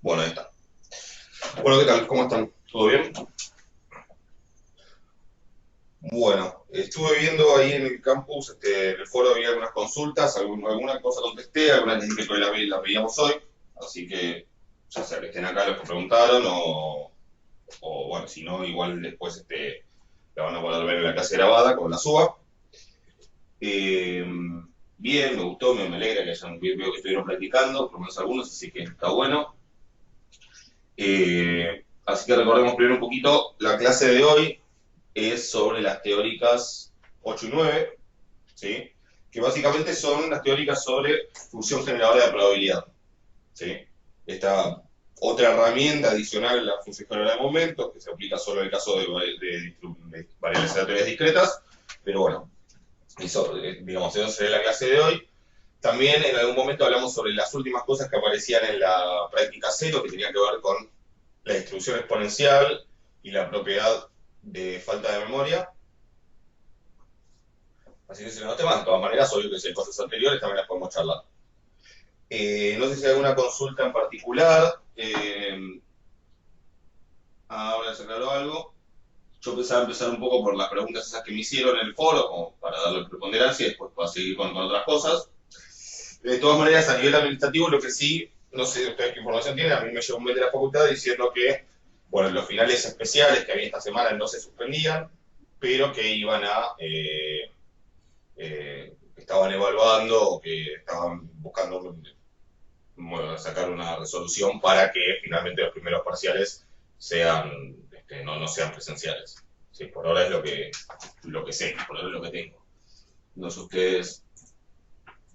Bueno, ahí está. Bueno, ¿qué tal? ¿Cómo están? ¿Todo bien? Bueno, estuve viendo ahí en el campus, en el foro había algunas consultas, alguna cosa contesté, algunas les dije que las veíamos hoy, así que ya sea que estén acá los que preguntaron o bueno, si no, igual después la van a poder ver en la clase grabada con la suba. Eh, Bien, me gustó, me alegra que veo que estuvieron practicando, por lo menos algunos, así que está bueno. Así que recordemos primero un poquito, la clase de hoy es sobre las teóricas 8 y 9, ¿sí? Que básicamente son las teóricas sobre función generadora de probabilidad. ¿Sí? Esta otra herramienta adicional a la función generadora de momentos, que se aplica solo en el caso de variables aleatorias discretas, pero bueno, eso, digamos, eso sería la clase de hoy. También en algún momento hablamos sobre las últimas cosas que aparecían en la práctica cero, que tenían que ver con la distribución exponencial y la propiedad de falta de memoria. Así que si no te van, de todas maneras, obvio que si hay cosas anteriores también las podemos charlar. No sé si hay alguna consulta en particular. Ahora se aclaró algo. Yo pensaba empezar un poco por las preguntas esas que me hicieron en el foro, como para darle preponderancia y después para seguir con otras cosas. De todas maneras, a nivel administrativo, lo que sí, no sé ustedes qué información tienen, a mí me llegó un mail de la facultad diciendo que, bueno, los finales especiales que había esta semana no se suspendían, pero que iban que estaban evaluando o que estaban buscando sacar una resolución para que finalmente los primeros parciales sean, no sean presenciales. Sí, por ahora es lo que sé, por ahora es lo que tengo. No sé ustedes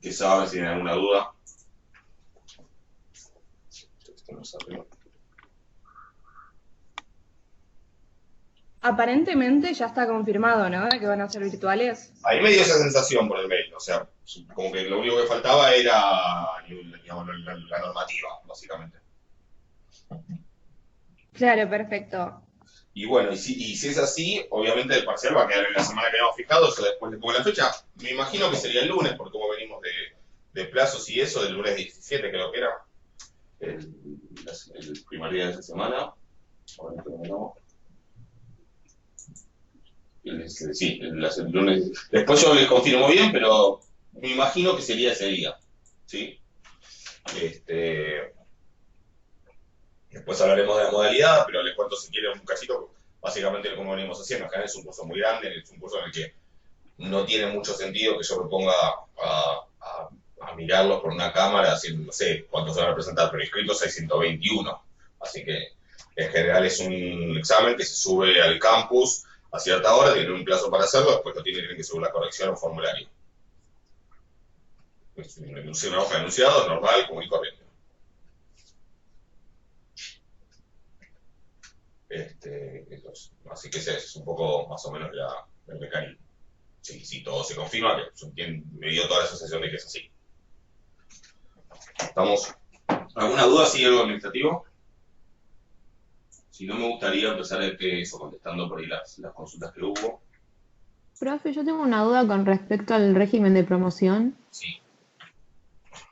qué saben, si tienen alguna duda. Aparentemente ya está confirmado, ¿no? Que van a ser virtuales. Ahí me dio esa sensación por el mail, o sea, como que lo único que faltaba era, digamos, la normativa, básicamente. Claro, perfecto. Y bueno, y si es así, obviamente el parcial va a quedar en la semana que habíamos fijado, yo después le pongo la fecha. Me imagino que sería el lunes, por cómo venimos de plazos y eso, del lunes 17 creo que era, el, el primer día de esa semana. Ahora no, sí, el lunes. Después yo les confirmo bien, pero me imagino que sería ese día. ¿Sí? Este, Después hablaremos de la modalidad, pero les cuento si quieren un cachito, básicamente como venimos haciendo. En general es un curso muy grande, es un curso en el que no tiene mucho sentido que yo me ponga a mirarlos por una cámara, así, no sé cuántos se van a presentar, pero inscritos hay 121. Así que en general es un examen que se sube al campus a cierta hora, tienen un plazo para hacerlo, después lo tienen que subir la corrección o formulario. Es una hoja de enunciados normal, común y corriente. Así que ese es un poco más o menos el mecanismo. Si todo se confirma, que me dio toda la sensación de que es así. ¿Estamos? ¿Alguna duda? ¿Sigue algo administrativo? Si no, me gustaría empezar eso, contestando por ahí las consultas que hubo. Profe, yo tengo una duda con respecto al régimen de promoción. Sí.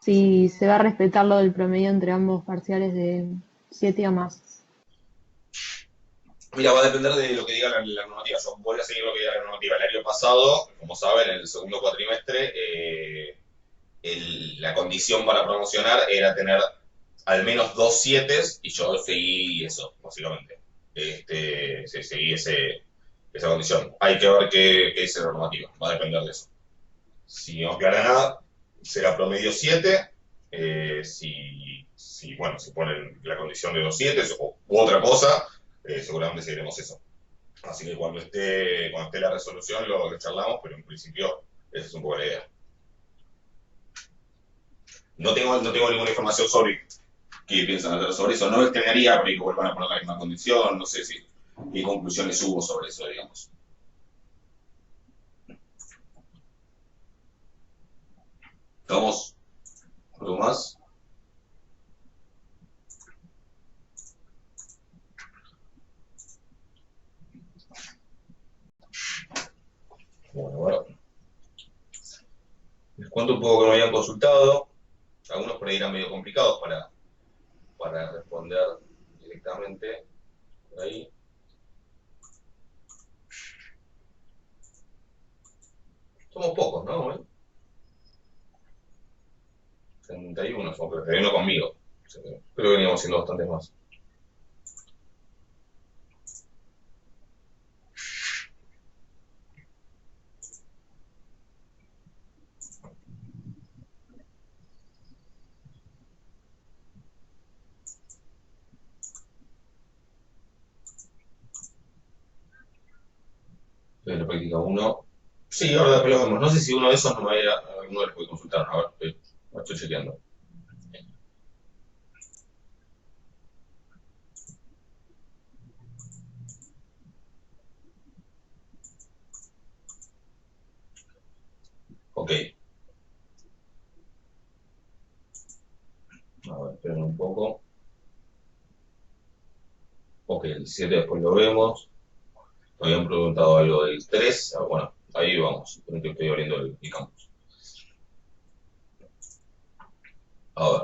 Si se va a respetar lo del promedio entre ambos parciales de 7 o más. Mira, va a depender de lo que diga la normativa. Yo voy a seguir lo que diga la normativa. El año pasado, como saben, en el segundo cuatrimestre, la condición para promocionar era tener al menos 2 7 y yo seguí eso, básicamente. Seguí esa condición. Hay que ver qué dice la normativa, va a depender de eso. Si no aclara nada, será promedio 7. Bueno, si ponen la condición de 2 7 u otra cosa, seguramente seguiremos eso. Así que cuando esté la resolución lo charlamos, pero en principio esa es un poco la idea. No tengo ninguna información sobre qué piensan hacer sobre eso. No extrañaría que vuelvan a poner la misma condición, no sé qué conclusiones hubo sobre eso, digamos. ¿Estamos? ¿Algo más? Bueno, les cuento un poco que me habían consultado. Algunos por ahí eran medio complicados para responder directamente por ahí. Somos pocos, ¿no? 31 somos, pero 31 conmigo. Creo que veníamos siendo bastantes más. De la práctica 1. Sí, ahora después lo vemos. No sé si uno de esos no me vaya, alguno de los que consultaron. A ver, estoy chequeando. Ok. A ver, esperen un poco. Ok, el 7 después lo vemos. Me habían preguntado algo del 3. Bueno, ahí vamos. Creo que estoy abriendo el campus. A ver.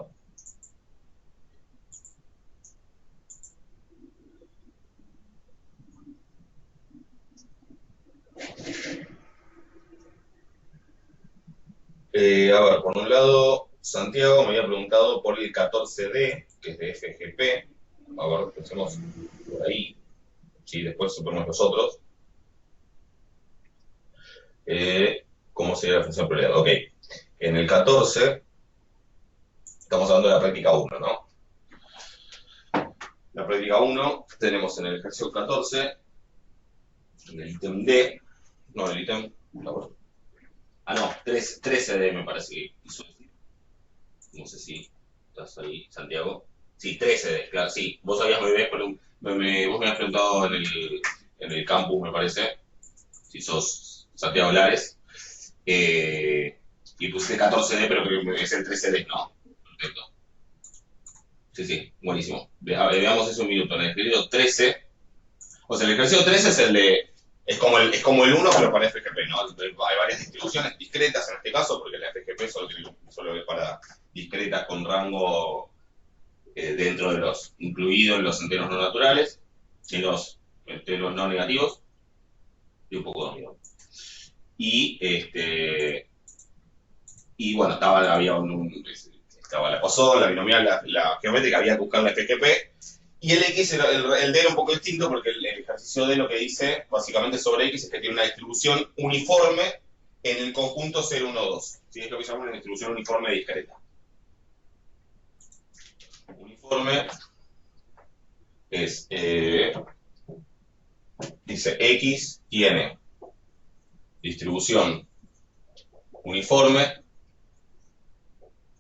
A ver, por un lado, Santiago me había preguntado por el 14D, que es de FGP. A ver, pensemos por ahí. Sí, después suponemos los otros. ¿Cómo sería la función prioridad? Ok. En el 14, estamos hablando de la práctica 1, ¿no? La práctica 1 tenemos en el ejercicio 14, en el ítem D, no, el ítem, no, 13D me parece que hizo decir. No sé si estás ahí, Santiago. Sí, 13D, claro, sí. Vos sabías muy bien, pero vos me habías preguntado en el campus, me parece, si sos Santiago Lares. Y puse 14D, pero creo que es el 13D, ¿no? Perfecto. Sí, sí, buenísimo. A ver, veamos eso un minuto. En el ejercicio 13, o sea, el ejercicio 13 es el de, es como el 1, pero para FGP, ¿no? Hay varias distribuciones discretas en este caso, porque la FGP solo es para discretas con rango dentro de los, incluido en los enteros no naturales, en los enteros no negativos, y un poco de dominio. Y bueno, estaba la Poisson, la binomial, la geométrica, había que buscar la FGP. Y el X, el D era un poco distinto porque el ejercicio D lo que dice básicamente sobre X es que tiene una distribución uniforme en el conjunto 0, 1, 2. ¿Sí? Es lo que llamamos una distribución uniforme discreta. Uniforme es, dice X tiene distribución uniforme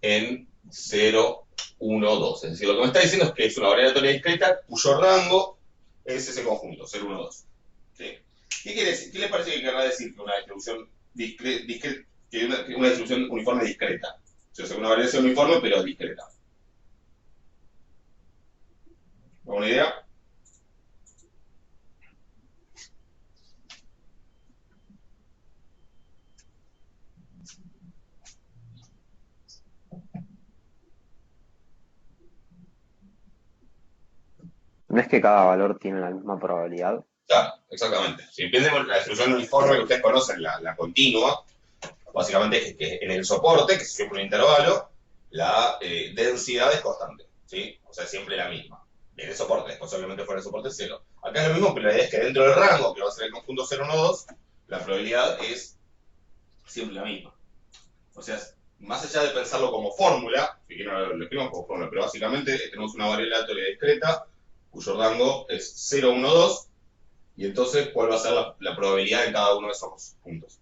en 0, 1, 2. Es decir, lo que me está diciendo es que es una variable aleatoria discreta cuyo rango es ese conjunto, 0, 1, 2. ¿Sí? ¿Qué quiere decir? ¿Qué les parece que querrá decir que una distribución que una distribución uniforme discreta? O sea, una variación uniforme pero discreta. ¿Alguna idea? ¿No es que cada valor tiene la misma probabilidad? Claro, exactamente. Si piensen la distribución uniforme que ustedes conocen, la continua, básicamente es que en el soporte, que es siempre un intervalo, la densidad es constante, ¿sí? O sea, siempre la misma. En el soporte, después obviamente fuera del soporte es 0. Acá es lo mismo, pero la idea es que dentro del rango, que va a ser el conjunto 0, 1, 2, la probabilidad es siempre la misma. O sea, más allá de pensarlo como fórmula, si quieren lo escribimos como fórmula, pero básicamente tenemos una variable aleatoria discreta, cuyo rango es 0, 1, 2, y entonces, ¿cuál va a ser la probabilidad de cada uno de esos puntos?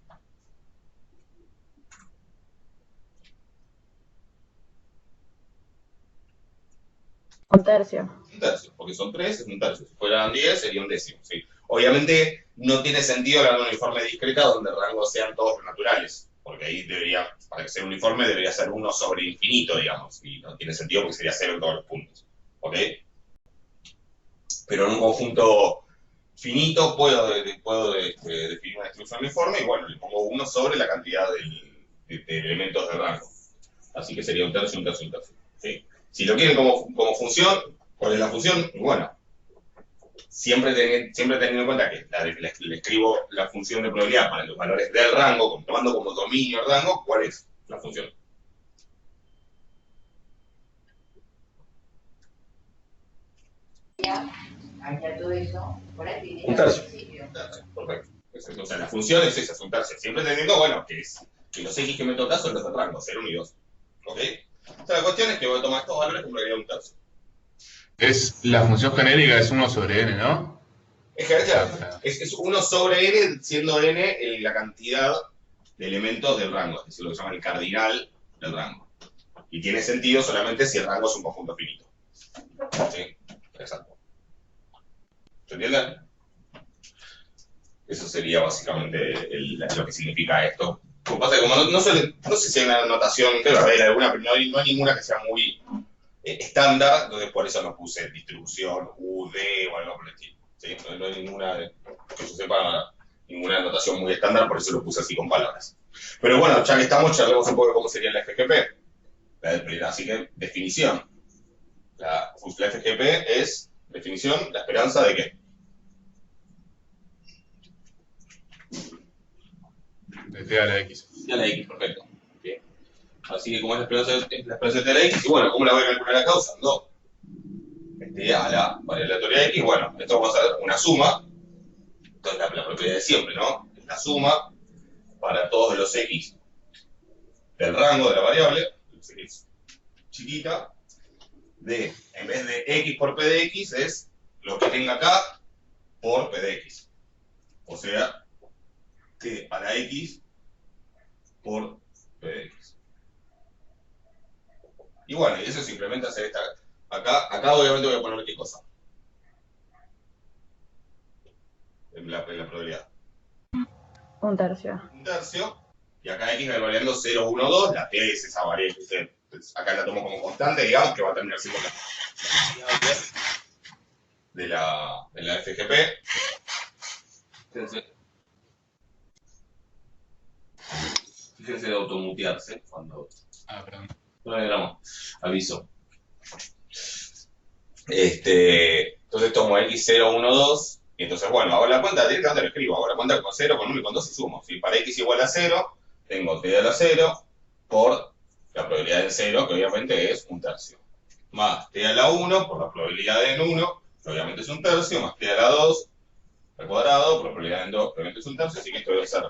Un tercio. Un tercio, porque son 3, es un tercio. Si fueran 10, sería un décimo. ¿Sí? Obviamente, no tiene sentido hablar de un uniforme discreta donde el rango sean todos naturales, porque ahí para que sea uniforme, debería ser 1 sobre infinito, digamos, y no tiene sentido porque sería 0 en todos los puntos. ¿Ok? Pero en un conjunto finito puedo definir una distribución uniforme y bueno, le pongo 1 sobre la cantidad de elementos de rango. Así que sería un tercio, un tercio, un tercio. ¿Sí? Si lo quieren como función, ¿cuál es la función? Bueno, siempre teniendo en cuenta que le escribo la función de probabilidad para los valores del rango, tomando como dominio el rango, ¿cuál es la función? Todo eso, por ahí Un tercio. Perfecto. O sea, la función es esa, es un tercio. Siempre teniendo, bueno, que los X que me toca son los del rango, 0, 1 y 2. ¿Ok? O sea, la cuestión es que voy a tomar estos valores como probabilidad de un tercio. La función genérica es 1 sobre n, ¿no? Es 1 sobre n, siendo n la cantidad de elementos del rango, es decir, lo que se llama el cardinal del rango. Y tiene sentido solamente si el rango es un conjunto finito. ¿Sí? Exacto. ¿Se entiende? Eso sería básicamente lo que significa esto. Como pasa que como no sé si hay una notación, creo que hay alguna, pero no hay ninguna que sea muy estándar, entonces por eso no puse distribución UD o algo por el estilo. ¿Sí? No hay ninguna, que yo sepa, ninguna notación muy estándar, por eso lo puse así con palabras. Pero bueno, ya que estamos, charlemos un poco de cómo sería la FGP. Así que, definición. La FGP es, definición, la esperanza de qué. De t a la x. T a la x, perfecto. Bien. Así que como es la esperanza de t a la x, y bueno, ¿cómo la voy a calcular acá? Usando a la variable aleatoria x. Bueno, esto vamos a hacer una suma. Entonces la propiedad de siempre, ¿no? Es la suma para todos los x del rango de la variable, x chiquita, de, en vez de x por p de x, es lo que tenga acá por p de x. O sea, t a la x por p de x. Y bueno, y eso simplemente hacer esta. Acá obviamente voy a poner qué cosa. En la probabilidad. Un tercio. Un tercio. Y acá x va variando 0, 1, 2. La t es esa variable que usted, acá la tomo como constante, digamos, que va a terminar siendo la variable de la FGP. Fíjense de automutearse cuando. Perdón. No, aviso. Entonces tomo x0, 1, 2. Y entonces, bueno, hago la cuenta, directamente lo escribo. Hago la cuenta con 0, con 1 y con 2 y sumo. Si para x igual a 0, tengo t a la 0 por la probabilidad del 0, que obviamente es un tercio. Más t a la 1 por la probabilidad en 1, que obviamente es un tercio, más t a la 2 al cuadrado por la probabilidad en 2, que obviamente es un tercio. Así que esto debe ser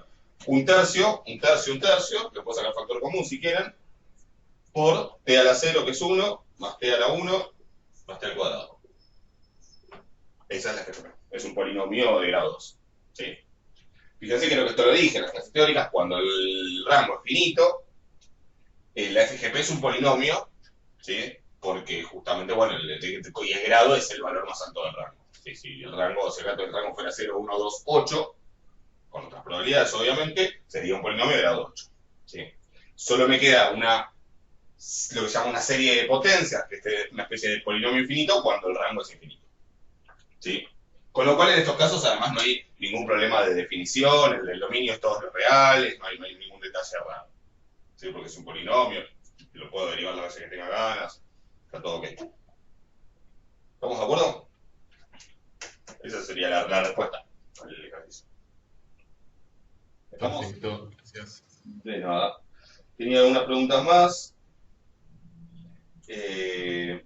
un tercio, un tercio, un tercio, que puedo sacar factor común si quieren, por t a la 0, que es 1, más t a la 1, más t al cuadrado. Esa es la FGP. Es un polinomio de grado 2. ¿Sí? Fíjense que esto lo dije en las clases teóricas, cuando el rango es finito, la FGP es un polinomio, ¿sí? Porque justamente, bueno, y el grado es el valor más alto del rango. ¿Sí? Si el rango, si el gato del rango fuera 0, 1, 2, 8, con otras probabilidades, obviamente, sería un polinomio de grado 8. ¿Sí? Solo me queda lo que se llama una serie de potencias, que es una especie de polinomio infinito, cuando el rango es infinito. ¿Sí? Con lo cual en estos casos además no hay ningún problema de definición, el dominio es todos los reales, no hay ningún detalle raro. ¿Sí? Porque es un polinomio, lo puedo derivar las veces que tenga ganas, está todo ok. ¿Estamos de acuerdo? Esa sería la respuesta al ejercicio. ¿Estamos? Perfecto, gracias. De nada. ¿Tenía algunas preguntas más? A ver.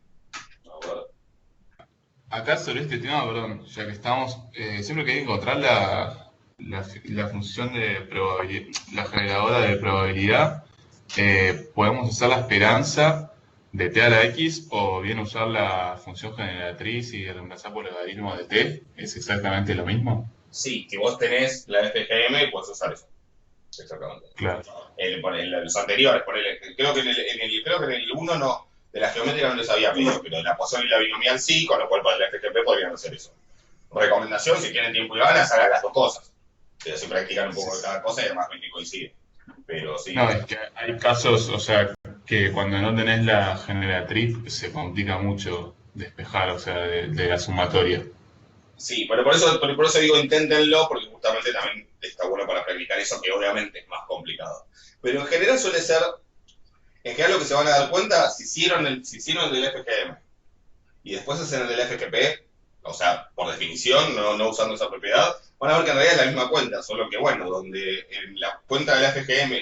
Acá sobre este tema, perdón, ya que estamos, siempre que hay que encontrar la función de probabilidad, la generadora de probabilidad, podemos usar la esperanza de t a la x o bien usar la función generatriz y reemplazar por el logaritmo de t. ¿Es exactamente lo mismo? Sí, si vos tenés la FGM, puedes usar eso. Exactamente. Claro. En los anteriores, creo que en el 1 no, de la geométrica no les había pedido, pero de la Poisson y la binomial sí, con lo cual para la FGP podrían hacer eso. Recomendación, si tienen tiempo y ganas, hagan las dos cosas. Pero si practican un poco de cada cosa y además ven que coincide. Pero sí. No, es que hay casos, o sea, que cuando no tenés la generatriz se complica mucho despejar, o sea, de la sumatoria. Sí, pero por eso digo inténtenlo, porque justamente también está bueno para practicar eso, que obviamente es más complicado. Pero en general suele ser En general lo que se van a dar cuenta, si hicieron el del FGM y después hacen el del FGP, o sea, por definición, no usando esa propiedad, van a ver que en realidad es la misma cuenta, solo que bueno, donde en la cuenta del FGM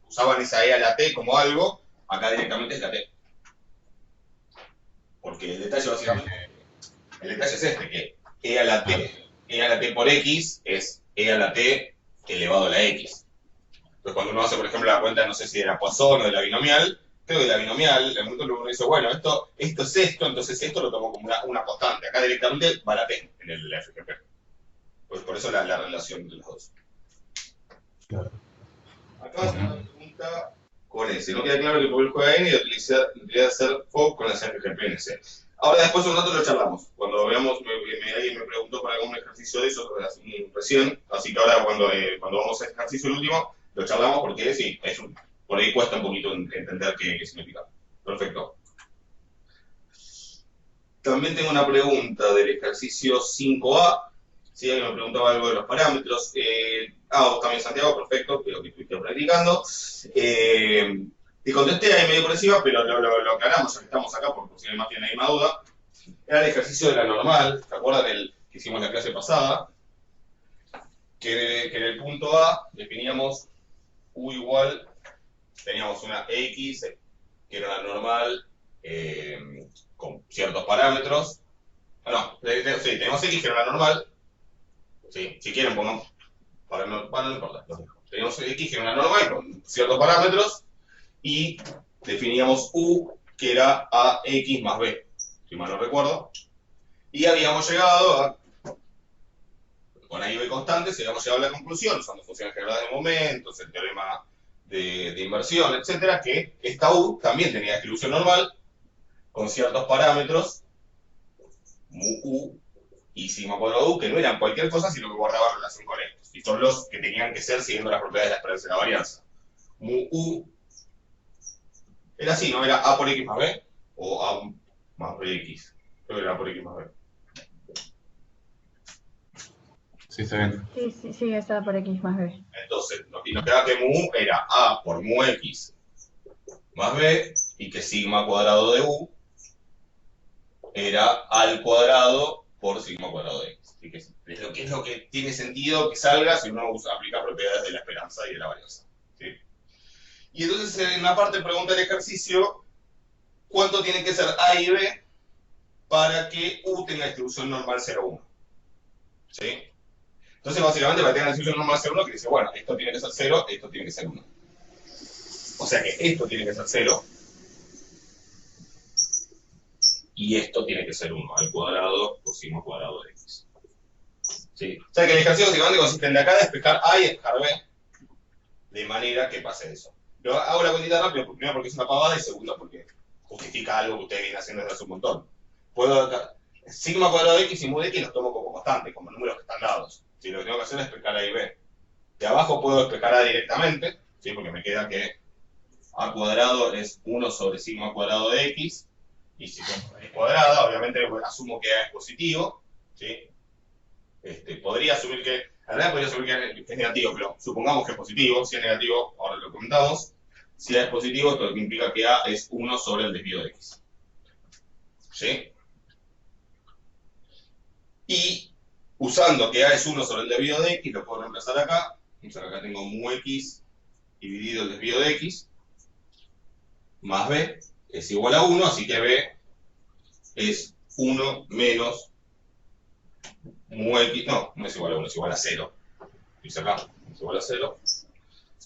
usaban esa E a la T como algo, acá directamente es la T. Porque el detalle básicamente, el detalle es este, que E a la T por X es E a la T elevado a la X. Entonces cuando uno hace, por ejemplo, la cuenta, no sé si de la Poisson o de la binomial, creo que la binomial, en el momento que uno dice, bueno, esto es esto, entonces esto lo tomo como una constante. Acá directamente va la T en el FGP. Pues por eso la relación entre los dos. Claro. Acá es una pregunta con S. No queda claro que Pobel juega N y la utilidad de hacer FOB con las FGP en C. Ahora después un rato lo charlamos. Cuando veamos, alguien me preguntó para algún ejercicio de eso recién, así que ahora cuando vamos a ejercicio el último, lo charlamos porque sí, por ahí cuesta un poquito entender qué significa. Perfecto. También tengo una pregunta del ejercicio 5A. Sí, alguien me preguntaba algo de los parámetros. Vos también, Santiago, perfecto, creo que estuviste practicando. Te contesté ahí medio por encima, pero lo aclaramos ya que estamos acá, por si alguien más tiene alguna duda. Era el ejercicio de la normal, ¿se acuerdan del que hicimos la clase pasada? Que en el punto A definíamos U igual, teníamos una X, que era la normal, con ciertos parámetros. Sí, tenemos X, que era la normal. Sí, si quieren pongamos, no importa, lo dejo. Teníamos X, que era una normal, con ciertos parámetros, y definíamos U, que era AX más B, si mal no recuerdo. Y habíamos llegado con A y B constantes, habíamos llegado a la conclusión, usando funciones generales de momentos, el teorema de inversión, etcétera, que esta U también tenía distribución normal, con ciertos parámetros, mu U y sigma cuadrado U, que no eran cualquier cosa, sino que guardaban relación con estos. Y son los que tenían que ser siguiendo las propiedades de la esperanza de la varianza. Mu U era así, ¿no? Era A por X más B, o A más BX. Creo que era A por X más B. Sí, está bien. Sí, está por X más B. Entonces, y nos quedaba que mu era A por mu X más B, y que sigma cuadrado de U era A al cuadrado por sigma cuadrado de X. Así que es lo que tiene sentido que salga si uno aplica propiedades de la esperanza y de la varianza. ¿Sí? Y entonces en la parte pregunta el ejercicio, ¿cuánto tiene que ser A y B para que U tenga distribución normal 0,1? ¿Sí? Entonces básicamente para que tenga distribución normal 0,1 que dice, bueno, esto tiene que ser 0, esto tiene que ser 1. O sea que esto tiene que ser 0 y esto tiene que ser 1 al cuadrado por sigma cuadrado de X. ¿Sí? O sea que el ejercicio básicamente consiste en de acá despejar A y despejar B de manera que pase eso. Pero hago la cuentita rápido, primero porque es una pavada y segundo porque justifica algo que usted viene haciendo desde hace un montón. Sigma cuadrado de X y mu de X los tomo como constantes, como números que están dados. ¿Sí? Lo que tengo que hacer es despejar A y B. De abajo puedo despejar A directamente, ¿sí? Porque me queda que A cuadrado es 1 sobre sigma cuadrado de X, y si tengo A cuadrada, obviamente asumo que A es positivo, ¿sí? Podría asumir que, en realidad podría asumir que es negativo, pero supongamos que es positivo. Si es negativo, ahora lo comentamos. Si A es positivo, esto implica que A es 1 sobre el desvío de X. ¿Sí? Y usando que A es 1 sobre el desvío de X, lo puedo reemplazar acá. Entonces acá tengo mu X dividido el desvío de X, más B es igual a 1, así que B es 1 menos mu X, no es igual a 1, es igual a 0. Dice acá, es igual a 0.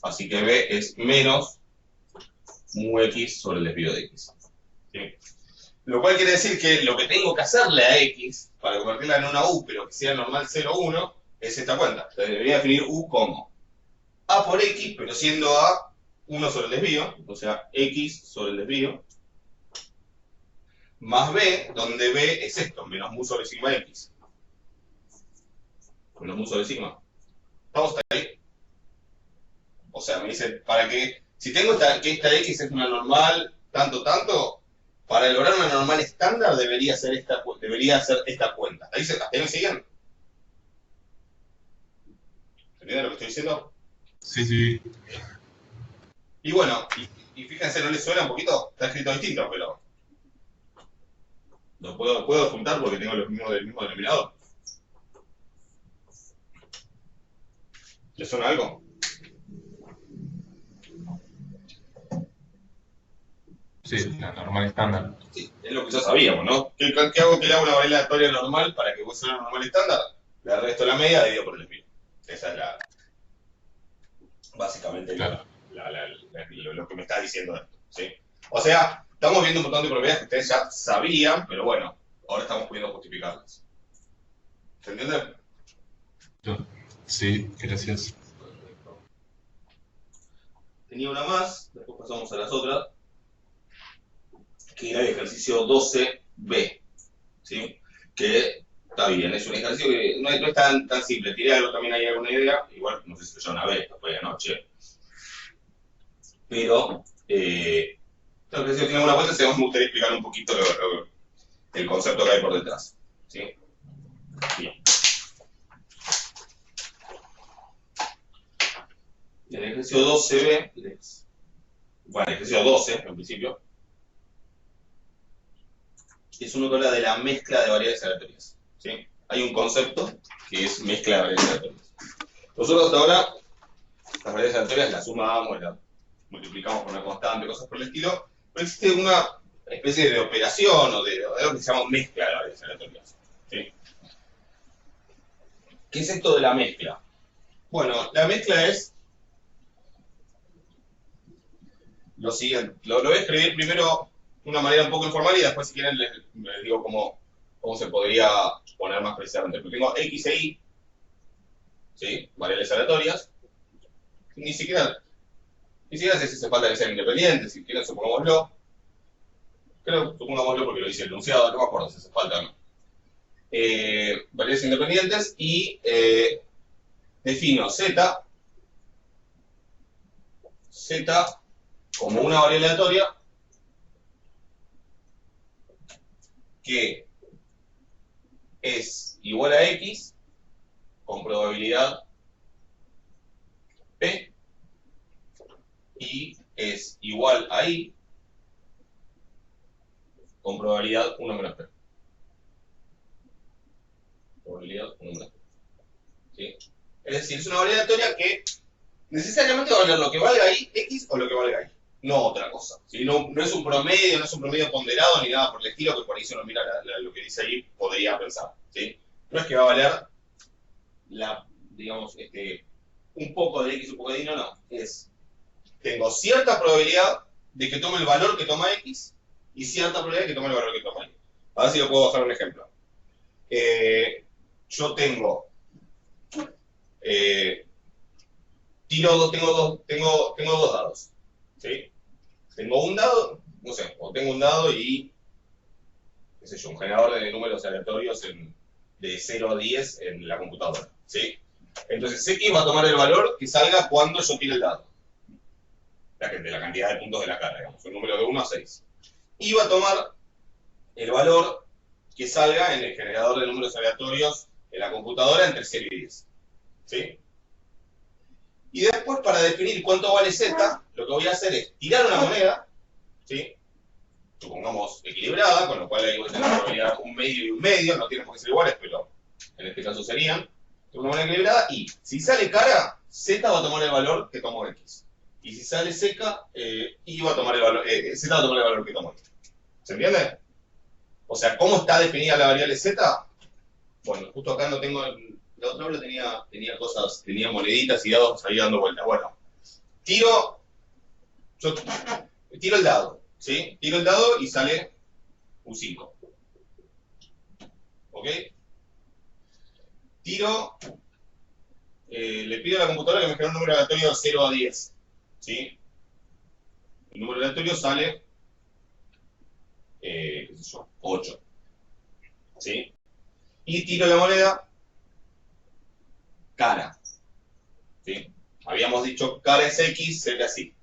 Así que B es menos mu X sobre el desvío de X. ¿Sí? Lo cual quiere decir que lo que tengo que hacerle a X para convertirla en una U, pero que sea normal 0, 1, es esta cuenta. Entonces debería definir U como A por X, pero siendo A 1 sobre el desvío, o sea, X sobre el desvío, más B, donde B es esto, menos mu sobre sigma X. Menos mu sobre sigma. ¿Estamos hasta ahí? O sea, me dice, para que, si tengo que esta X es una normal, tanto, para lograr una normal estándar debería ser esta cuenta. ¿Hasta ahí me siguen? ¿Entienden lo que estoy diciendo? Sí, sí. Y bueno, Y fíjense, ¿no les suena un poquito? Está escrito distinto, pero lo puedo juntar porque tengo los mismos del mismo denominador. ¿Les suena algo? Sí, la normal estándar. Sí, es lo que ya sabíamos, ¿no? ¿Qué hago que le hago una variable aleatoria normal para que vos sea una normal estándar? Le resto la media dividido por el espíritu. Esa es básicamente Claro. lo que me está diciendo esto, ¿sí? O sea, estamos viendo un montón de propiedades que ustedes ya sabían, pero bueno, ahora estamos pudiendo justificarlas. ¿Se entiende? Sí, gracias. Tenía una más, después pasamos a las otras, que era el ejercicio 12b, ¿sí? Que está bien, es un ejercicio que no es tan simple. Tiré algo, también hay alguna idea, igual no sé si lo ya una vez, después de anoche, pero el ejercicio tiene una vuelta, me gustaría explicar un poquito el concepto que hay por detrás, ¿sí? Bien. El ejercicio 12b, bueno, el ejercicio 12 en principio, es uno que habla de la mezcla de variables aleatorias, ¿sí? Hay un concepto que es mezcla de variables aleatorias. Nosotros hasta ahora, las variables aleatorias las sumamos, las multiplicamos por una constante, cosas por el estilo, pero existe una especie de operación o de algo que se llama mezcla de variables aleatorias, ¿sí? ¿Qué es esto de la mezcla? Bueno, la mezcla es lo siguiente. Lo voy a escribir primero de una manera un poco informal y después, si quieren, les digo cómo se podría poner más precisamente. Porque tengo X e Y, ¿sí? Variables aleatorias. Ni siquiera sé si hace falta que sean independientes, si quieren, supongámoslo. Supongámoslo porque lo dice el enunciado, no me acuerdo si hace falta o no. Variables independientes y defino Z como una variable aleatoria que es igual a X con probabilidad P y es igual a Y con probabilidad 1 menos P. Probabilidad 1 menos P. ¿Sí? Es decir, es una variable aleatoria que necesariamente va a valer lo que valga ahí, X o lo que valga ahí. No otra cosa. ¿Sí? No es un promedio, no es un promedio ponderado ni nada por el estilo, que por ahí si uno mira lo que dice ahí podría pensar. ¿Sí? No es que va a valer digamos, un poco de X, un poco de Y, no. Tengo cierta probabilidad de que tome el valor que toma X y cierta probabilidad de que tome el valor que toma Y. A ver si lo puedo bajar un ejemplo. Yo tengo tengo dos dados, ¿sí? Tengo un dado, no sé, o tengo un dado y, qué sé yo, un generador de números aleatorios de 0 a 10 en la computadora, ¿sí? Entonces X va a tomar el valor que salga cuando yo tire el dado, de la cantidad de puntos de la cara, digamos, un número de 1 a 6. Y va a tomar el valor que salga en el generador de números aleatorios en la computadora entre 0 y 10, ¿sí? Y después, para definir cuánto vale Z, lo que voy a hacer es tirar una moneda, ¿sí? Supongamos equilibrada, con lo cual ahí voy a tener probabilidad un medio y un medio, no tienen por qué ser iguales, pero en este caso serían. Una moneda equilibrada y si sale cara, Z va a tomar el valor que tomó X. Y si sale seca, Y va a tomar el valor, Z va a tomar el valor que tomó X. ¿Se entiende? O sea, ¿cómo está definida la variable Z? Bueno, justo acá no tengo... La otra vez tenía cosas, tenía moneditas y dados ahí dando vueltas. Bueno, tiro el dado, ¿sí? Tiro el dado y sale un 5. ¿Ok? Tiro, le pido a la computadora que me genere un número aleatorio de 0 a 10, ¿sí? El número aleatorio sale, qué sé yo, 8, ¿sí? Y tiro la moneda cara, ¿sí? Habíamos dicho cara es X, Z es Y.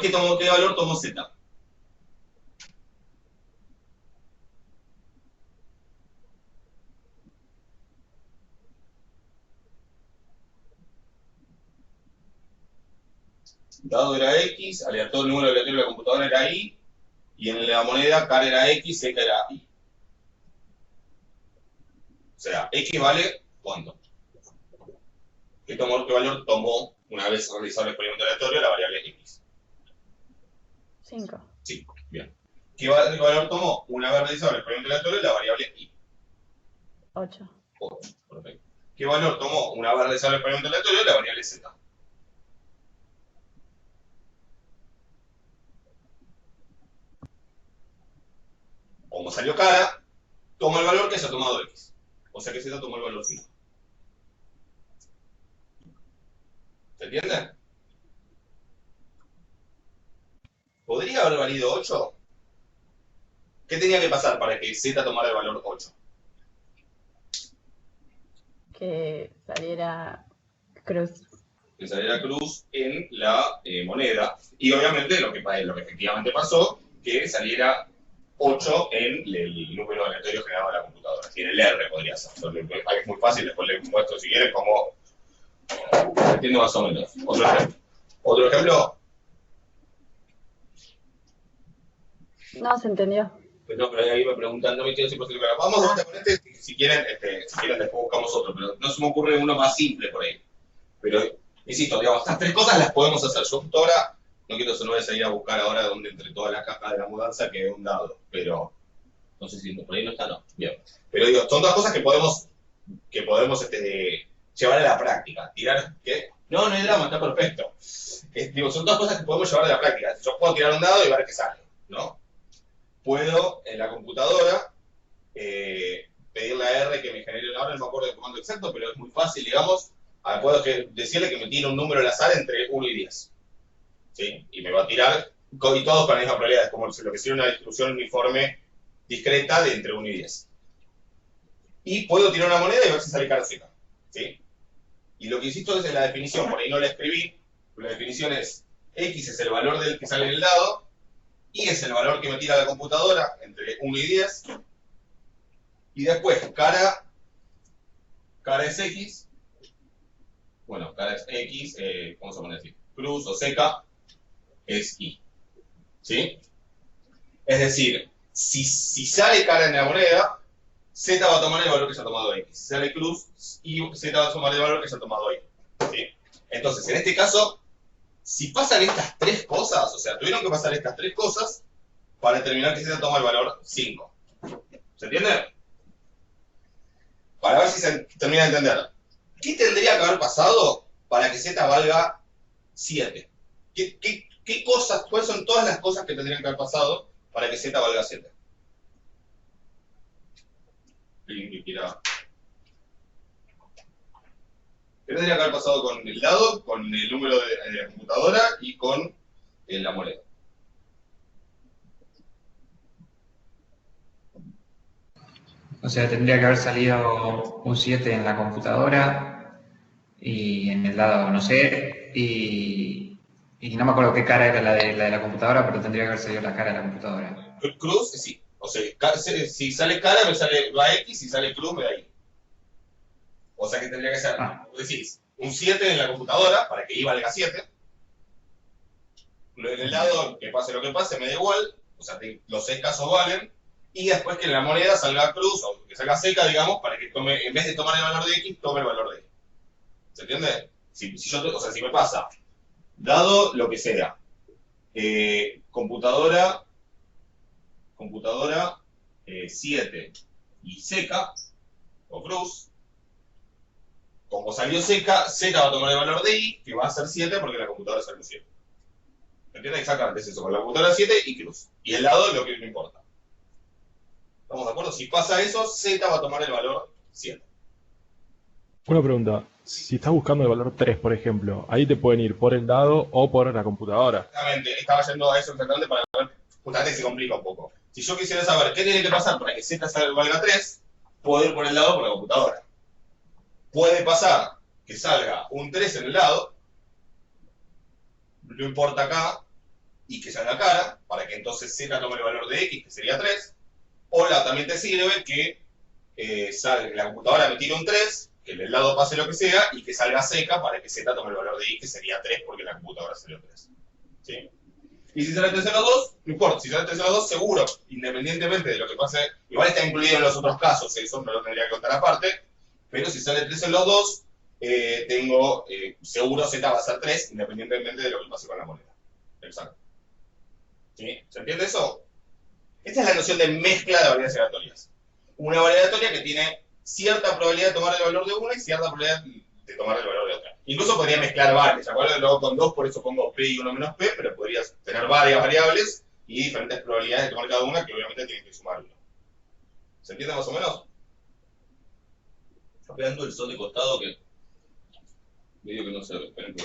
¿Qué valor tomó Z? Dado era X, aleatorio, el número aleatorio de la computadora era Y, y en la moneda cara era X, seca era Y. O sea, X vale ¿cuánto? ¿Qué valor tomó una vez realizado el experimento aleatorio la variable X? 5. 5. Bien. ¿Qué valor tomó una vez realizado el experimento aleatorio la variable Y? 8. 8. Perfecto. ¿Qué valor tomó una vez realizado el experimento aleatorio la variable Z? Como salió cara, toma el valor que haya tomado X. O sea que Z tomó el valor 5. ¿Se entiende? ¿Podría haber valido 8? ¿Qué tenía que pasar para que Z tomara el valor 8? Que saliera cruz. Que saliera cruz en la moneda. Y obviamente lo que efectivamente pasó, que saliera 8 en el número aleatorio generado de la computadora. Y en el R podría ser. Es muy fácil, después les muestro si quieren cómo entiendo más o menos. Otro ejemplo. Otro ejemplo. No, se entendió. No, pero ahí me preguntan, no me entiendo si posible. Vamos a ver con este, si quieren después buscamos otro, pero no se me ocurre uno más simple por ahí. Pero, insisto, digamos, estas tres cosas las podemos hacer. Yo justo ahora, no quiero se lo voy a salir a buscar ahora donde entre todas las cajas de la mudanza quede un dado, pero no sé si por ahí no está, no. Bien. Pero digo, son todas cosas que podemos llevar a la práctica. Tirar, ¿qué? No hay drama, está perfecto. Digo, son todas cosas que podemos llevar a la práctica. Yo puedo tirar un dado y ver qué sale, ¿no? Puedo en la computadora pedirle a R que me genere, ahora no me acuerdo del comando exacto, pero es muy fácil, digamos, puedo decirle que me tire un número al azar entre 1 y 10. ¿Sí? Y me va a tirar, y todos con la misma probabilidad, es como lo que sería una distribución uniforme discreta de entre 1 y 10. Y puedo tirar una moneda y ver si sale cara o seca. ¿Sí? Y lo que insisto es en la definición, por ahí no la escribí, la definición es X es el valor del que sale en el dado, Y es el valor que me tira la computadora entre 1 y 10. Y después, cara es X. Bueno, cara es X, ¿cómo se pone así? Cruz o seca es Y. ¿Sí? Es decir, si sale cara en la moneda, Z va a tomar el valor que se ha tomado X. Si sale cruz, Z va a tomar el valor que se ha tomado Y. ¿Sí? Entonces, en este caso, si pasan estas tres cosas, o sea, tuvieron que pasar estas tres cosas para determinar que Z toma el valor 5. ¿Se entiende? Para ver si se termina de entender. ¿Qué tendría que haber pasado para que Z valga 7? ¿Qué cosas, cuáles son todas las cosas que tendrían que haber pasado para que Z valga 7? ¿Alguien que quiera? ¿Qué tendría que haber pasado con el dado, con el número de la computadora y con la moneda? O sea, tendría que haber salido un 7 en la computadora y en el dado, no sé, y no me acuerdo qué cara era la de la computadora, pero tendría que haber salido la cara de la computadora. Cruz, sí. O sea, si sale cara va X, si sale cruz me da Y. O sea que tendría que ser, decís, un 7 en la computadora para que Y valga 7. En el dado, que pase lo que pase, me da igual. O sea, los 6 casos valen. Y después que en la moneda salga cruz, o que salga seca, digamos, para que tome, en vez de tomar el valor de X, tome el valor de Y. ¿Se entiende? Si me pasa, dado lo que sea, computadora 7 y seca, o cruz, como salió seca, Z va a tomar el valor de Y, que va a ser 7 porque la computadora salió 7. ¿Me entiendes? Exactamente es eso, con la computadora 7 y cruz. Y el lado es lo que no importa. ¿Estamos de acuerdo? Si pasa eso, Z va a tomar el valor 7. Una pregunta. Si estás buscando el valor 3, por ejemplo, ahí te pueden ir por el dado o por la computadora. Exactamente, estaba yendo a eso exactamente para ver, justamente se complica un poco. Si yo quisiera saber qué tiene que pasar para que Z valga 3, puedo ir por el dado o por la computadora. Puede pasar que salga un 3 en el lado, no importa acá, y que salga cara, para que entonces Z tome el valor de X, que sería 3, o también te sirve que la computadora me tire un 3, que en el lado pase lo que sea y que salga seca para que Z tome el valor de I, que sería 3 porque la computadora salió 3. ¿Sí? Y si sale 3 en los dos, no importa, si sale 3 en los dos, seguro, independientemente de lo que pase, igual está incluido en los otros casos, eso no lo tendría que contar aparte, pero si sale 3 en los dos, tengo seguro Z va a ser 3, independientemente de lo que pase con la moneda. Exacto. ¿Sí? ¿Se entiende eso? Esta es la noción de mezcla de variedades aleatorias. Una variedad aleatoria que tiene cierta probabilidad de tomar el valor de una y cierta probabilidad de tomar el valor de otra. Incluso podría mezclar varias. ¿Se acuerdan? Lo hago con 2, por eso pongo P y 1 menos P, pero podrías tener varias variables y diferentes probabilidades de tomar cada una que obviamente tienen que sumar 1. ¿Se entiende más o menos? Está pegando el sol de costado que medio que no se ve. Esperen que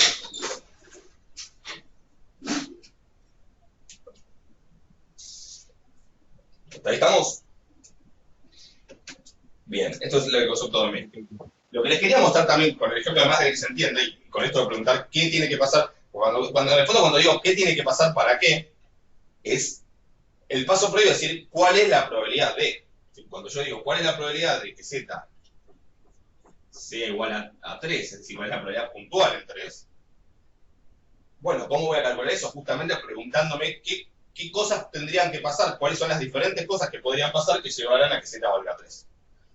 ¿hasta ahí estamos? Bien, esto es el concepto de mezcla. Lo que les quería mostrar también, con el ejemplo además de que se entienda, y con esto de preguntar qué tiene que pasar, cuando en el fondo cuando digo qué tiene que pasar para qué, es el paso previo a decir cuál es la probabilidad de. Cuando yo digo cuál es la probabilidad de que Z sea igual a 3, es decir, cuál es la probabilidad puntual en 3, bueno, ¿cómo voy a calcular eso? Justamente preguntándome qué cosas tendrían que pasar, cuáles son las diferentes cosas que podrían pasar que llevaran a que Z valga 3.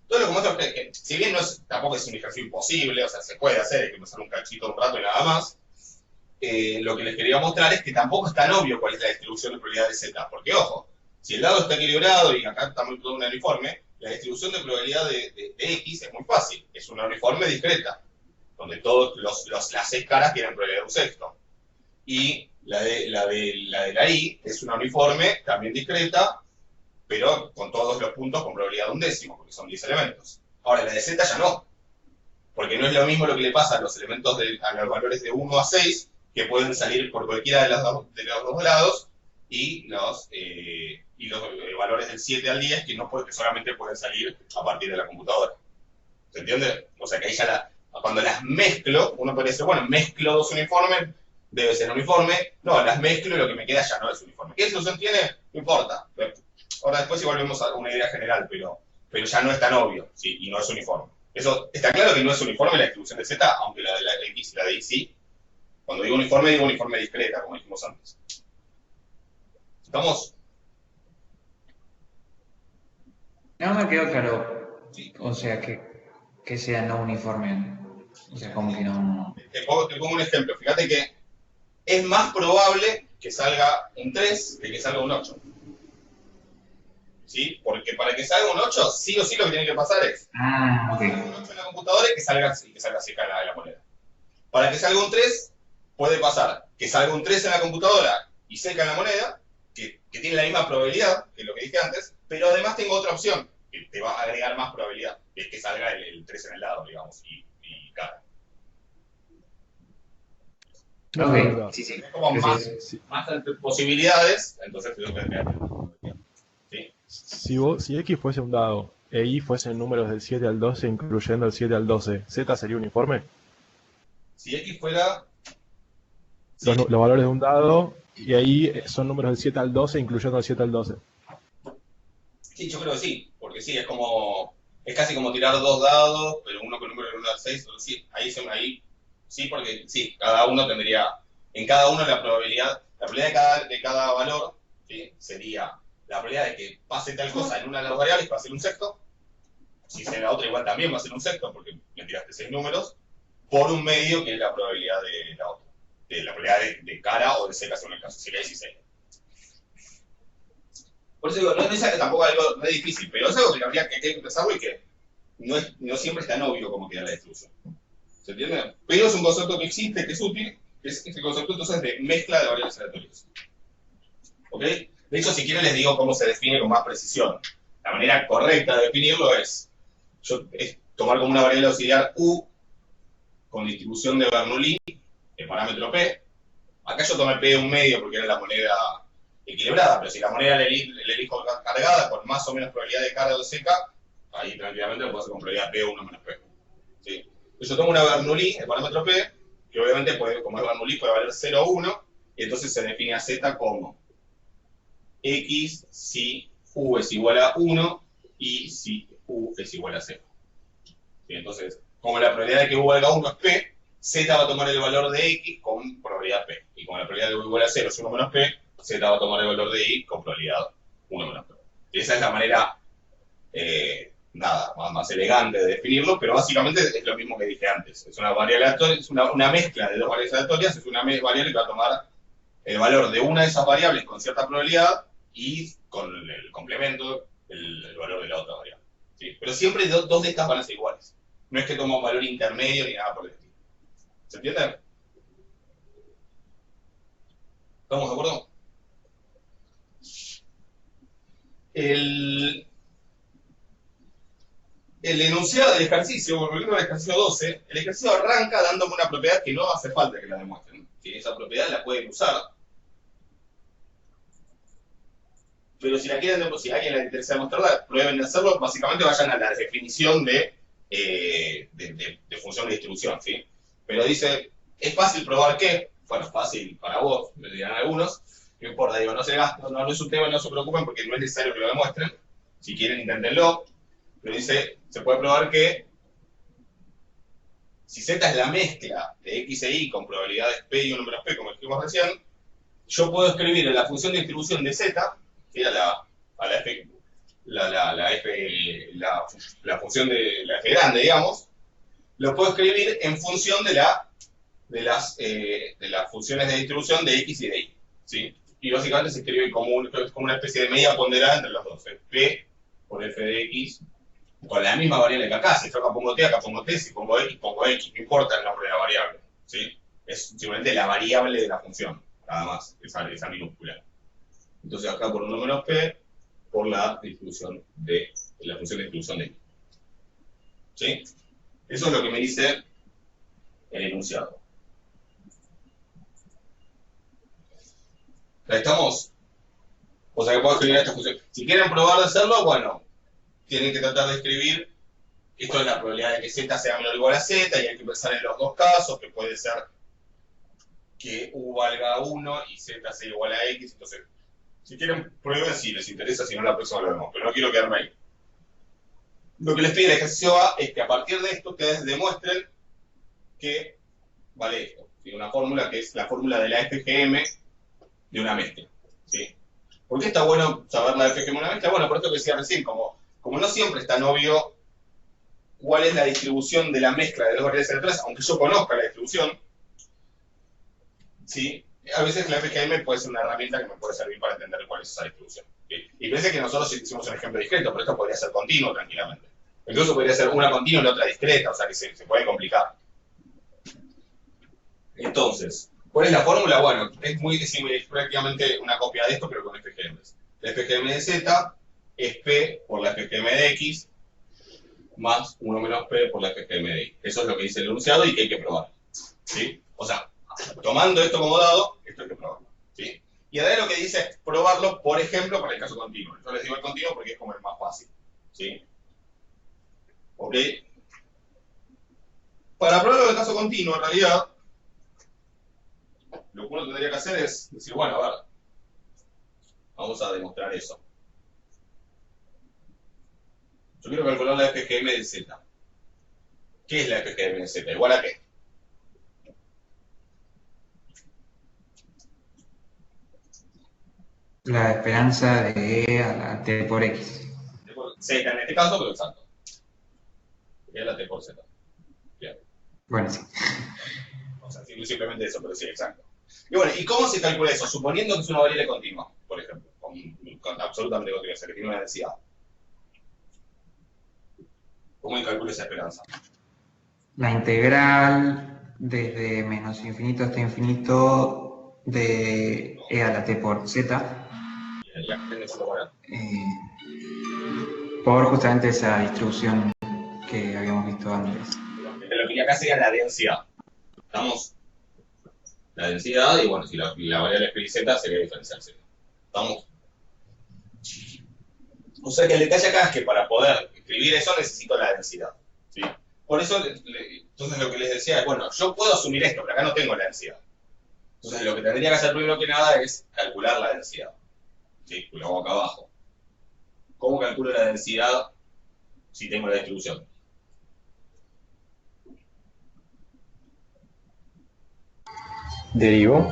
Entonces lo que muestro es que, si bien tampoco es un ejercicio imposible, o sea, se puede hacer, hay que pasar un cachito un rato y nada más, lo que les quería mostrar es que tampoco es tan obvio cuál es la distribución de probabilidad de Z, porque ojo, si el lado está equilibrado y acá está muy todo un uniforme, la distribución de probabilidad de X es muy fácil, es una uniforme discreta, donde todas las 6 caras tienen probabilidad de un sexto. Y la de la I es una uniforme también discreta, pero con todos los puntos con probabilidad de un décimo, porque son 10 elementos. Ahora, la de Z ya no, porque no es lo mismo lo que le pasa a los elementos a los valores de 1 a 6, que pueden salir por cualquiera de los dos lados, y los valores del 7 al 10, que solamente pueden salir a partir de la computadora. ¿Se entiende? O sea que ahí ya cuando las mezclo, uno puede decir, bueno, mezclo dos uniformes, debe ser uniforme. No, las mezclo y lo que me queda ya no es uniforme. ¿Qué solución tiene? No importa. Ahora después igual vemos una idea general, pero ya no es tan obvio, ¿sí? Y no es uniforme. Eso está claro que no es uniforme la distribución de Z, aunque la de la X y la de Y sí. Cuando digo uniforme discreta, como dijimos antes. ¿Estamos? No me quedó claro, o sea, que sea no uniforme. O sea, como que no... Te pongo un ejemplo. Fíjate que es más probable que salga un 3 que salga un 8. ¿Sí? Porque para que salga un 8, sí o sí lo que tiene que pasar es ok. un 8 en la computadora y que salga seca en la moneda. Para que salga un 3, puede pasar que salga un 3 en la computadora y seca en la moneda, que tiene la misma probabilidad que lo que dije antes, pero además tengo otra opción, que te va a agregar más probabilidad, que es que salga el 3 en el lado, digamos, y cara. Una pregunta. Sí. Es como más posibilidades, entonces tengo que tener. ¿Sí? Si X fuese un dado e Y fuesen números del 7 al 12, incluyendo el 7 al 12, ¿Z sería uniforme? Si X fuera... Los valores de un dado y ahí son números del 7 al 12, incluyendo el 7 al 12. Sí, yo creo que sí, porque sí, es casi como tirar dos dados, pero uno con número de 1 al 6, sí, ahí sí, porque sí, cada uno tendría, en cada uno la probabilidad de cada valor, ¿sí? Sería la probabilidad de que pase tal cosa en una de las variables, va a ser un sexto, si es en la otra igual también va a ser un sexto, porque me tiraste 6 números, por un medio que es la probabilidad de la otra, de la probabilidad de cara o de seca según el caso, sería 16. Por eso digo, no es tampoco algo muy difícil, pero es algo que habría que empezarlo y que no siempre es tan obvio como queda la distribución. ¿Se entiende? Pero es un concepto que existe, que es útil, que es el concepto entonces de mezcla de variables aleatorias. ¿Ok? De hecho, si quieren les digo cómo se define con más precisión. La manera correcta de definirlo es tomar como una variable auxiliar U con distribución de Bernoulli, el parámetro P. Acá yo tomé P de un medio porque era la moneda equilibrada, pero si la moneda la elijo cargada con más o menos probabilidad de carga o de seca, ahí tranquilamente lo puedo hacer con probabilidad P1 menos P. ¿Sí? Entonces yo tomo una Bernoulli, el parámetro P, que obviamente como es Bernoulli puede valer 0 o 1, y entonces se define a Z como X si U es igual a 1 y si U es igual a 0. ¿Sí? Entonces, como la probabilidad de que U valga 1 es P, Z va a tomar el valor de X con probabilidad P. Y como la probabilidad de U igual a 0 es 1 menos P, Z va a tomar el valor de Y con probabilidad 1 menos P. Y esa es la manera, más elegante de definirlo, pero básicamente es lo mismo que dije antes. Es una variable aleatoria, es una mezcla de dos variables aleatorias, es una variable que va a tomar el valor de una de esas variables con cierta probabilidad y con el complemento el valor de la otra variable. ¿Sí? Pero siempre dos de estas van a ser iguales. No es que toma un valor intermedio ni nada por el estilo. ¿Se entiende? ¿Estamos de acuerdo? El enunciado del ejercicio, volviendo al ejercicio 12, el ejercicio arranca dándome una propiedad que no hace falta que la demuestren. Que esa propiedad la pueden usar. Pero si la quieren, si a alguien le interesa demostrarla, prueben de hacerlo. Básicamente vayan a la definición de función de distribución, ¿sí? Pero dice, ¿es fácil probar qué? Bueno, fácil para vos, me dirán algunos. No importa, digo, no se gasta, no es un tema, no se preocupen porque no es necesario que lo demuestren. Si quieren, inténtenlo. Pero dice, se puede probar que si Z es la mezcla de X e Y con probabilidades P y 1 menos P, como dijimos recién, yo puedo escribir en la función de distribución de Z, que era la función de la F grande, digamos, lo puedo escribir en función de las funciones de distribución de X y de Y, ¿sí? Y básicamente se escribe como una especie de media ponderada entre los dos, P por F de X, con la misma variable que acá. Si yo acá pongo T, acá pongo T, si pongo X, no importa el nombre de la variable, ¿sí? Es simplemente la variable de la función, nada más, esa minúscula. Entonces acá por 1 menos P, por la función de X. ¿Sí? Eso es lo que me dice el enunciado. ¿Ahí estamos? O sea que puedo escribir esta función. Si quieren probar de hacerlo, bueno, tienen que tratar de escribir, esto es la probabilidad de que Z sea menor o igual a Z, y hay que pensar en los dos casos, que puede ser que U valga 1 y Z sea igual a X. Entonces, si quieren, prueben si les interesa, si no, la próxima lo vemos, pero no quiero quedarme ahí. Lo que les pide el ejercicio A es que a partir de esto ustedes demuestren que vale esto. ¿Sí? Una fórmula que es la fórmula de la FGM de una mezcla. ¿Sí? ¿Por qué está bueno saber la FGM de una mezcla? Bueno, por esto que decía recién, como no siempre es tan obvio cuál es la distribución de la mezcla de dos variables aleatorias, aunque yo conozca la distribución, ¿sí? A veces la FGM puede ser una herramienta que me puede servir para entender cuál es esa distribución. ¿Sí? Y pensé que nosotros hicimos un ejemplo discreto, pero esto podría ser continuo tranquilamente. Incluso podría ser una continua y la otra discreta, o sea que se puede complicar. Entonces, ¿cuál es la fórmula? Bueno, es prácticamente una copia de esto, pero con FGMs. La FGM de Z es P por la FGM de X más 1 menos P por la FGM de Y. Eso es lo que dice el enunciado y que hay que probar. ¿Sí? O sea, tomando esto como dado, esto hay que probarlo. ¿Sí? Y además lo que dice es probarlo, por ejemplo, para el caso continuo. Yo les digo el continuo porque es como el más fácil. ¿Sí? ¿Ok? Para probarlo del caso continuo, en realidad, lo que uno tendría que hacer es decir, bueno, a ver, vamos a demostrar eso. Yo quiero calcular la FGM de Z. ¿Qué es la FGM de Z? ¿Igual a qué? La esperanza de E a la T por X. Z en este caso, pero exacto. Es la T por Z. Bien. Bueno, sí. O sea, simplemente eso, pero sí, exacto. Y bueno, ¿y cómo se calcula eso? Suponiendo que es una variable continua, por ejemplo, con absolutamente continua, o sea, que tiene una densidad. ¿Cómo se calcula esa esperanza? La integral desde menos infinito hasta infinito de E a la T por Z. Por justamente esa distribución que habíamos visto antes. Lo que acá sería la densidad. ¿Estamos? La densidad, y bueno, si la variable es z, sería diferencial z. ¿Estamos? O sea que el detalle acá es que para poder escribir eso necesito la densidad. ¿Sí? Por eso, entonces lo que les decía es, bueno, yo puedo asumir esto, pero acá no tengo la densidad. Entonces lo que tendría que hacer primero que nada es calcular la densidad. ¿Sí? Lo hago acá abajo. ¿Cómo calculo la densidad si tengo la distribución? Derivo.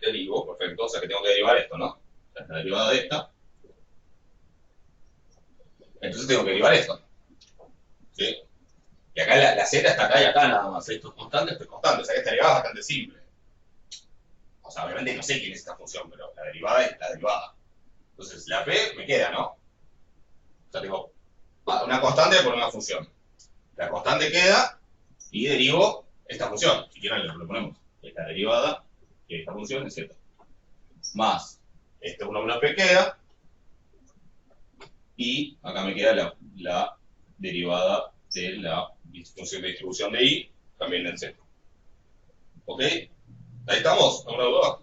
Derivo, perfecto, o sea que tengo que derivar esto, ¿no? O sea, la derivada de esta. Entonces tengo que derivar esto, ¿sí? Y acá la z está acá y acá nada más. Esto es constante, o sea que esta derivada es bastante simple. O sea, obviamente no sé quién es esta función, pero la derivada es la derivada. Entonces, la p me queda, ¿no? O sea, tengo una constante por una función. La constante queda y derivo esta función. Si quieren lo ponemos. Esta derivada de esta función es z. Más este 1 menos p queda. Y acá me queda la derivada de la función de distribución de i, también en z. ¿Ok? Ahí estamos, ¿alguna duda?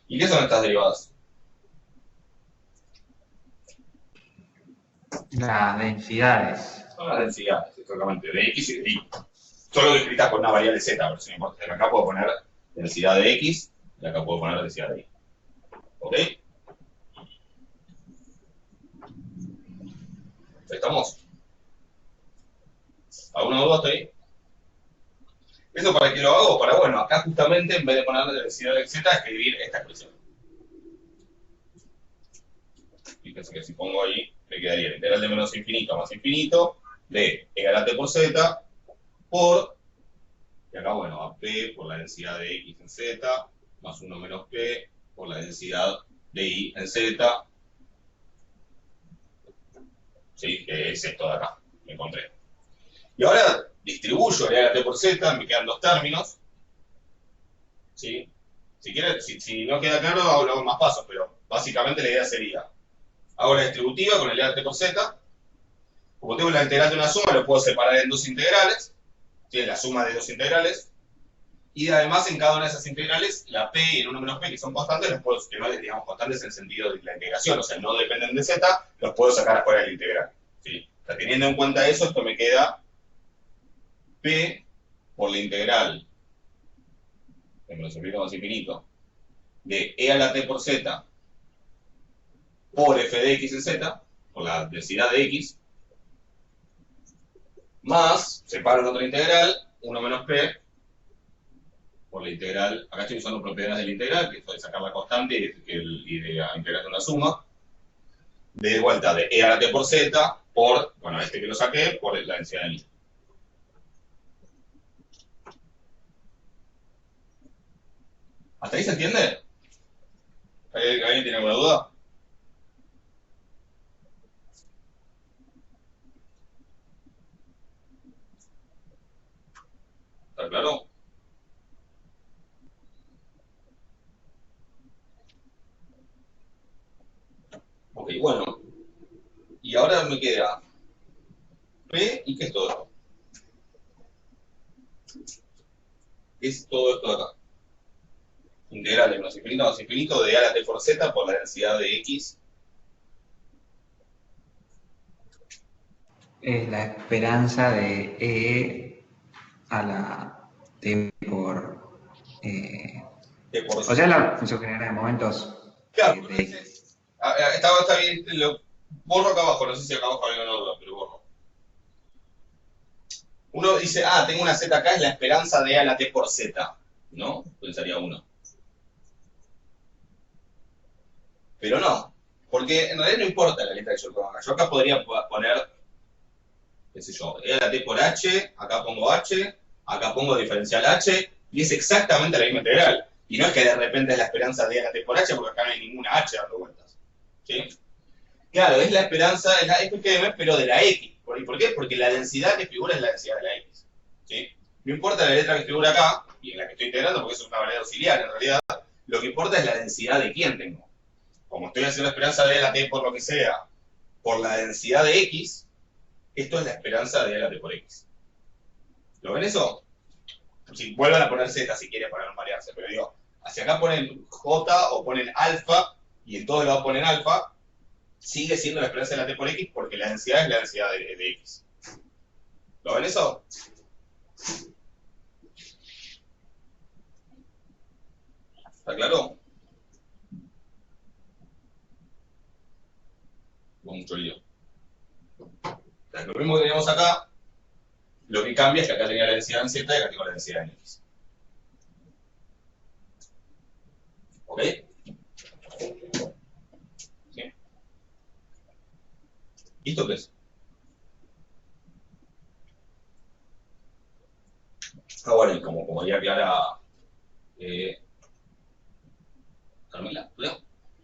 ¿Y qué son estas derivadas? Las densidades. Son las densidades, exactamente, de x y de y. Solo que escritas con una variable z, pero si no importa. Acá puedo poner densidad de x y acá puedo poner densidad de y. ¿Ok? Ahí estamos. ¿Alguna duda hasta ahí? ¿Eso para qué lo hago? Para, bueno, acá justamente en vez de poner la densidad de z, escribir esta expresión. Fíjense que si pongo ahí, me quedaría el integral de menos infinito más infinito de e a la t por z por, y acá, bueno, a p por la densidad de x en z, más 1 menos p por la densidad de y en z, ¿sí? Que es esto de acá, me encontré. Y ahora distribuyo el e a la t por z, me quedan dos términos, ¿sí? Si no queda claro, hago más pasos, pero básicamente la idea sería, hago la distributiva con el e a la t por z, como tengo la integral de una suma, lo puedo separar en dos integrales, ¿sí? La suma de dos integrales, y además en cada una de esas integrales, la p y el 1 menos p, que son constantes, los puedo, que no digamos constantes en el sentido de la integración, o sea, no dependen de z, los puedo sacar afuera de la integral, ¿sí? O sea, teniendo en cuenta eso, esto me queda p por la integral de menos infinito más infinito de e a la t por z por f de x en z, por la densidad de x, más, separo en otra integral, 1 menos p por la integral, acá estoy usando propiedades de la integral, que es de sacar la constante y de la integral de una suma, de vuelta de e a la t por z por, bueno, este que lo saqué, por la densidad de y. ¿Hasta ahí se entiende? ¿Alguien tiene alguna duda? ¿Está claro? Ok, bueno. Y ahora me queda P, ¿y qué es todo esto? ¿Qué es todo esto de acá? Integral de menos infinito más infinito de a la t por z por la densidad de x. Es la esperanza de E a la T por... T por o sea, la función general de momentos claro, de X. está bien, lo borro acá abajo, no sé si acá abajo hay una duda, pero borro. Uno dice, tengo una z acá, es la esperanza de a la t por z, ¿no? Pensaría uno. Pero no, porque en realidad no importa la letra que yo ponga. Yo acá podría poner, qué sé yo, e a la t por h, acá pongo h, acá pongo diferencial h, y es exactamente la misma integral. Y no es que de repente es la esperanza de a la t por h, porque acá no hay ninguna h dando vueltas. ¿Sí? Claro, es la esperanza, es la FQM, pero de la X. ¿Por qué? Porque la densidad que figura es la densidad de la X. ¿Sí? No importa la letra que figura acá, y en la que estoy integrando, porque es una variable auxiliar en realidad, lo que importa es la densidad de quién tengo. Como estoy haciendo la esperanza de la t por lo que sea, por la densidad de X, esto es la esperanza de la t por X. ¿Lo ven eso? Si vuelvan a poner Z si quieren para no marearse, pero digo, hacia acá ponen J o ponen alfa, y en todos lados ponen alfa, sigue siendo la esperanza de la t por x porque la densidad es la densidad de x. ¿Lo ven eso? ¿Está claro? Hubo mucho lío. Lo mismo que teníamos acá, Lo que cambia es que acá tenía la densidad en Z y acá tengo la densidad en X. ¿Ok? ¿Sí? ¿Y esto qué es? Ah, bueno, y como ya aclara Carmela, ¿no?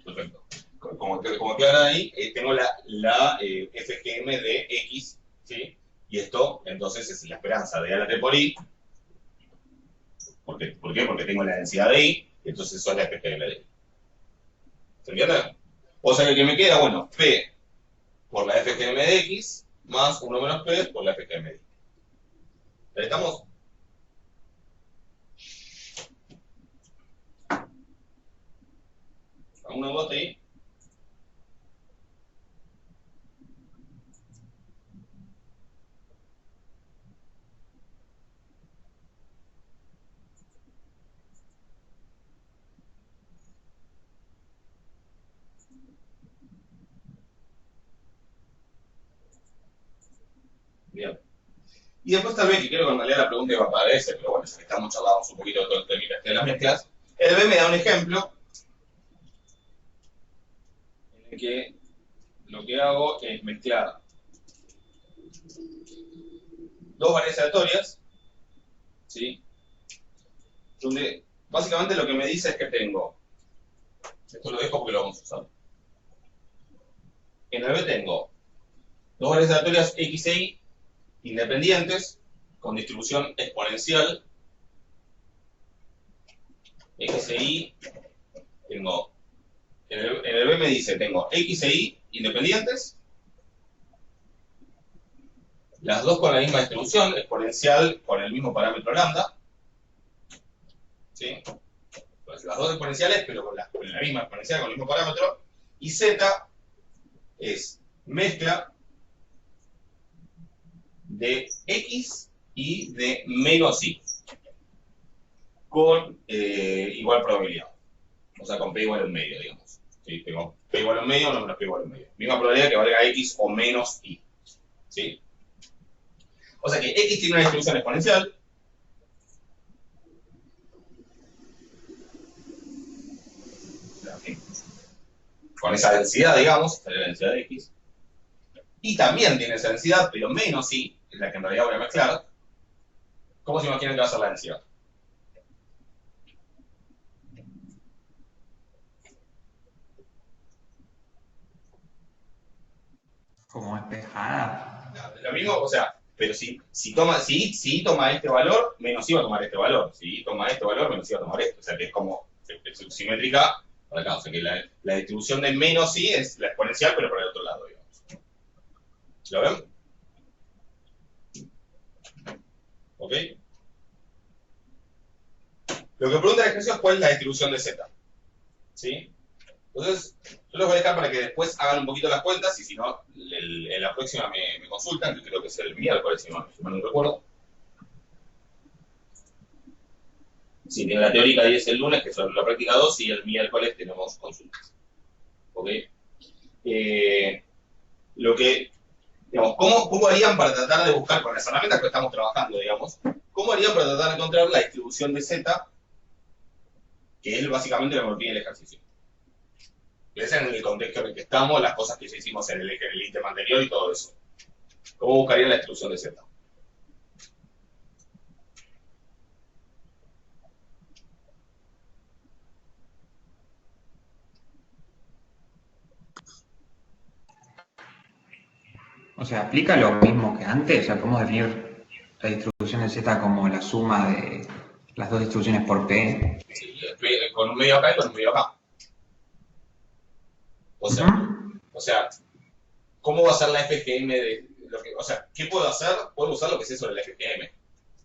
Perfecto. Como aclara ahí, tengo la FGM de X, ¿sí? Y esto, entonces, es la esperanza de A la T por I. ¿Por qué? Porque tengo la densidad de I, y entonces eso es la FGM de I. ¿Se entiende? O sea que me queda, bueno, P por la FGM de X más 1 menos P por la FGM de I. ¿Ahí estamos? A una gota ahí. Bien. Y después tal vez que quiero que en realidad la pregunta iba para ese, pero bueno, ya que estamos charlando un poquito de todo el tema de las mezclas. El B me da un ejemplo en el que lo que hago es mezclar dos variedades aleatorias, ¿sí? Donde básicamente lo que me dice es que tengo, esto lo dejo porque lo vamos a usar. En el B tengo dos variedades aleatorias X e Y independientes con distribución exponencial. X e Y, tengo, en el B me dice, tengo X e Y independientes, las dos con la misma distribución exponencial con el mismo parámetro lambda, ¿sí? Pues las dos exponenciales, pero con la misma exponencial, con el mismo parámetro, y Z es mezcla de X y de menos Y, con igual probabilidad, o sea, con P igual a un medio, digamos. ¿Sí? Tengo P igual a un medio o no menos P igual a un medio. Misma probabilidad que valga X o menos Y. ¿Sí? O sea que X tiene una distribución exponencial. Con esa densidad, digamos, esta es la densidad de X. Y también tiene esa densidad, pero menos Y, es la que en realidad voy a mezclar. ¿Cómo se imaginan que va a ser la densidad? Como espejada. Lo mismo, o sea, pero si Y toma este valor, menos Y va a tomar este valor. Si Y toma este valor, menos Y va a tomar este. O sea que es como es simétrica para acá. O sea que la distribución de menos Y es la exponencial, pero por el otro lado, digamos. ¿Lo ven? ¿Ok? Lo que pregunta el ejercicio es cuál es la distribución de Z. ¿Sí? Entonces, yo los voy a dejar para que después hagan un poquito las cuentas y si no, en la próxima me consultan, que creo que es el miércoles, si mal no recuerdo. Sí, tiene la teórica 10 el lunes, que son la práctica 2, y el miércoles tenemos consultas. ¿Ok? Digamos, ¿cómo harían para tratar de buscar, con las herramientas que estamos trabajando, digamos, cómo harían para tratar de encontrar la distribución de Z, que es básicamente lo que nos pide el ejercicio? Es en el contexto en el que estamos, las cosas que ya hicimos en el ítem anterior y todo eso. ¿Cómo buscaría la distribución de Z? O sea, aplica lo mismo que antes. O sea, podemos definir la distribución de Z como la suma de las dos distribuciones por P. Sí, con un medio acá y con un medio acá. O sea, ¿cómo va a ser la FGM de lo que, o sea, ¿qué puedo hacer? Puedo usar lo que sé sobre la FGM.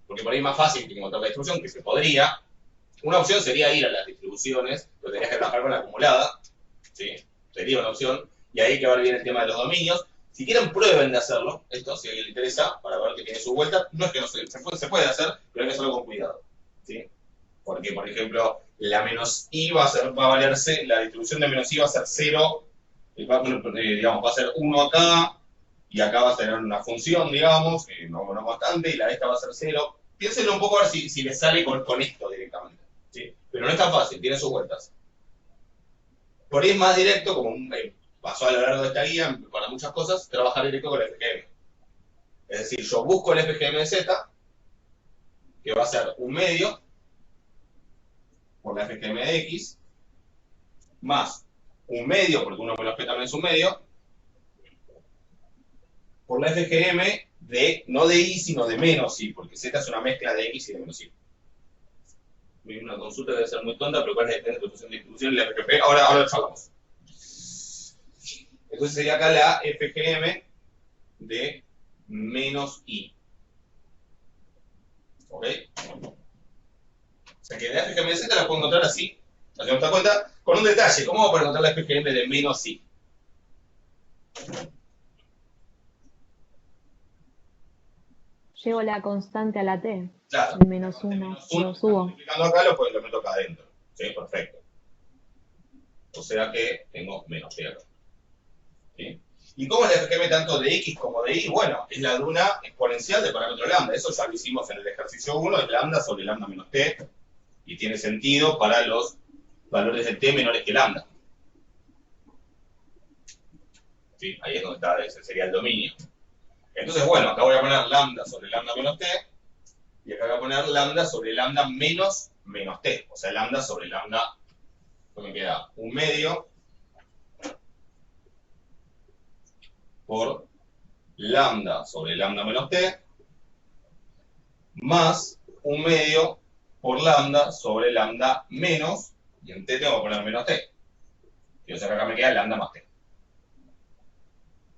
Porque por ahí es más fácil que encontrar la distribución, que se podría. Una opción sería ir a las distribuciones, pero tenías que trabajar con la acumulada. ¿Sí? Sería una opción. Y ahí hay que ver bien el tema de los dominios. Si quieren, prueben de hacerlo. Esto, si a alguien le interesa, para ver que tiene su vuelta. No es que no se puede hacer, pero hay que hacerlo con cuidado. ¿Sí? Porque, por ejemplo, la menos I va a valerse, la distribución de menos I va a ser 0, digamos, va a ser 1 acá, y acá va a tener una función, digamos, una constante, y la esta va a ser 0. Piénsenlo un poco a ver si les sale con esto directamente, ¿sí? Pero no es tan fácil, tiene sus vueltas. Por ahí es más directo, como pasó a lo largo de esta guía, para muchas cosas, trabajar directo con el FGM. Es decir, yo busco el FGM de Z, que va a ser 1/2 por la FGM de X, más 1/2, porque 1 menos P también es 1/2, por la FGM de, no de Y, sino de menos Y, porque Z es una mezcla de X y de menos Y. Una consulta debe ser muy tonta, pero cuál es la función de distribución y la FGP. Ahora lo hablamos. Entonces sería acá la FGM de menos I. ¿Ok? O sea que la FGM de Z la puedo encontrar así, ¿nos damos cuenta? Con un detalle, ¿cómo vamos a encontrar la FGM de menos I? Llevo la constante a la t, Claro. el -1, lo subo. Multiplicando acá lo meto acá adentro. ¿Sí? Perfecto. O sea que tengo menos T acá. ¿Sí? ¿Y cómo es la FGM tanto de X como de Y? Bueno, es la de una exponencial de parámetro lambda. Eso ya lo hicimos en el ejercicio 1, es lambda sobre lambda menos T. Y tiene sentido para los valores de T menores que lambda. ¿Sí? Ahí es donde está, ese sería el dominio. Entonces, bueno, acá voy a poner lambda sobre lambda menos T. Y acá voy a poner lambda sobre lambda menos T. O sea, lambda sobre lambda, que me queda 1/2 por lambda sobre lambda menos T, más 1/2 por lambda sobre lambda menos, y en T tengo que poner menos T. Y o sea que acá me queda lambda más T.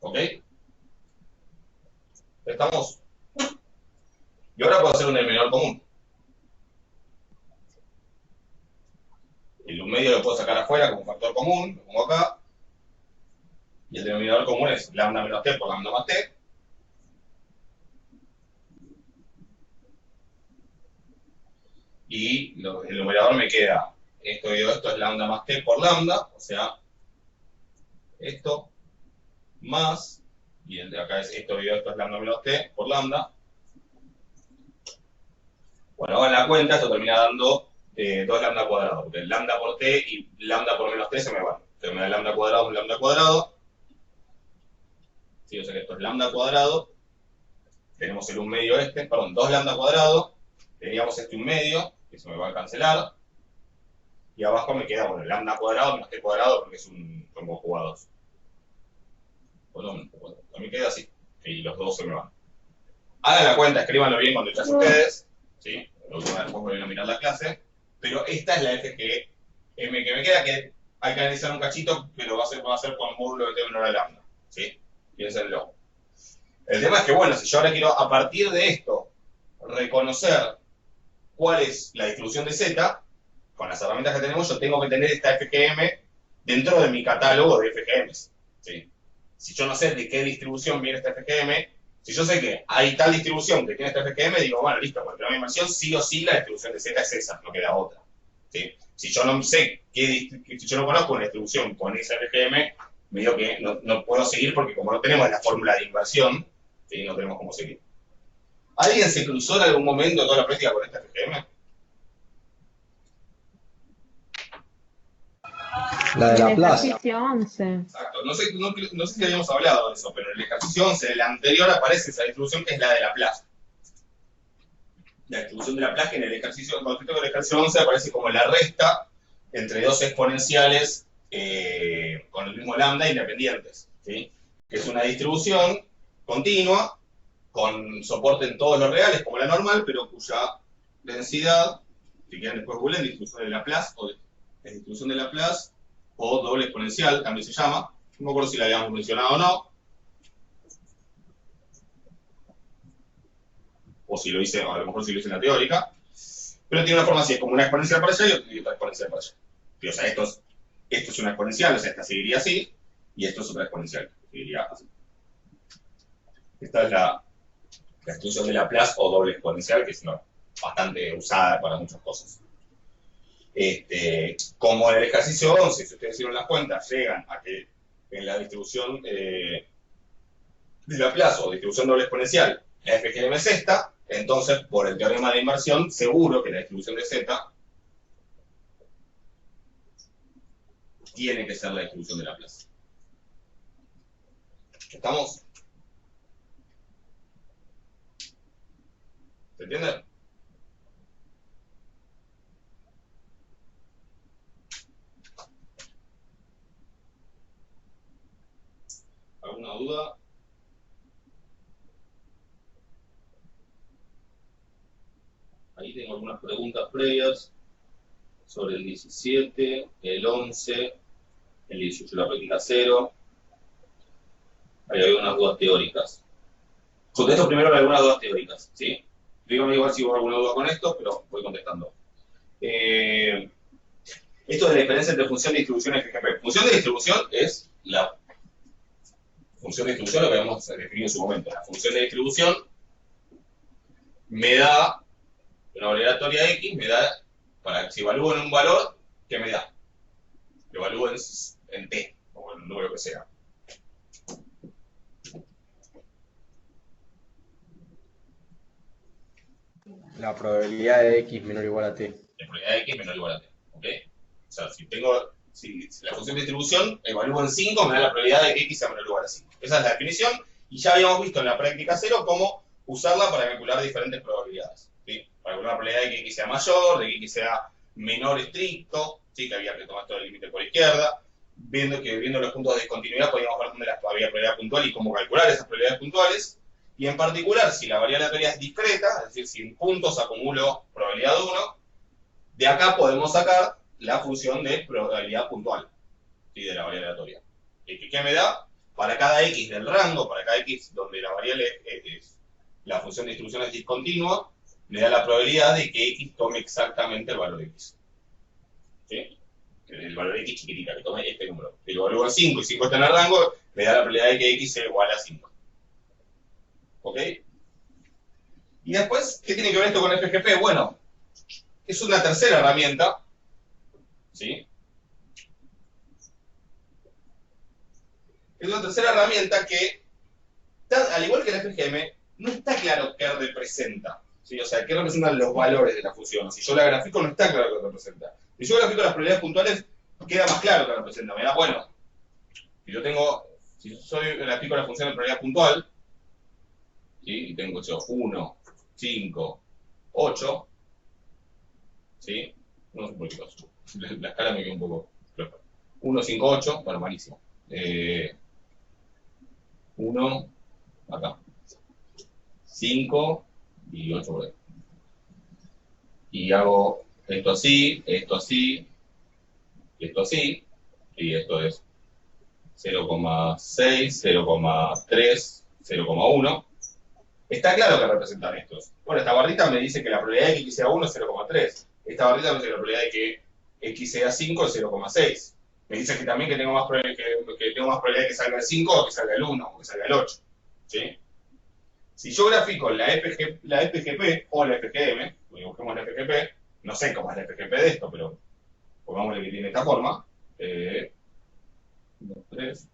¿Ok? ¿Estamos? Y ahora puedo hacer un denominador común. El 1/2 lo puedo sacar afuera como factor común, lo pongo acá. Y el denominador común es lambda menos T por lambda más T. Y el numerador me queda, esto es lambda más T por lambda, o sea, esto más, y el de acá es esto es lambda menos T por lambda. Bueno, hagan la cuenta, esto termina dando 2 lambda cuadrado, porque el lambda por T y lambda por menos T se me van. Se me da lambda cuadrado un lambda cuadrado. Sí, o sea que esto es lambda cuadrado. Tenemos el 1/2 perdón, 2 lambda cuadrado. Teníamos este 1/2, que se me va a cancelar. Y abajo me queda, bueno, lambda cuadrado menos T cuadrado, porque es un conjugados. Bueno, también queda así. Y los dos se me van. Hagan la cuenta, escríbanlo bien cuando ya ustedes. ¿Sí? La última vez después voy a mirar la clase. Pero esta es la FGM que me queda, que hay que analizar un cachito, pero va a ser con módulo de T menor a lambda. ¿Sí? Piénsenlo. El tema es que, bueno, si yo ahora quiero, a partir de esto, reconocer cuál es la distribución de Z, con las herramientas que tenemos, yo tengo que tener esta FGM dentro de mi catálogo de FGMs. ¿Sí? Si yo no sé de qué distribución viene esta FGM, si yo sé que hay tal distribución que tiene esta FGM, digo, bueno, listo, con la primera inversión, sí o sí la distribución de Z es esa, no queda otra. ¿Sí? Si yo no sé, si yo no conozco una distribución con esa FGM, me digo que no puedo seguir porque como no tenemos la fórmula de inversión, ¿sí? No tenemos cómo seguir. ¿Alguien se cruzó en algún momento toda la práctica con esta FGM? La de En el Laplace. ejercicio 11. Exacto. No sé si habíamos hablado de eso, pero en el ejercicio 11, en el anterior, aparece esa distribución que es la de Laplace. La distribución de Laplace, que en el ejercicio, en conflicto con el ejercicio 11, aparece como la resta entre dos exponenciales con el mismo lambda independientes. ¿Sí? Que es una distribución continua, con soporte en todos los reales, como la normal, pero cuya densidad, si quieren después googleen, distribución de Laplace, o distribución de Laplace, o doble exponencial, también se llama. No me acuerdo si la habíamos mencionado o no. O si lo hice, a lo mejor si lo hice en la teórica. Pero tiene una forma así, es como una exponencial para allá y otra exponencial para allá. O sea, esto es una exponencial, o sea, esta seguiría así, y esto es otra exponencial, seguiría así. Esta es la distribución de Laplace o doble exponencial, que es bastante usada para muchas cosas. Como en el ejercicio 11, si ustedes hicieron las cuentas, llegan a que en la distribución de Laplace o distribución doble exponencial, la FGM es esta, entonces por el teorema de inversión, seguro que la distribución de Z tiene que ser la distribución de Laplace. ¿Estamos? ¿Se entiende? ¿Alguna duda? Ahí tengo algunas preguntas previas sobre el 17, el 11, el 18, la práctica 0. Ahí hay algunas dudas teóricas. Contesto primero algunas dudas teóricas, ¿sí? Dígame igual si hubo alguna duda con esto, pero voy contestando. Esto de la diferencia entre función de distribución y FGP. Función de distribución es la función de distribución, lo que habíamos definido en su momento. La función de distribución me da una variable aleatoria X, me da, para si evalúo en un valor, ¿qué me da? Lo evalúo en T, o en un número que sea. La probabilidad de X menor o igual a T. La probabilidad de X menor o igual a T. ¿Ok? O sea, si la función de distribución evalúo en 5, me da la probabilidad de que X sea menor o igual a 5. Esa es la definición, y ya habíamos visto en la práctica 0 cómo usarla para calcular diferentes probabilidades. ¿Sí? Para calcular la probabilidad de que X sea mayor, de que X sea menor estricto, ¿sí? Que había que tomar todo el límite por izquierda. Viendo los puntos de discontinuidad, podíamos ver dónde había probabilidad puntual y cómo calcular esas probabilidades puntuales. Y en particular, si la variable aleatoria es discreta, es decir, si en puntos acumulo probabilidad 1, de acá podemos sacar la función de probabilidad puntual, ¿sí? De la variable aleatoria. ¿Qué me da? Para cada X del rango, para cada X donde la variable la función de distribución es discontinua, me da la probabilidad de que X tome exactamente el valor X. ¿Sí? El valor X chiquitita, que tome este número. Si lo evalúo en 5 y 5 está en el rango, me da la probabilidad de que X sea igual a 5. ¿Ok? Y después, ¿qué tiene que ver esto con FGP? Bueno, es una tercera herramienta, ¿sí? Es una tercera herramienta que, al igual que la FGM, no está claro qué representa, ¿sí? O sea, qué representan los valores de la función. Si yo la grafico, no está claro qué representa. Si yo grafico las probabilidades puntuales, queda más claro qué representa. Me da, bueno, si yo grafico la función de probabilidad puntual, ¿sí? Y tengo 1, 5, 8, ¿sí? No sé por qué pasó. La escala me quedó un poco floja. 1, 5, 8, bueno, malísimo. 1, acá. 5 y 8 por ahí. Y hago esto así, esto así, esto así, y esto es 0,6, 0,3, 0,1. Está claro que representan estos. Bueno, esta barrita me dice que la probabilidad de que X sea 1 es 0,3. Esta barrita me dice que la probabilidad de que X sea 5 es 0,6. Me dice que también que tengo más probabilidad de que salga el 5 o que salga el 1 o que salga el 8. ¿Sí? Si yo grafico la FGP o la FGM, busquemos la FGP, no sé cómo es la FGP de esto, pero pongámosle que tiene esta forma. 1, 2, 3.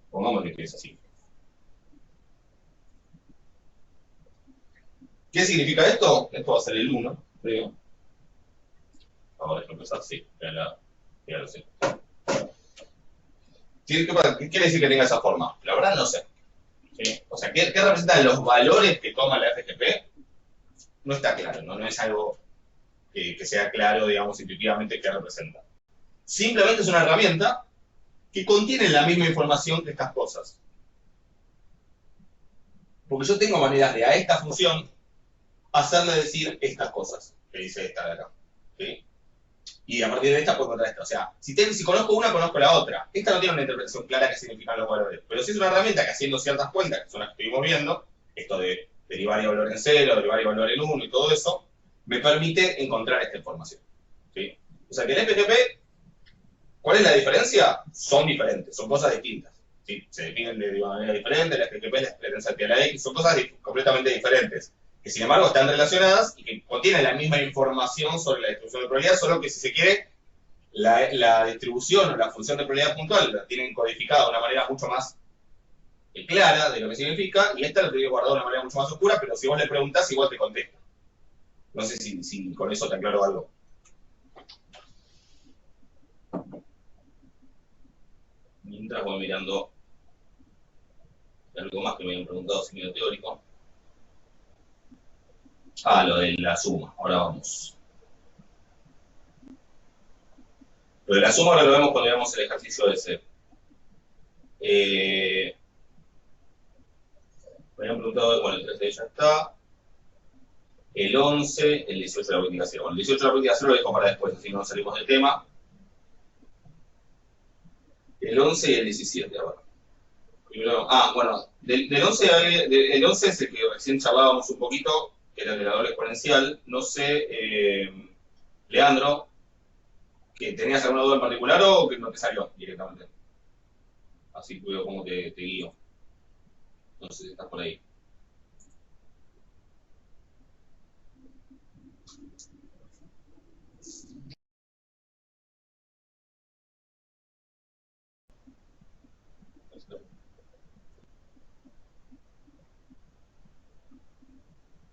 Pongámosle que es así. ¿Qué significa esto? Esto va a ser el 1, creo. Ahora déjame empezar, sí, ya lo sé. ¿Qué quiere decir que tenga esa forma? La verdad no sé. ¿Sí? O sea, ¿qué representan los valores que toma la FGP? No está claro, no es algo que sea claro, digamos, intuitivamente qué representa. Simplemente es una herramienta que contiene la misma información que estas cosas. Porque yo tengo maneras de a esta función hacerle decir estas cosas que dice esta de acá. ¿Sí? Y a partir de esta puedo encontrar esta. O sea, si conozco una, conozco la otra. Esta no tiene una interpretación clara de qué significan los valores. Pero sí es una herramienta que haciendo ciertas cuentas, que son las que estuvimos viendo, esto de derivar y valor en 0, derivar y valor en 1 y todo eso, me permite encontrar esta información. ¿Sí? O sea que el FGP, ¿cuál es la diferencia? Son diferentes, son cosas distintas. ¿Sí? Se definen de manera diferente, la FGP, la diferencia de la X, son cosas completamente diferentes, que sin embargo están relacionadas y que contienen la misma información sobre la distribución de probabilidad, solo que si se quiere, la distribución o la función de probabilidad puntual la tienen codificada de una manera mucho más clara de lo que significa, y esta lo tengo guardado de una manera mucho más oscura, pero si vos le preguntás, igual te contesta. No sé si con eso te aclaro algo. Mientras voy mirando algo más que me habían preguntado, si medio teórico. Lo de la suma, ahora vamos. Lo de la suma ahora lo vemos cuando veamos el ejercicio ese. Me habían preguntado, bueno, el 3D ya está. El 11, el 18 de la política cero. Bueno, el 18 de la política cero lo dejo para después, así no salimos del tema. El 11 y el 17, ahora. Primero, bueno, del 11, el 11 es el que recién charlábamos un poquito, que era el de la doble exponencial. No sé, Leandro, ¿que tenías alguna duda en particular o que no te salió directamente? Así veo cómo te guío. No sé si estás por ahí.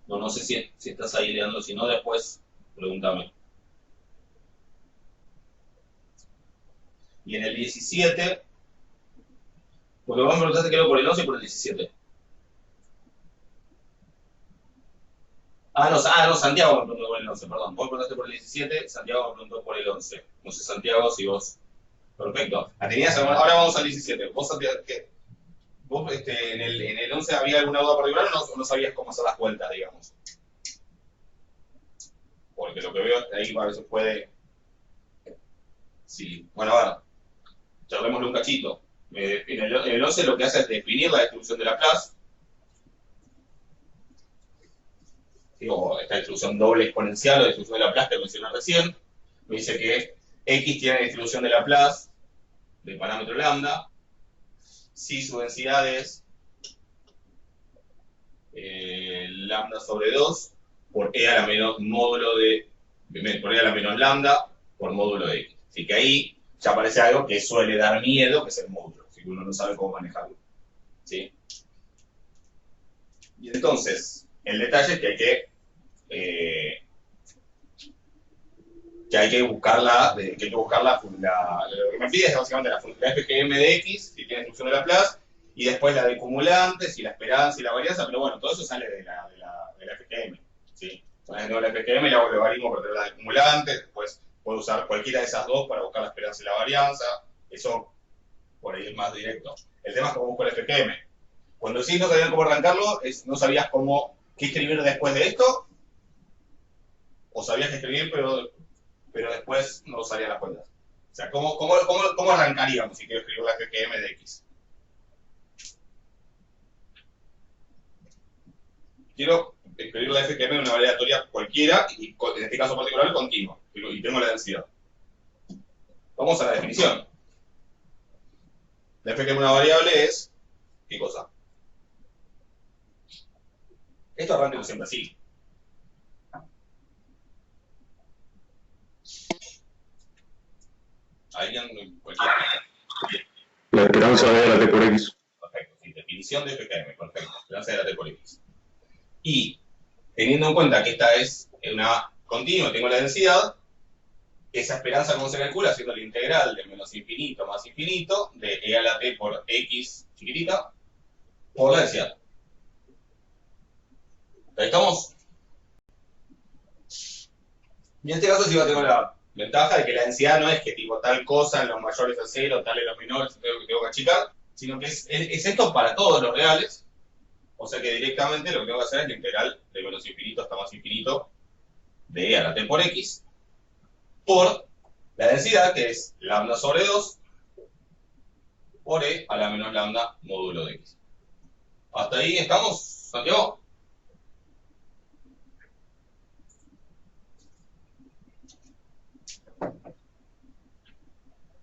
No sé si estás ahí, Leandro, si no, después pregúntame. Y en el 17, porque vos me preguntaste que era por el 11 y por el 17. No, Santiago me preguntó por el 11, perdón. Vos preguntaste por el 17, Santiago me preguntó por el 11. No sé, Santiago, si vos... Perfecto. Ahora vamos al 17. Vos, Santiago, vos en el 11 había alguna duda particular o no sabías cómo hacer las cuentas, digamos? Porque lo que veo ahí a veces puede... Sí. Bueno, a ver, charlémosle un cachito. En el 11 lo que hace es definir la distribución de Laplace. Digo, esta distribución doble exponencial o distribución de Laplace que mencioné recién. Me dice que X tiene distribución de Laplace de parámetro lambda si su densidad es lambda sobre 2 por e a la menos módulo de por e a la menos lambda por módulo de X. Así que ahí ya aparece algo que suele dar miedo, que es el módulo, si uno no sabe cómo manejarlo. ¿Sí? Y entonces, el detalle es que hay que buscar lo que me pide es básicamente la FGM de X, si tiene distribución de Laplace, y después la de cumulantes, y la esperanza y la varianza, pero bueno, todo eso sale de la FGM. ¿Sí? Entonces, no, la FGM le hago el logaritmo para tener la de cumulantes, después puedo usar cualquiera de esas dos para buscar la esperanza y la varianza, eso por ahí es más directo. El tema es cómo busco la FGM. Cuando sí no sabían cómo arrancarlo, no sabías qué escribir después de esto, o sabías qué escribir, pero después no salían las cuentas. O sea, ¿cómo arrancaríamos si quiero escribir la FGM de X? Quiero escribir la FGM de una manera aleatoria cualquiera, y en este caso particular continua, y tengo la densidad. Vamos a la definición. La FGM de una variable es... ¿Qué cosa? Esto arranca siempre así. Cualquiera. La esperanza de la T por X. Perfecto, sí, definición de FGM, perfecto, esperanza de la T por X. Y teniendo en cuenta que esta es una continua, tengo la densidad, esa esperanza, ¿cómo se calcula? Haciendo la integral de menos infinito más infinito de e a la T por X chiquitita por la densidad. ¿Ahí estamos? Y en este caso sí tengo la ventaja de que la densidad no es que tipo tal cosa en los mayores a 0, tal en los menores, tengo que achicar, sino que es esto para todos los reales, o sea que directamente lo que tengo que hacer es la integral de menos infinito hasta más infinito de e a la T por X por la densidad, que es lambda sobre 2 por e a la menos lambda módulo de X. ¿Hasta ahí estamos, Santiago?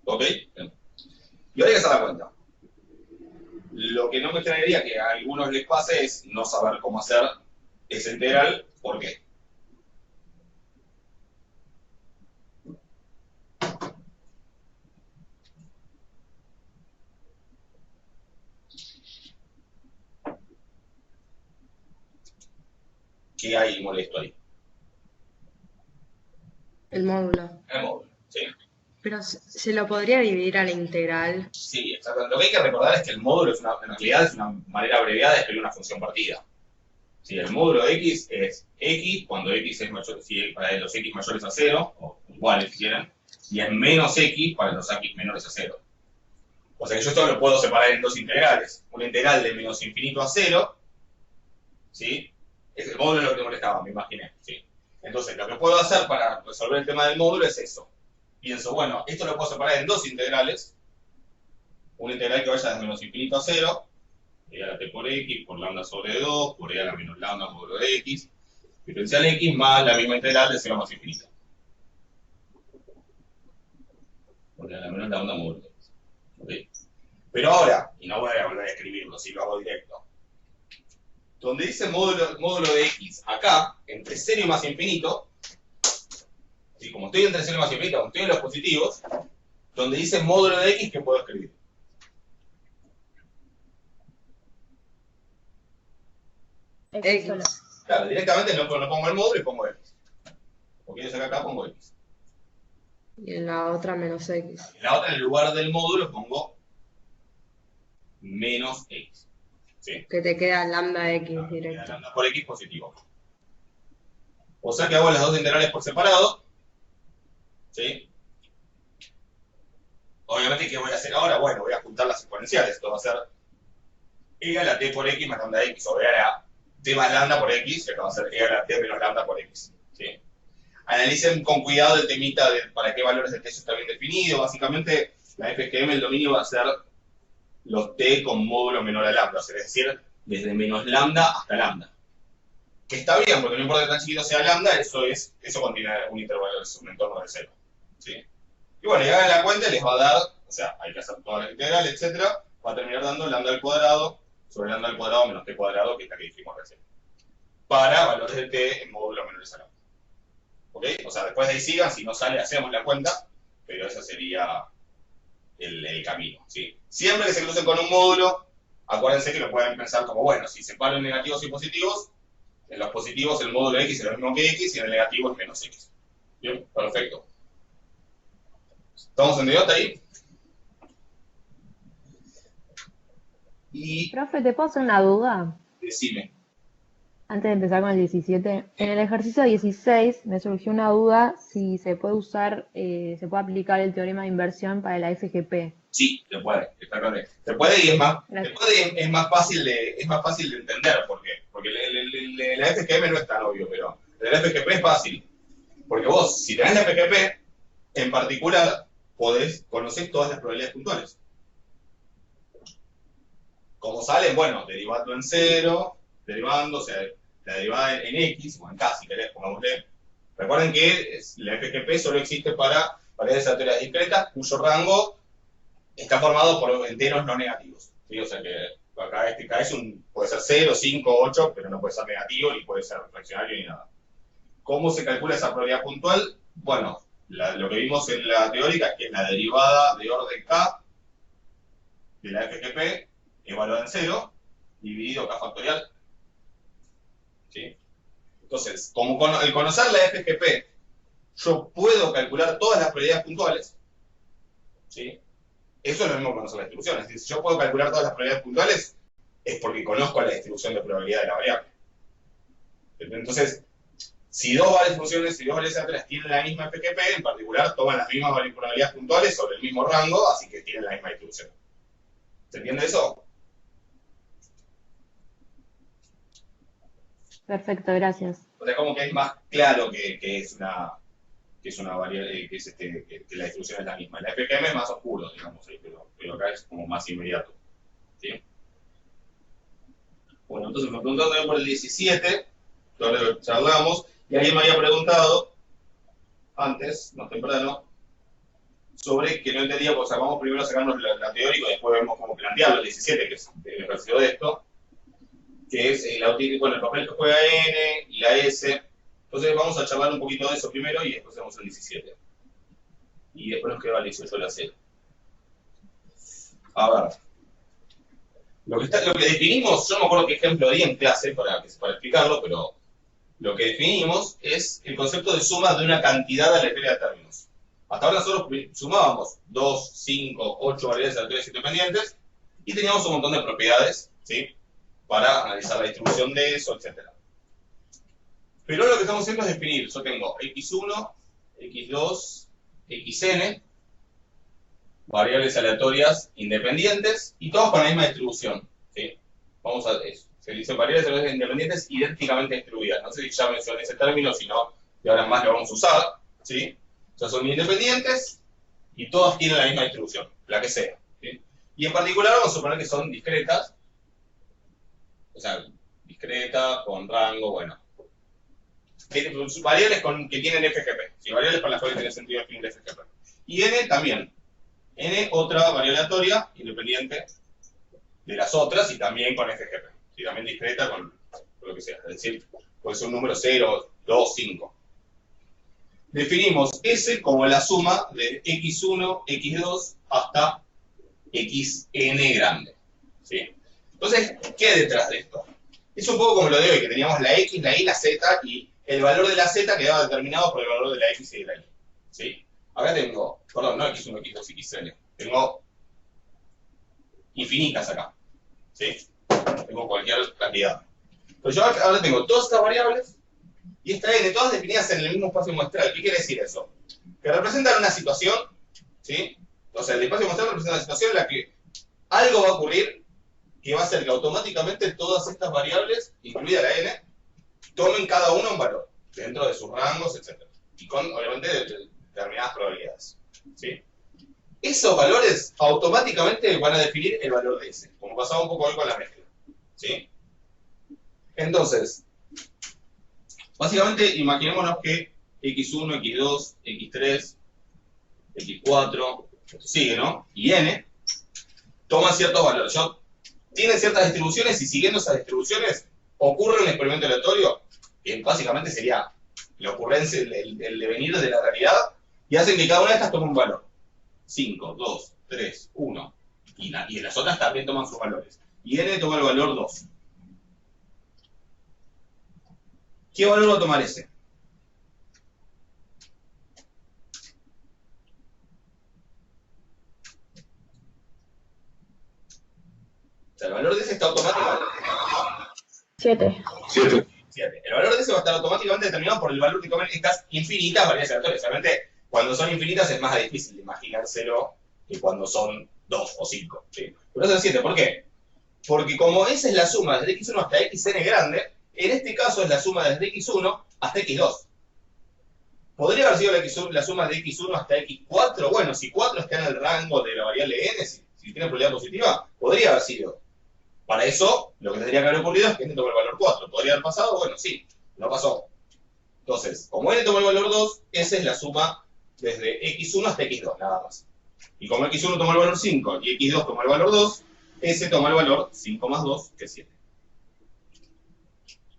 ¿Ok? Bien. Y ahora hay que hacer la cuenta. Lo que no me extrañaría que a algunos les pase es no saber cómo hacer esa integral. ¿Por qué? ¿qué hay molesto ahí? El módulo. El módulo, ¿sí? Pero se lo podría dividir a la integral. Sí, exactamente. Lo que hay que recordar es que el módulo en realidad es una manera abreviada de escribir una función partida. Sí, el módulo de x es x cuando x es mayor, para los x mayores a 0, o iguales si quieren, y es menos x para los x menores a 0. O sea que yo esto lo puedo separar en dos integrales. Una integral de menos infinito a 0, ¿sí? Es el módulo lo que molestaba, me imaginé, ¿sí? Entonces, lo que puedo hacer para resolver el tema del módulo es eso. Pienso, bueno, esto lo puedo separar en dos integrales. Una integral que vaya desde menos infinito a 0, e a la t por x, por lambda sobre 2, por e a la menos lambda módulo de x, diferencial x más la misma integral de 0 más infinito. Por e a la menos lambda módulo de x. ¿Okay? Pero ahora, y no voy a volver a escribirlo, si lo hago directo, donde dice módulo de x, acá, entre 0 y más infinito, ¿sí? Como estoy entre 0 y más infinito, como estoy en los positivos, donde dice módulo de x, ¿qué puedo escribir? X solo. Claro, directamente no pongo el módulo y pongo x. Porque yo saco acá, pongo x. Y en la otra menos x. En la otra, en el lugar del módulo, pongo menos x. ¿Sí? Que te queda lambda x directo. Lambda por x positivo. O sea que hago las dos integrales por separado. ¿Sí? Obviamente, ¿qué voy a hacer ahora? Bueno, voy a juntar las exponenciales. Esto va a ser e a la t por x más lambda x, o e a la t más lambda por x, y acá va a ser e a la t menos lambda por x. ¿Sí? Analicen con cuidado el temita de para qué valores de t está bien definido. Básicamente, la FGM, el dominio va a ser los t con módulo menor a lambda, es decir, desde menos lambda hasta lambda. Que está bien, porque no importa que tan chiquito sea lambda, eso contiene un intervalo, es un entorno de 0. ¿Sí? Y bueno, y hagan la cuenta y les va a dar, o sea, hay que hacer toda la integral, etcétera, va a terminar dando lambda al cuadrado sobre lambda al cuadrado menos t cuadrado, que es la que dijimos recién. Para valores de t en módulo menores a lambda. ¿Ok? O sea, después de ahí sigan, si no sale, hacemos la cuenta, pero ese sería el camino, ¿sí? Siempre que se crucen con un módulo, acuérdense que lo pueden pensar como, bueno, si separo en negativos y positivos, en los positivos el módulo x es lo mismo que x y en el negativo es menos x. ¿Bien? Perfecto. ¿Estamos entendidos hasta ahí? Y Profe, ¿te puedo hacer una duda? decime. Antes de empezar con el 17, en el ejercicio 16 me surgió una duda si se puede usar, se puede aplicar el teorema de inversión para la FGP. Sí, se puede, está claro. Se puede y es más fácil de entender. ¿Por qué? Porque la FGM no es tan obvio, pero la FGP es fácil. Porque vos, si tenés la FGP, en particular, conocés todas las probabilidades puntuales. ¿Cómo salen? Bueno, derivando en 0, derivando, o sea, la derivada en x, o en k, si querés, pongámosle. Recuerden que la FGP solo existe para variedades aleatorias discretas, cuyo rango está formado por enteros no negativos. ¿Sí? O sea que acá este k puede ser 0, 5, 8, pero no puede ser negativo, ni puede ser fraccionario, ni nada. ¿Cómo se calcula esa probabilidad puntual? Bueno, lo que vimos en la teórica es que la derivada de orden k de la FGP evaluada en 0, dividido k factorial. ¿Sí? Entonces, el conocer la FGP, yo puedo calcular todas las probabilidades puntuales. ¿Sí? Eso es lo mismo que conocer la distribución. Es decir, si yo puedo calcular todas las probabilidades puntuales, es porque conozco la distribución de probabilidad de la variable. Entonces, si dos variables aleatorias tienen la misma FGP, en particular toman las mismas probabilidades puntuales sobre el mismo rango, así que tienen la misma distribución. ¿Se entiende eso? Perfecto, gracias. O sea, como que es más claro que es una variable, que la distribución es la misma. La FGM es más oscuro, digamos, pero acá es como más inmediato. ¿Sí? Bueno, entonces me preguntaron también por el 17, ahora lo charlamos, y alguien me había preguntado antes, más temprano, sobre que no entendía, pues vamos primero a sacarnos la teórica y después vemos cómo plantearlo, el 17, que es el ejercicio de esto, que es el papel que juega N y la S. Entonces vamos a charlar un poquito de eso primero y después hacemos el 17. Y después nos queda el 18 la 0. A ver. Lo que definimos, yo no me acuerdo qué ejemplo di en clase para explicarlo, pero lo que definimos es el concepto de suma de una cantidad aleatoria de términos. Hasta ahora nosotros sumábamos 2, 5, 8 variables aleatorias independientes y teníamos un montón de propiedades, ¿sí?, para analizar la distribución de eso, etc. Pero lo que estamos haciendo es definir, yo tengo x1, x2, xn, variables aleatorias independientes y todos con la misma distribución, ¿sí? Vamos a eso. Se dicen variables aleatorias independientes idénticamente distribuidas. No sé si ya mencioné ese término, si no, de ahora en más lo vamos a usar, ¿sí? O sea, son independientes y todas tienen la misma distribución, la que sea, ¿sí? Y en particular vamos a suponer que son discretas, o sea, discretas, con rango, bueno. Variables que tienen FGP, ¿sí? Variables para las cuales tiene sentido definir FGP. Y n también. N, otra variable aleatoria, independiente de las otras y también con FGP. ¿Sí? También discreta con lo que sea. Es decir, puede ser un número 0, 2, 5. Definimos S como la suma de x1, x2 hasta xn grande. ¿Sí? Entonces, ¿qué hay detrás de esto? Es un poco como lo de hoy, que teníamos la x, la y, la z, y el valor de la z quedaba determinado por el valor de la x y de la y. ¿Sí? Acá tengo, perdón, no x1, x2, xn. Tengo infinitas acá. ¿Sí? Tengo cualquier cantidad. Pues yo ahora tengo todas estas variables y esta n, todas definidas en el mismo espacio muestral. ¿Qué quiere decir eso? Que representan una situación, ¿sí? O sea, el espacio muestral representa una situación en la que algo va a ocurrir que va a hacer que automáticamente todas estas variables, incluida la n, tomen cada una un valor, dentro de sus rangos, etc. Y con, obviamente, determinadas probabilidades. ¿Sí? Esos valores automáticamente van a definir el valor de S, como pasaba un poco hoy con la mezcla. ¿Sí? Entonces, básicamente imaginémonos que x1, x2, x3, x4, esto sigue, ¿no? Y n toman ciertos valores. Tienen ciertas distribuciones y siguiendo esas distribuciones ocurre un experimento aleatorio que básicamente sería la ocurrencia, el devenir de la realidad, y hacen que cada una de estas tome un valor. 5, 2, 3, 1. Y las otras también toman sus valores. Y n toma el valor 2. ¿Qué valor va a tomar ese? O sea, el valor de ese está automáticamente... 7. 7. 7. El valor de ese va a estar automáticamente determinado por el valor que tomen estas infinitas variables aleatorias. Realmente, cuando son infinitas es más difícil de imaginárselo que cuando son 2 o 5. ¿Sí? Pero eso es 7. ¿Por qué? Porque como esa es la suma desde x1 hasta xn grande, en este caso es la suma desde x1 hasta x2. ¿Podría haber sido la suma de x1 hasta x4? Bueno, si 4 está en el rango de la variable n, si tiene probabilidad positiva, podría haber sido. Para eso, lo que tendría que haber ocurrido es que n toma el valor 4. ¿Podría haber pasado? Bueno, sí, no pasó. Entonces, como n toma el valor 2, esa es la suma desde x1 hasta x2, nada más. Y como x1 toma el valor 5 y x2 toma el valor 2, ese toma el valor 5 más 2, que es 7.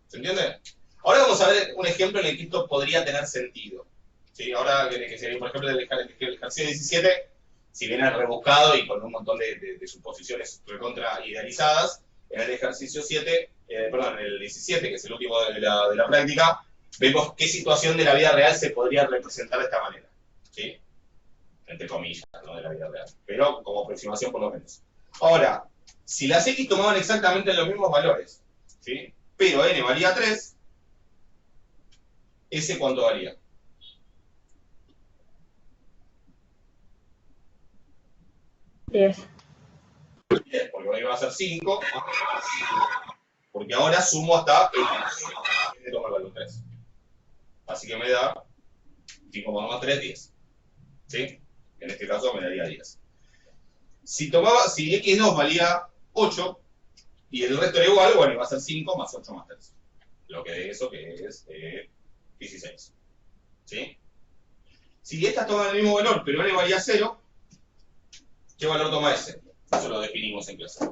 ¿Se entiende? Ahora vamos a ver un ejemplo en el que esto podría tener sentido. ¿Sí? Ahora, que sería, por ejemplo, el ejercicio 17, si bien es rebuscado y con un montón de suposiciones recontra idealizadas, en el ejercicio 7, perdón, en el 17, que es el último de la práctica, vemos qué situación de la vida real se podría representar de esta manera. ¿Sí? Entre comillas, no de la vida real. Pero como aproximación por lo menos. Ahora, si las x tomaban exactamente los mismos valores, ¿sí? Pero n valía 3, ¿ese cuánto valía? 10. 10, porque ahora iba a ser 5, porque ahora sumo hasta n toma el valor 3. Así que me da 5 más 3, 10. ¿Sí? En este caso me daría 10. Si x2 valía 8 y el resto era igual, bueno, iba a ser 5 más 8 más 3. Lo que de eso que es 16. ¿Sí? Si estas toman el mismo valor, pero n valía 0, ¿qué valor toma ese? Eso lo definimos en clase.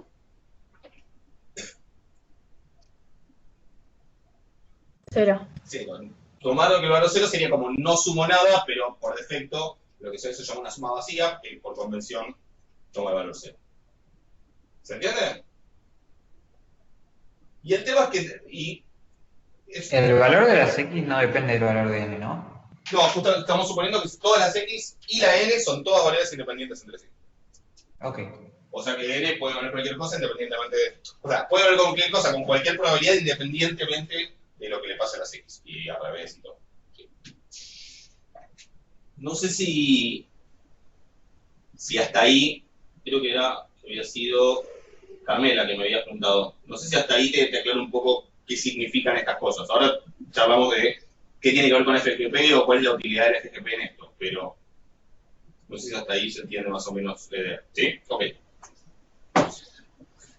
0. 0. Tomado que el valor 0 sería como no sumo nada, pero por defecto lo que se llama una suma vacía, que por convención toma el valor 0. ¿Se entiende? Y el tema es que El valor de las X no depende del valor de n, ¿no? No, justo estamos suponiendo que todas las X y la N son todas variables independientes entre sí. Ok. O sea que N puede valer cualquier cosa independientemente de... O sea, puede valer cualquier cosa con cualquier probabilidad independientemente de lo que le pase a las X. Y al revés y todo. Sí. No sé si hasta ahí, creo que había sido Carmela que me había preguntado. No sé si hasta ahí te aclaro un poco qué significan estas cosas. Ahora charlamos de qué tiene que ver con FGP o cuál es la utilidad del FGP en esto, pero no sé si hasta ahí se entiende más o menos la idea. ¿Sí? Ok.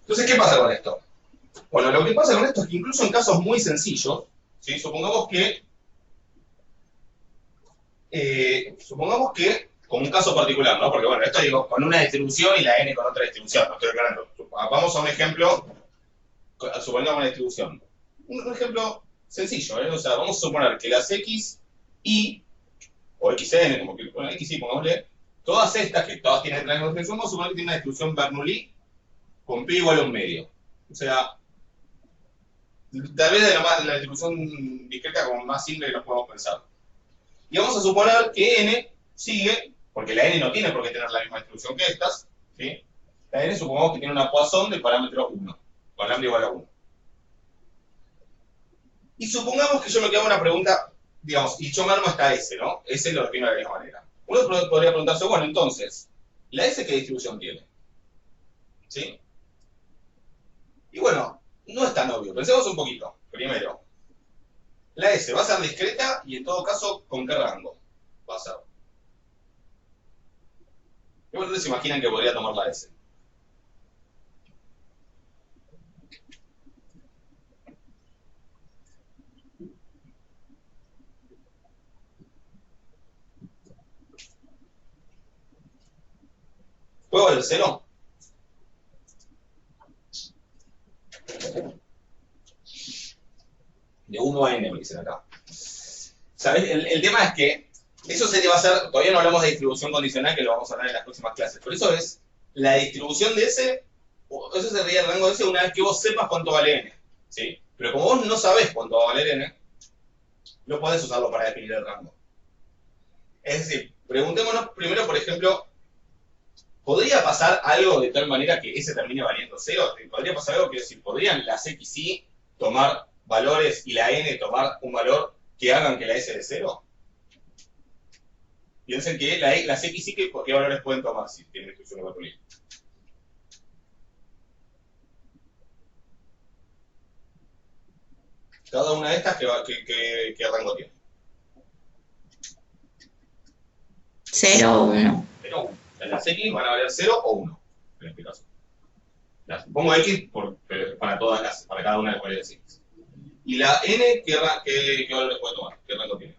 Entonces, ¿qué pasa con esto? Bueno, lo que pasa con esto es que incluso en casos muy sencillos, ¿sí? Supongamos que, como un caso particular, ¿no? Porque bueno, esto digo, con una distribución y la n con otra distribución, no estoy aclarando. Vamos a un ejemplo, suponiendo una distribución. Un ejemplo sencillo, ¿eh? O sea, vamos a suponer que las x, y, o xn, como que, bueno, x, y, pongámosle, todas estas, que todas tienen rango de distribución, vamos a suponer que tienen una distribución Bernoulli con p igual a 1/2. O sea, tal vez de la distribución discreta como más simple que nos podemos pensar. Y vamos a suponer que n sigue, porque la n no tiene por qué tener la misma distribución que estas, ¿sí? La n supongamos que tiene una Poisson de parámetro 1, con lambda igual a 1. Y supongamos que yo me quedo una pregunta, digamos, y yo me armo hasta S, ¿no? S lo defino de la misma manera. Uno podría preguntarse, bueno, entonces, ¿la S qué distribución tiene? ¿Sí? Y bueno, no es tan obvio. Pensemos un poquito. Primero, la S va a ser discreta y en todo caso, ¿con qué rango va a ser? ¿Qué ustedes se imaginan que podría tomar la S? ¿Puede valer 0? De 1 a n, me dicen acá. ¿Sabes? El tema es que eso se va a hacer, todavía no hablamos de distribución condicional, que lo vamos a hablar en las próximas clases. Por eso es la distribución de S, eso sería el rango de S una vez que vos sepas cuánto vale n. ¿Sí? Pero como vos no sabés cuánto va a valer n, no podés usarlo para definir el rango. Es decir, preguntémonos primero, por ejemplo, ¿podría pasar algo de tal manera que S termine valiendo 0? ¿Podría pasar algo que decir, podrían las X y tomar valores y la N tomar un valor que hagan que la S de 0? Piensen que las X y ¿qué valores pueden tomar si tienen distribución de Bernoulli? Cada una de estas, ¿qué rango tiene? 0 o 1. 0 o 1. Las X van a valer 0 o 1, en este caso. Pongo X para cada una de las variables X. ¿Y la N qué valores puede tomar? ¿Qué rango tiene?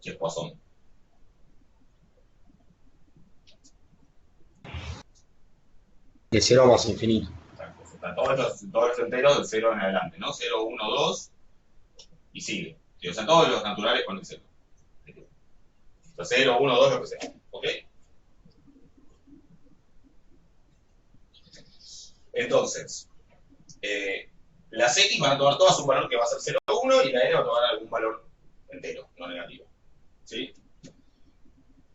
Si es Poisson. De 0 más infinito. Todos los enteros del 0 en adelante, ¿no? 0, 1, 2 y sigue. O sea, todos los naturales con el 0. O sea, 0, 1, 2, lo que sea. ¿Ok? Entonces, las X van a tomar todas un valor que va a ser 0, 1 y la N va a tomar algún valor entero, no negativo. ¿Sí?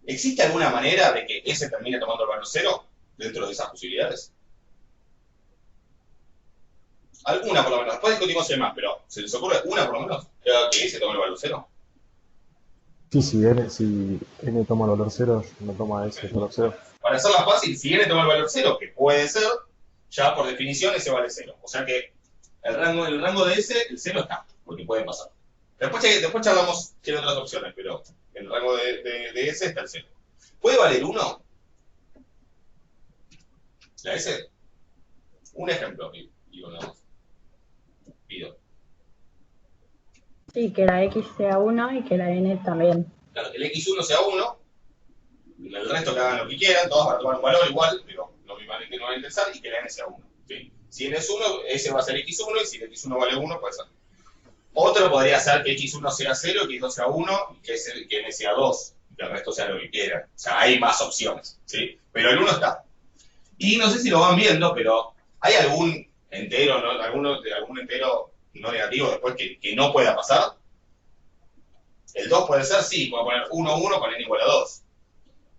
¿Existe alguna manera de que S termine tomando el valor 0 dentro de esas posibilidades? Alguna por lo menos. Después discutimos si hay más, pero ¿se les ocurre una por lo menos que S tome el valor 0? Sí, si n toma el valor 0, no toma S el valor 0. Para hacerla fácil, si n toma el valor 0, que puede ser, ya por definición S vale 0. O sea que el rango de S, el 0 está, porque puede pasar. Después charlamos, tiene otras opciones, pero en el rango de S está el 0. ¿Puede valer 1? ¿La S? Un ejemplo, digo nada más. Pido. Sí, que la X sea 1 y que la N también. Claro, que el X1 sea 1, el resto que hagan lo que quieran, todos van a tomar un valor igual, pero lo que no van a interesar, y que la N sea 1. ¿Sí? Si N es 1, ese va a ser X1, y si el X1 vale 1, puede ser. Otro podría ser que X1 sea 0, X2 sea 1, y que N sea 2, y que el resto sea lo que quieran. O sea, hay más opciones, ¿sí? Pero el 1 está. Y no sé si lo van viendo, pero ¿hay algún entero, ¿no? Algún entero no negativo después que no pueda pasar. El 2 puede ser, sí, puedo poner 1, 1 con n igual a 2.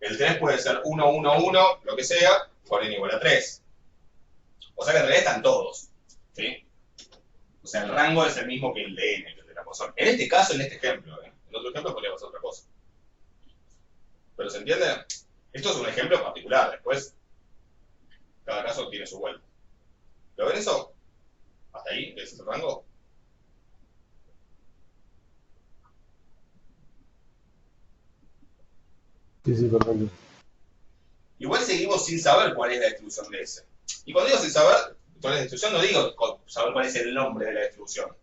El 3 puede ser 1, 1, 1, lo que sea, con n igual a 3. O sea que en realidad están todos, ¿sí? O sea, el rango es el mismo que el de n, que el de la posón. En este caso, en este ejemplo, ¿eh? En otro ejemplo podría pasar otra cosa. ¿Pero se entiende? Esto es un ejemplo particular, después cada caso tiene su vuelta. ¿Lo ven eso? ¿Hasta ahí? ¿Ese es el rango? Sí, sí, perfecto. Igual seguimos sin saber cuál es la distribución de ese. Y cuando digo sin saber cuál es la distribución, no digo saber cuál es el nombre de la distribución.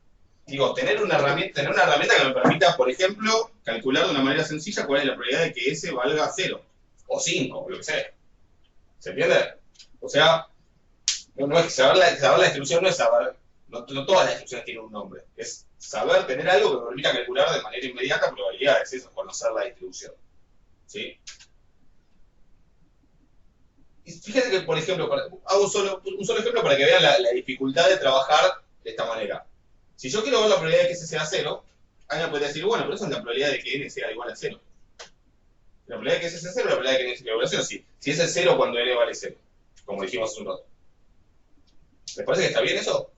Digo, tener una herramienta que me permita, por ejemplo, calcular de una manera sencilla cuál es la probabilidad de que ese valga 0, o 5, o lo que sea. ¿Se entiende? O sea, no es que saber la distribución no es saber, no todas las distribuciones tienen un nombre. Es saber tener algo que me permita calcular de manera inmediata probabilidades, eso es conocer la distribución. ¿Sí? Y fíjate que, por ejemplo, hago un solo ejemplo para que vean la dificultad de trabajar de esta manera. Si yo quiero ver la probabilidad de que ese sea 0, alguien podría decir, bueno, pero esa es la probabilidad de que n sea igual a 0. La probabilidad de que ese sea 0 es la probabilidad de que n sea igual a 0, sí. Si ese es 0 cuando n vale 0, como dijimos hace un rato. ¿Les parece que está bien eso?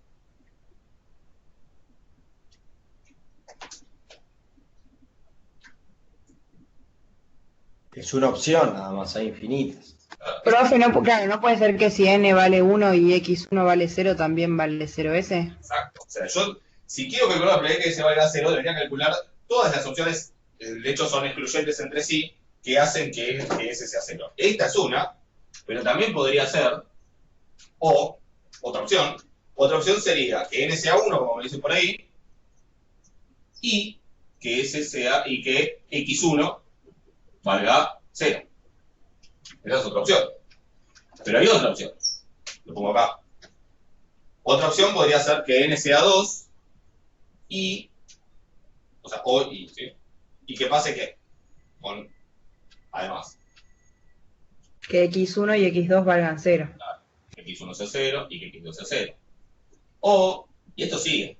Es una opción, nada más, hay infinitas. Profe, claro, no puede ser que si n vale 1 y x1 vale 0, también vale 0s. Exacto. O sea, yo, si quiero calcular la probabilidad de que ese valga 0, debería calcular todas las opciones, de hecho son excluyentes entre sí, que hacen que ese sea 0. Esta es una, pero también podría ser, o, otra opción sería que n sea 1, como me dicen por ahí, y que x1 valga 0. Esa es otra opción. Pero hay otra opción. Lo pongo acá. Otra opción podría ser que n sea 2 y, o sea, o y, ¿sí? Y que pase ¿qué? Con, además. Que x1 y x2 valgan 0. Claro, que x1 sea 0 y que x2 sea 0. O, y esto sigue,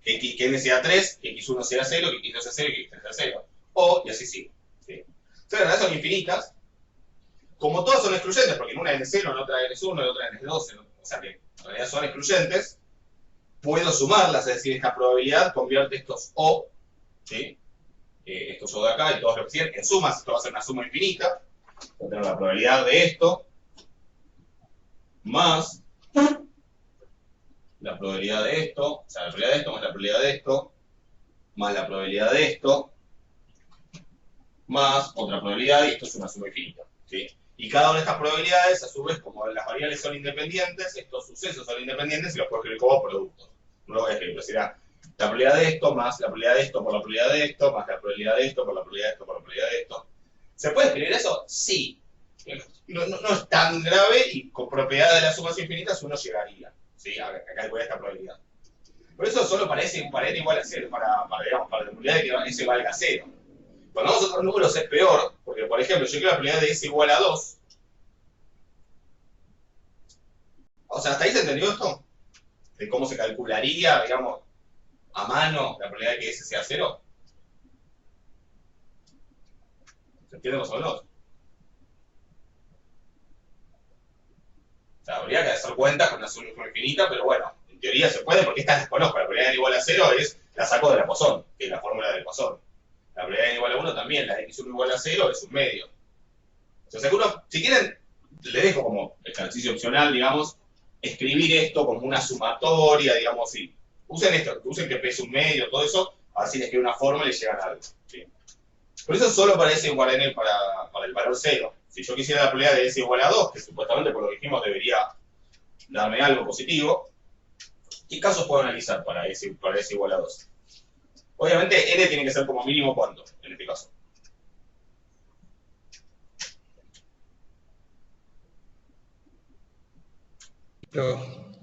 que n sea 3, que x1 sea 0, que x2 sea 0 y que x3 sea 0. O, y así sigue. ¿Sí? Entonces, en realidad son infinitas. Como todas son excluyentes, porque en una es 0, en otra es 1, en otra es 12, o sea que en realidad son excluyentes, puedo sumarlas, es decir, esta probabilidad convierte estos O, ¿sí? Estos O de acá y todos lo que siguen, en sumas, esto va a ser una suma infinita, voy a tener la probabilidad de esto, más la probabilidad de esto, o sea, la probabilidad de esto más la probabilidad de esto, más la probabilidad de esto, más otra probabilidad, y esto es una suma infinita, ¿sí? Y cada una de estas probabilidades, a su vez, como las variables son independientes, estos sucesos son independientes y los puedo escribir como productos. No lo voy a escribir, pero será la probabilidad de esto, más la probabilidad de esto por la probabilidad de esto, más la probabilidad de esto por la probabilidad de esto por la probabilidad de esto. ¿Se puede escribir eso? Sí. No es tan grave y con propiedad de las sumas infinitas uno llegaría, ¿sí? A calcular esta probabilidad. Por eso solo parece un pared igual a 0, para la probabilidad de que ese valga 0. Cuando vamos a otros números es peor, porque por ejemplo, yo quiero la probabilidad de s igual a 2. O sea, ¿hasta ahí se entendió esto? De cómo se calcularía, digamos, a mano la probabilidad de que s sea 0. ¿Se entiende más o menos? O sea, habría que hacer cuentas con una suma infinita, pero bueno, en teoría se puede porque estas las conozco. La probabilidad de n igual a 0 la saco de la Poisson, que es la fórmula del Poisson. La probabilidad de n igual a 1 también, la de x1 igual a 0 es un medio. O sea, si quieren, le dejo como ejercicio opcional, digamos, escribir esto como una sumatoria, digamos, sí. Usen esto, usen que pese un medio, todo eso, a ver si les queda una forma y les llegan a algo. ¿Sí? Por eso solo para s igual a n para el valor 0. Si yo quisiera la probabilidad de s igual a 2, que supuestamente por lo que dijimos debería darme algo positivo, ¿qué casos puedo analizar para s igual a 2? Obviamente n tiene que ser como mínimo ¿cuánto? En este caso.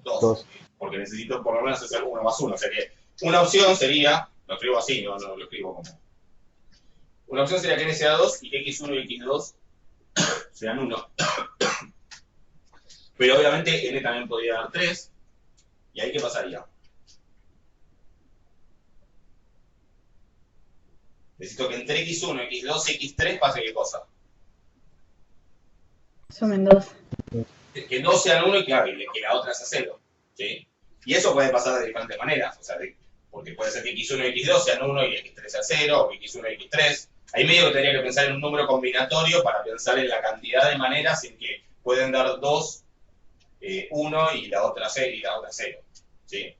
Dos. Porque necesito por lo menos hacer 1 más 1. O sea que una opción sería, lo escribo así, no lo escribo como. Una opción sería que n sea 2 y que x1 y x2 sean 1. Pero obviamente n también podría dar 3. ¿Y ahí qué pasaría? Necesito que entre x1, x2 y x3 pase qué cosa. Sumen 2. Que 2 sean 1 y que la otra sea 0. ¿Sí? Y eso puede pasar de diferentes maneras. O sea, porque puede ser que x1 y x2 sean 1 y x3 sea 0, o x1 y x3. Ahí medio que tendría que pensar en un número combinatorio para pensar en la cantidad de maneras en que pueden dar 2, 1 y la otra 0. ¿Sí?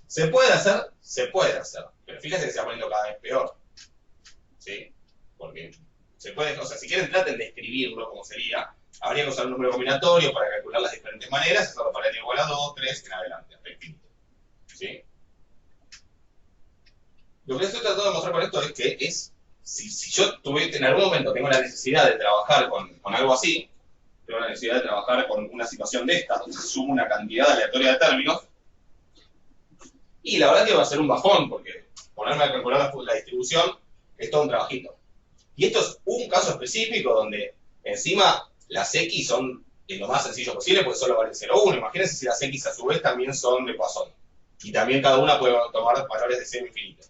¿Se puede hacer? Se puede hacer. Pero fíjense que se va poniendo cada vez peor. ¿Sí? Porque se puede, o sea, si quieren traten de escribirlo como sería, habría que usar un número combinatorio para calcular las diferentes maneras, hacerlo para n igual a 2, 3, en adelante, hasta infinito. ¿Sí? Lo que estoy tratando de mostrar con esto es que si yo en algún momento tengo la necesidad de trabajar con algo así, tengo la necesidad de trabajar con una situación de esta, donde se suma una cantidad aleatoria de términos, y la verdad que va a ser un bajón, porque ponerme a calcular la distribución es todo un trabajito. Y esto es un caso específico donde encima las X son lo más sencillo posible porque solo valen 0, 1. Imagínense si las X a su vez también son de Poisson. Y también cada una puede tomar valores de 0 infinito.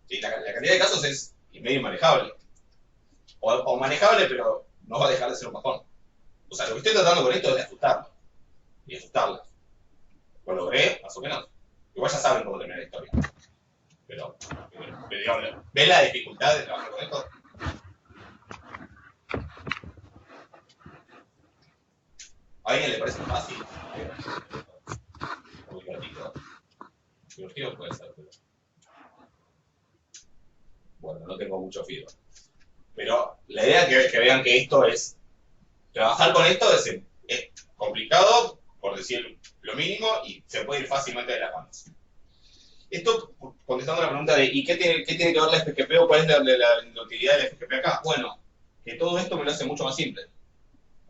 ¿Sí? La cantidad de casos es medio inmanejable. O manejable, pero no va a dejar de ser un bajón. O sea, lo que estoy tratando con esto es de ajustarlo. Y ajustarlas. Lo logré, más o menos. Igual ya saben cómo termina la historia. Pero digamos, ¿ven la dificultad de trabajar con esto? ¿A alguien le parece fácil? Muy divertido. Divertido puede ser, pero... Bueno, no tengo mucho feedback. Pero la idea es que vean que esto es... Trabajar con esto es complicado, por decir lo mínimo, y se puede ir fácilmente de las manos. Esto, contestando la pregunta de ¿y qué tiene que ver la FGP o cuál es la utilidad de la FGP acá? Bueno, que todo esto me lo hace mucho más simple.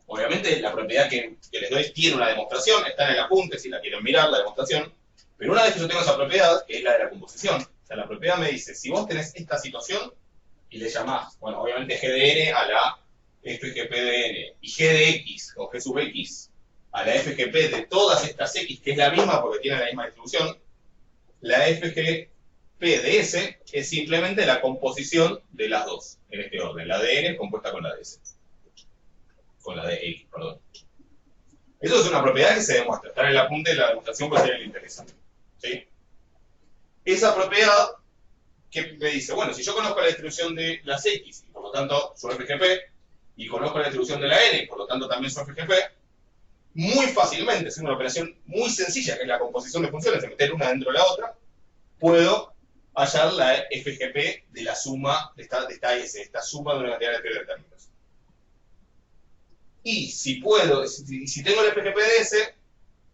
Obviamente la propiedad que les doy tiene una demostración, está en el apunte si la quieren mirar, la demostración, pero una vez que yo tengo esa propiedad, que es la de la composición, o sea, la propiedad me dice, si vos tenés esta situación y le llamás, bueno, obviamente G de n a la FGP de n, y G de x o G sub x a la FGP de todas estas x, que es la misma porque tiene la misma distribución, la FGP de S es simplemente la composición de las dos, en este orden, la de n compuesta con la de S. Con la de X, perdón. Eso es una propiedad que se demuestra. Está en el apunte de la demostración por si a alguien le interesa. ¿Sí? Esa propiedad que me dice, bueno, si yo conozco la distribución de las X, y por lo tanto su FGP, y conozco la distribución de la N, y por lo tanto también su FGP, muy fácilmente, es una operación muy sencilla, que es la composición de funciones, de meter una dentro de la otra, puedo hallar la FGP de la suma de esta S, esta suma de una cantidad aleatoria de términos. Y si tengo el FGP de S,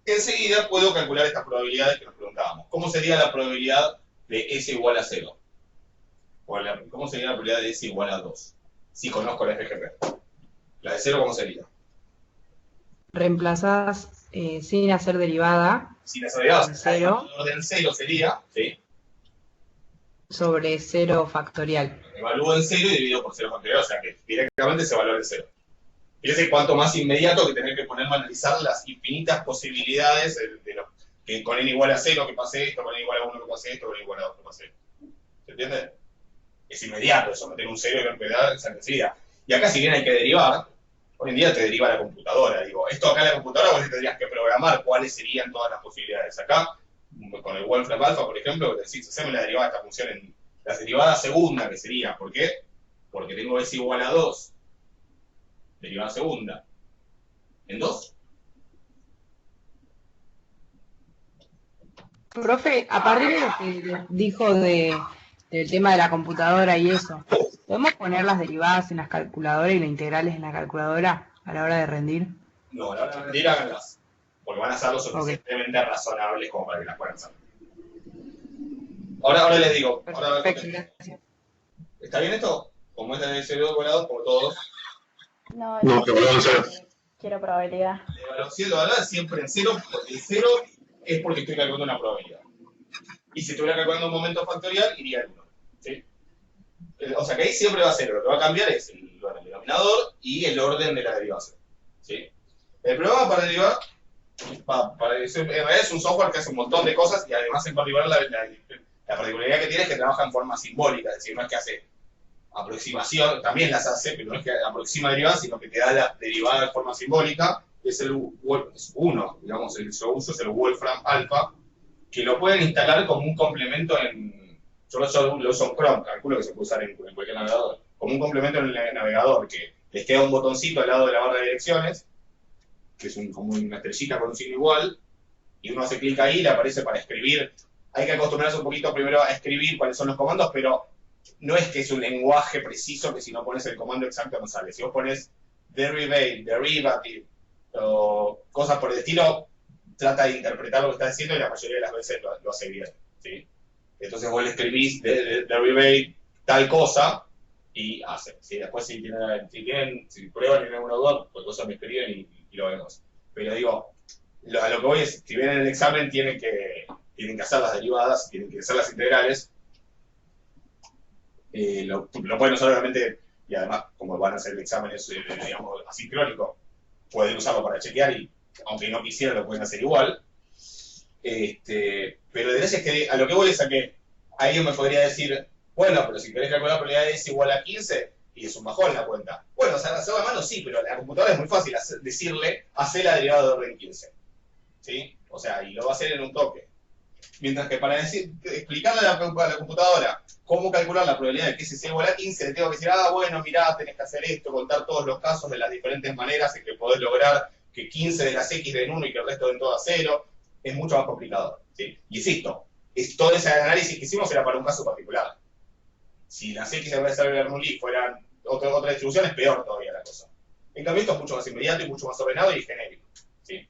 enseguida puedo calcular estas probabilidades que nos preguntábamos. ¿Cómo sería la probabilidad de S igual a 0? ¿Cómo sería la probabilidad de S igual a 2? Si conozco la FGP. La de 0, ¿cómo sería? Reemplazadas sin hacer derivada. Sin hacer derivada, Cero. el orden 0 sería, ¿sí? Sobre 0 factorial. Evalúo en 0 y divido por 0 factorial, o sea que directamente se valora en 0. Fíjense cuánto más inmediato que tener que ponerme a analizar las infinitas posibilidades que con n igual a 0 que pase esto, con n igual a 1 que pase esto, con n igual a 2 que pase esto. ¿Se entiende? Es inmediato eso, meter un 0 y ver qué da esa enseguida. Y acá si bien hay que derivar, hoy en día te deriva la computadora. Digo, esto acá en la computadora vos tendrías que programar cuáles serían todas las posibilidades. Acá, con el Wolfram Alpha, por ejemplo, decís, hacemos la derivada de esta función en la derivada segunda, que sería, ¿por qué? Porque tengo s igual a 2. Derivada segunda. ¿En 2? Profe, a partir de lo que dijo del tema de la computadora y eso, ¿podemos poner las derivadas en las calculadoras y las integrales en la calculadora a la hora de rendir? No, a la hora de rendir háganlas. Porque van a ser lo suficientemente razonables como para que las puedan hacer. Ahora les digo. Perfecto, gracias. ¿Está bien esto? Como es de 0 igual a 2, como todos. No, No, que valor 0. quiero probabilidad. Lo valora siempre en 0, porque el 0 es porque estoy calculando una probabilidad. Y si estuviera calculando un momento factorial, iría al 1. ¿Sí? O sea que ahí siempre va a 0. Lo que va a cambiar es el denominador y el orden de la derivación. ¿Sí? El programa para derivar En realidad es un software que hace un montón de cosas y además en particular la particularidad que tiene es que trabaja en forma simbólica, es decir, no es que hace aproximación, también las hace, pero no es que aproxima derivadas, sino que te da la derivada de forma simbólica, que es es uno, digamos, el que yo uso es el Wolfram Alpha, que lo pueden instalar como un complemento yo lo uso en Chrome, calculo que se puede usar en cualquier navegador, como un complemento en el navegador, que les queda un botoncito al lado de la barra de direcciones, que es como una estrellita con un signo igual, y uno hace clic ahí y le aparece para escribir. Hay que acostumbrarse un poquito primero a escribir cuáles son los comandos, pero no es que es un lenguaje preciso que si no pones el comando exacto no sale. Si vos pones derivative, o cosas por el estilo, trata de interpretar lo que está diciendo y la mayoría de las veces lo hace bien, ¿sí? Entonces vos le escribís derivate tal cosa y hace, ¿sí? Después si prueban y tienen alguna duda, pues cosas me escriben y lo vemos. Pero digo, a lo que voy es, si vienen en el examen tienen que hacer las derivadas, tienen que hacer las integrales. Lo pueden usar obviamente, y además como van a hacer el examen es, digamos, asincrónico, pueden usarlo para chequear y aunque no quisieran lo pueden hacer igual. Pero de gracia es que a lo que voy es a que alguien me podría decir, bueno, pero si querés calcular la probabilidad es igual a 15 y es un bajón la cuenta. Bueno, o sea, hacerlo a mano sí, pero a la computadora es muy fácil decirle, hacer la derivada de orden 15. ¿Sí? O sea, y lo va a hacer en un toque. Mientras que para explicarle a la computadora cómo calcular la probabilidad de que ese sea igual a 15, le tengo que decir, bueno, mirá, tenés que hacer esto, contar todos los casos de las diferentes maneras en que podés lograr que 15 de las X den 1 y que el resto den todo a 0. Es mucho más complicado, ¿sí? Y insisto, todo ese análisis que hicimos era para un caso particular. Si las X de Bernoulli fueran otra distribución, es peor todavía la cosa. En cambio, esto es mucho más inmediato y mucho más ordenado y genérico, ¿sí?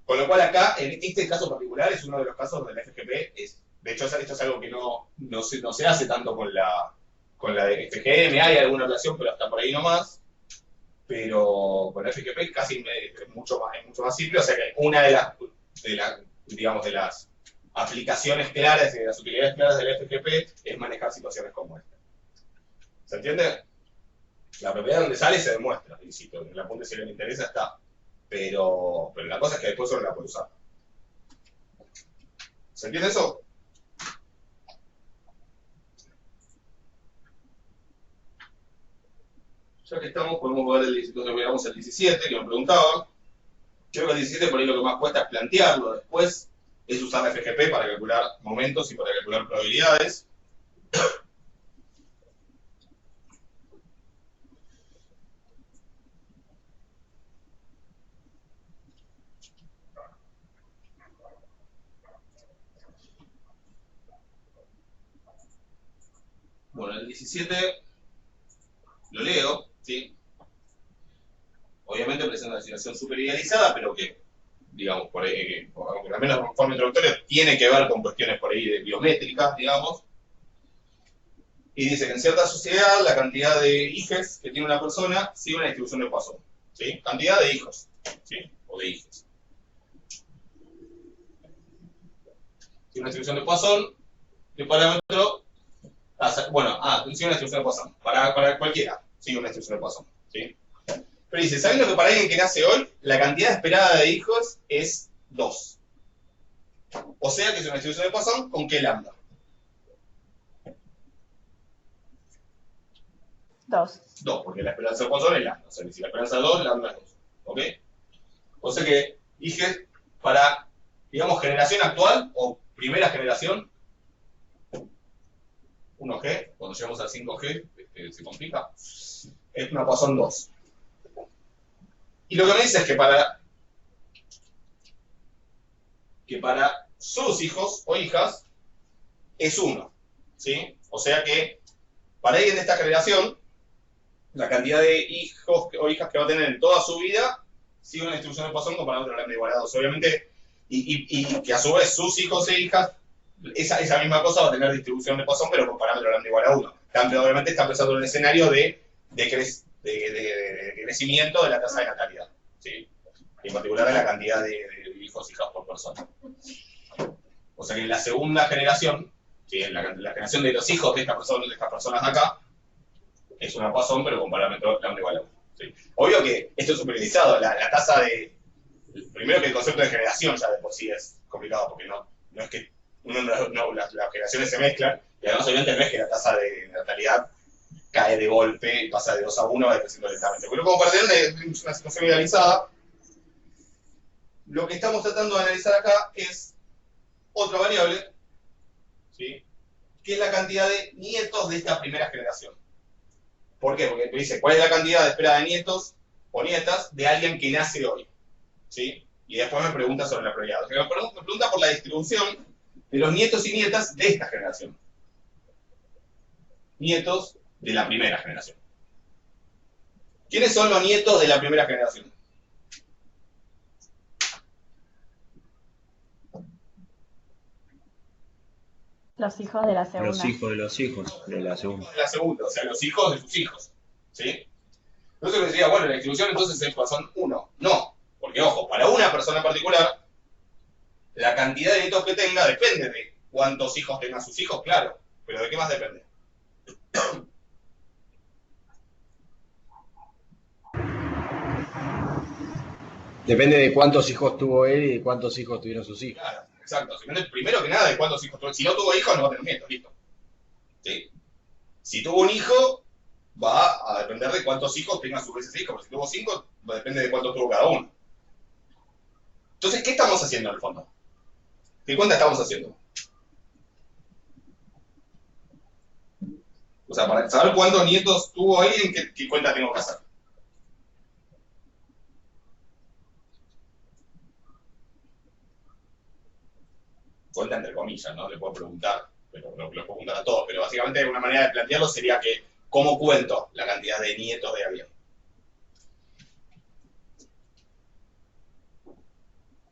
Con lo cual acá, en este caso particular, es uno de los casos donde la FGP es... De hecho, esto es algo que no se hace tanto con la de FGM, hay alguna relación, pero hasta por ahí nomás. Pero con la FGP casi es mucho más simple, o sea que una de las aplicaciones claras y de las utilidades claras de la FGP es manejar situaciones como esta. ¿Se entiende? La propiedad donde sale se demuestra, insisto, en el apunte si le interesa está. Pero la cosa es que después solo la puede usar. ¿Se entiende eso? Ya que estamos, podemos ver entonces veamos el 17, que me preguntaban. Creo que el 17 por ahí lo que más cuesta es plantearlo. Después es usar la FGP para calcular momentos y para calcular probabilidades. Bueno, el 17 lo leo, ¿sí? Obviamente presenta una situación súper idealizada, pero que, digamos, por ahí, aunque al menos de forma introductoria, tiene que ver con cuestiones por ahí de biométricas, digamos. Y dice que en cierta sociedad la cantidad de hijos que tiene una persona sigue una distribución de Poisson, ¿sí? Cantidad de hijos, ¿sí? O de hijas. Sigue una distribución de Poisson, el parámetro... sigue una distribución de Poisson. Para cualquiera, sigue una distribución de Poisson, ¿sí? Pero dice, ¿saben lo que para alguien que nace hoy? La cantidad esperada de hijos es 2. O sea que es una distribución de Poisson, ¿con qué lambda? 2. 2, porque la esperanza de Poisson es lambda. O sea que si la esperanza es 2, lambda es 2. ¿Ok? O sea que dije, para, digamos, generación actual o primera generación, 1G, cuando llegamos al 5G, se complica, es una Poisson 2. Y lo que me dice es que para sus hijos o hijas es 1, ¿sí? O sea que para alguien de esta generación, la cantidad de hijos o hijas que va a tener en toda su vida sigue una distribución de Poisson con parámetro lambda igual a 2. Obviamente, y que a su vez sus hijos e hijas, esa misma cosa va a tener distribución de Poisson, pero con parámetro lambda igual a 1. Obviamente está pensando en un escenario de crecimiento de la tasa de natalidad, ¿sí? En particular de la cantidad de hijos e hijas por persona. O sea que en la segunda generación, ¿sí? la generación de los hijos de estas personas de acá, es una Poisson, pero con parámetro lambda igual a 1. ¿Sí? Obvio que esto es supervisado, la tasa de Primero que el concepto de generación ya de por sí es complicado, porque no es que las generaciones se mezclan, y además obviamente no es que la tasa de natalidad cae de golpe y pasa de 2 a 1, va creciendo lentamente. Pero como para tener una situación idealizada, lo que estamos tratando de analizar acá es otra variable, ¿sí? Que es la cantidad de nietos de esta primera generación. ¿Por qué? Porque te dice, ¿cuál es la cantidad de espera de nietos o nietas de alguien que nace hoy? ¿Sí? Y después me pregunta sobre la probabilidad. O sea, me pregunta por la distribución de los nietos y nietas de esta generación. Nietos de la primera generación. ¿Quiénes son los nietos de la primera generación? Los hijos de la segunda. Los hijos de los hijos de la segunda. De la segunda, o sea, los hijos de sus hijos. ¿Sí? Entonces me decía, bueno, la distribución entonces son 1. No, porque ojo, para una persona en particular, la cantidad de nietos que tenga depende de cuántos hijos tengan sus hijos, claro. Pero ¿de qué más depende? Depende de cuántos hijos tuvo él y de cuántos hijos tuvieron sus hijos. Claro, exacto. Depende primero que nada de cuántos hijos tuvo. Si no tuvo hijos, no va a tener nietos, listo. ¿Sí? Si tuvo un hijo, va a depender de cuántos hijos tenga sus veces hijos. Pero si tuvo 5, depende de cuánto tuvo cada uno. Entonces, ¿qué estamos haciendo en el fondo? ¿Qué cuenta estamos haciendo? O sea, para saber cuántos nietos tuvo alguien, ¿qué cuenta tengo que hacer? Cuenta entre comillas, ¿no? Le puedo preguntar, pero no le puedo preguntar a todos, pero básicamente una manera de plantearlo sería que, ¿cómo cuento la cantidad de nietos de alguien?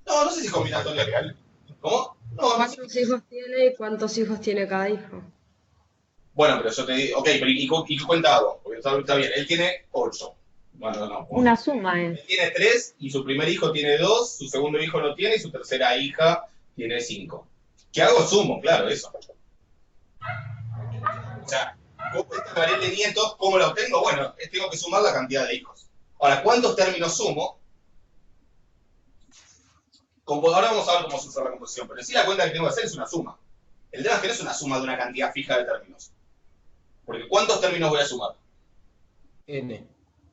No sé si es combinatoria real. ¿Cómo? No, ¿Cuántos hijos tiene y cuántos hijos tiene cada hijo? Bueno, pero yo te digo, ok, pero ¿y qué cuenta hago? Porque está bien, él tiene 8. Bueno, no. Una suma es. Él tiene 3 y su primer hijo tiene 2, su segundo hijo no tiene y su tercera hija tiene 5. ¿Qué hago? Sumo, claro, eso. O sea, esta variable de nietos, ¿cómo la obtengo? Bueno, tengo que sumar la cantidad de hijos. Ahora, ¿cuántos términos sumo? Ahora vamos a ver cómo se usa la composición, pero sí la cuenta que tengo que hacer es una suma. El tema es que no es una suma de una cantidad fija de términos. Porque ¿cuántos términos voy a sumar? N.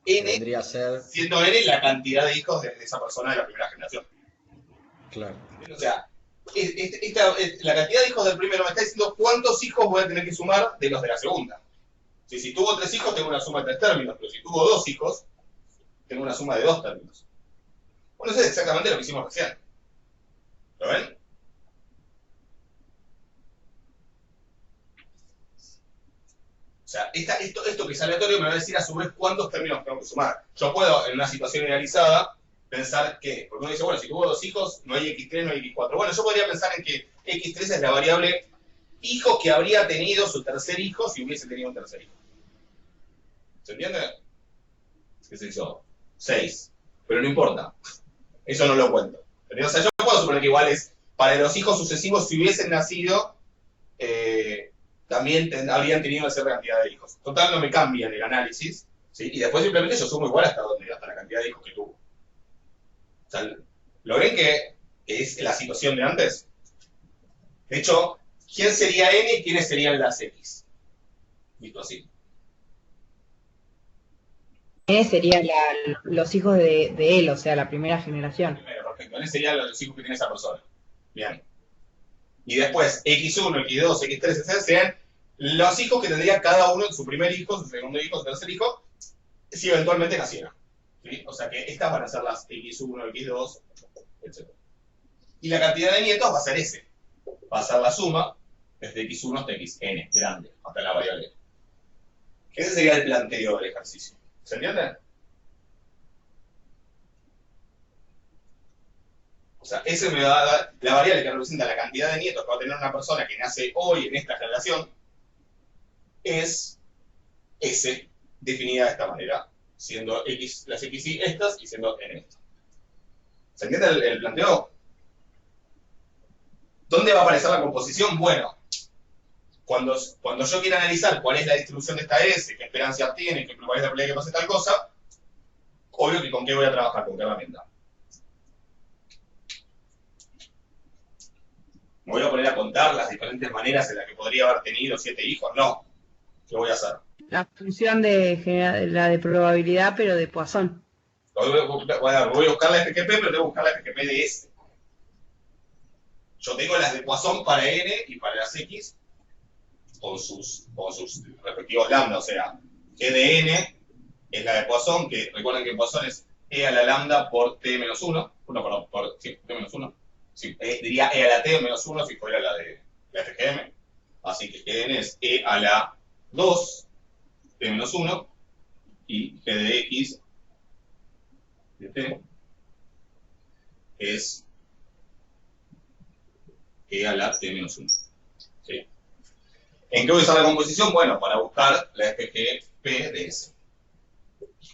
N Vendría a ser. Siendo N la cantidad de hijos de esa persona de la primera generación. Claro. O sea, la cantidad de hijos del primero me está diciendo cuántos hijos voy a tener que sumar de los de la segunda. Si tuvo 3 hijos, tengo una suma de 3 términos, pero si tuvo 2 hijos, tengo una suma de 2 términos. Bueno, eso es exactamente lo que hicimos recién. ¿Lo ven? O sea, esto que es aleatorio me va a decir a su vez cuántos términos tengo que sumar. Yo puedo, en una situación idealizada, pensar que, porque uno dice, bueno, si tuvo 2 hijos, no hay X3, no hay X4. Bueno, yo podría pensar en que X3 es la variable hijo que habría tenido su tercer hijo si hubiese tenido un tercer hijo. ¿Se entiende? ¿Qué se hizo? 6. Pero no importa. Eso no lo cuento. O sea, yo puedo suponer que igual es, para los hijos sucesivos, si hubiesen nacido, también habrían tenido esa cantidad de hijos. Total, no me cambian el análisis, ¿sí? Y después simplemente yo sumo igual hasta la cantidad de hijos que tuvo. O sea, ¿lo ven que es la situación de antes? De hecho, ¿quién sería N y quiénes serían las X? Visto así. Serían los hijos de él, o sea, la primera generación. Perfecto, N serían los hijos que tiene esa persona. Bien. Y después, X1, X2, X3, etc. serían los hijos que tendría cada uno, su primer hijo, su segundo hijo, su tercer hijo, si eventualmente naciera. ¿Sí? O sea que estas van a ser las X1, X2, etc. Y la cantidad de nietos va a ser S. Va a ser la suma desde X1 hasta Xn, grande, hasta la variable. Ese sería el planteo del ejercicio. ¿Se entiende? O sea, ese me va a dar la variable que representa la cantidad de nietos que va a tener una persona que nace hoy en esta generación, es S, definida de esta manera, siendo X, las XY estas y siendo N estas. ¿Se entiende el planteo? ¿Dónde va a aparecer la composición? Bueno, cuando yo quiera analizar cuál es la distribución de esta S, qué esperanza tiene, qué probabilidad de que pase tal cosa, obvio que con qué voy a trabajar, con qué herramienta. ¿Me voy a poner a contar las diferentes maneras en las que podría haber tenido 7 hijos? No. ¿Qué voy a hacer? La función la de probabilidad, pero de Poisson. Voy a buscar la FGP, pero tengo que buscar la FGP de S. Yo tengo las de Poisson para N y para las X con sus respectivos lambda. O sea, G de N es la de Poisson, que recuerden que Poisson es E a la lambda por T menos 1. Perdón, sí, T menos 1. Sí, diría E a la T menos 1 si fuera la de la FGM. Así que G de N es E a la 2 T menos 1 y G de X de T es E a la T menos 1. ¿Sí? ¿En qué voy a usar la composición? Bueno, para buscar la FGP de S.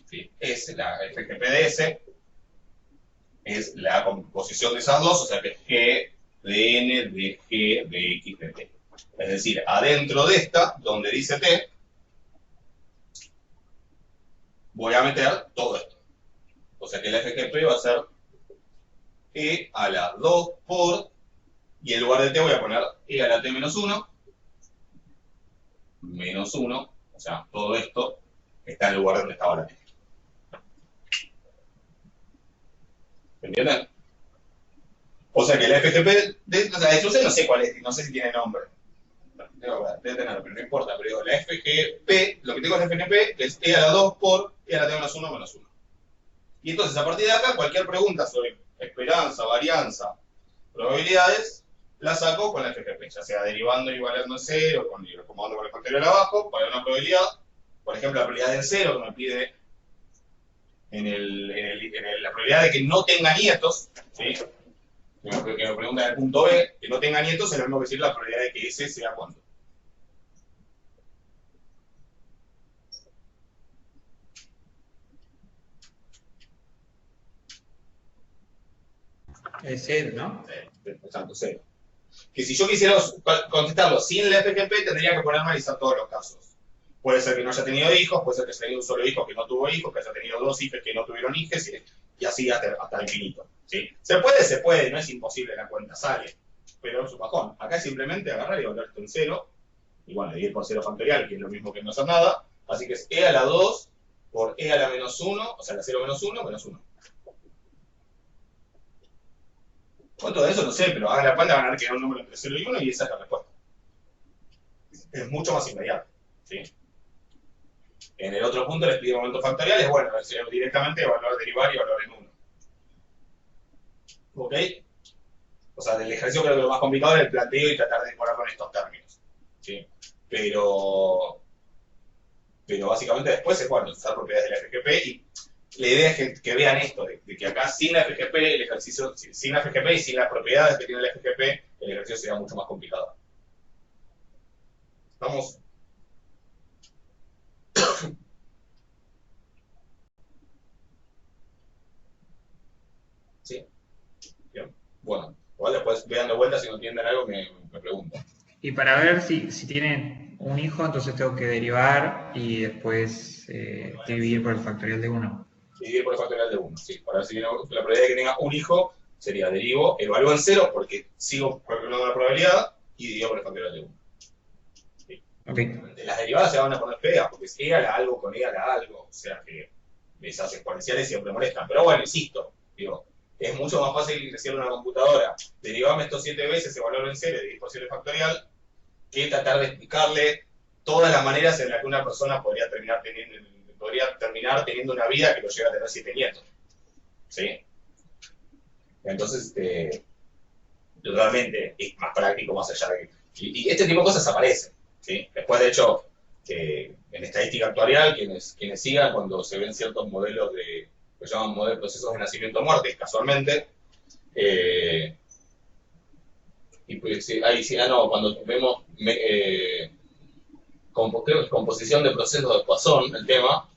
¿Sí? La FGP de S es la composición de esas dos, o sea que es G de N de G de X de T. Es decir, adentro de esta, donde dice T, voy a meter todo esto. O sea que la FGP va a ser E a la 2 por, y en lugar de T voy a poner E a la T menos 1, menos 1, o sea, todo esto está en el lugar donde estaba la T. ¿Entienden? O sea que la FGP, la distribución no sé cuál es, no sé si tiene nombre. Debe tener, pero no importa. Pero digo, la FGP, lo que tengo en la FGP es E a la 2 por E a la T menos 1 menos 1. Y entonces, a partir de acá, cualquier pregunta sobre esperanza, varianza, probabilidades, la saco con la FGP, ya sea derivando y variando en cero, acomodando con el factorial abajo, para una probabilidad. Por ejemplo, la probabilidad del cero, que me pide la probabilidad de que no tenga nietos, ¿sí? Que me pregunta en el punto B, que no tenga nietos, es lo mismo que decir la probabilidad de que ese sea cuánto. Es cero, ¿no? Exacto, cero. Que si yo quisiera contestarlo sin la FGP, tendría que ponerme a analizar todos los casos. Puede ser que no haya tenido hijos, puede ser que haya tenido un solo hijo que no tuvo hijos, que haya tenido 2 hijos que no tuvieron hijos, y así hasta infinito. ¿Sí? Se puede, no es imposible, la cuenta sale. Pero es un bajón. Acá es simplemente agarrar y volver esto en cero, y bueno, dividir por cero factorial, que es lo mismo que no hacer nada. Así que es E a la 2 por E a la menos 1, o sea, la 0 menos 1, menos 1. ¿Cuánto de eso? No sé, pero hagan la cuenta, van a ver que era un número entre 0 y 1 y esa es la respuesta. Es mucho más inmediato. ¿Sí? En el otro punto les pide momentos factoriales, bueno, directamente evaluar, derivar y evaluar en 1. ¿Ok? O sea, del ejercicio creo que lo más complicado es el planteo y tratar de decorar con estos términos. ¿Sí? Pero básicamente después es bueno, usar propiedades de la FGP y la idea es que vean esto, de que acá sin la FGP, el ejercicio, sin la FGP y sin las propiedades que tiene la FGP, el ejercicio será mucho más complicado. ¿Vamos? ¿Sí? Bien. Bueno, igual después vean de vuelta, si no entienden algo me preguntan. Y para ver si tienen un hijo, entonces tengo que derivar y después dividir por el factorial de 1. Dividir por el factorial de 1, sí. Para ver si la probabilidad de que tenga un hijo sería derivo, evalúo en 0 porque sigo calculando la probabilidad y divido por el factorial de 1. ¿Sí? Okay. Las derivadas se van a poner feas porque es E a la algo con E a la algo, o sea que esas exponenciales siempre molestan. Pero bueno, insisto, digo, es mucho más fácil decirle a una computadora, derivame estos 7 veces, evaluarlo en 0 y dividir por 0 factorial, que tratar de explicarle todas las maneras en las que una persona podría terminar teniendo una vida que lo lleve a tener 7 nietos. ¿Sí? Entonces, realmente es más práctico más allá de que... Y este tipo de cosas aparecen. ¿Sí? Después, de hecho, en estadística actuarial, quienes sigan, cuando se ven ciertos modelos que se llaman procesos de nacimiento-muerte, casualmente, y pues, ahí sí, cuando vemos composición de procesos de Poisson, el tema,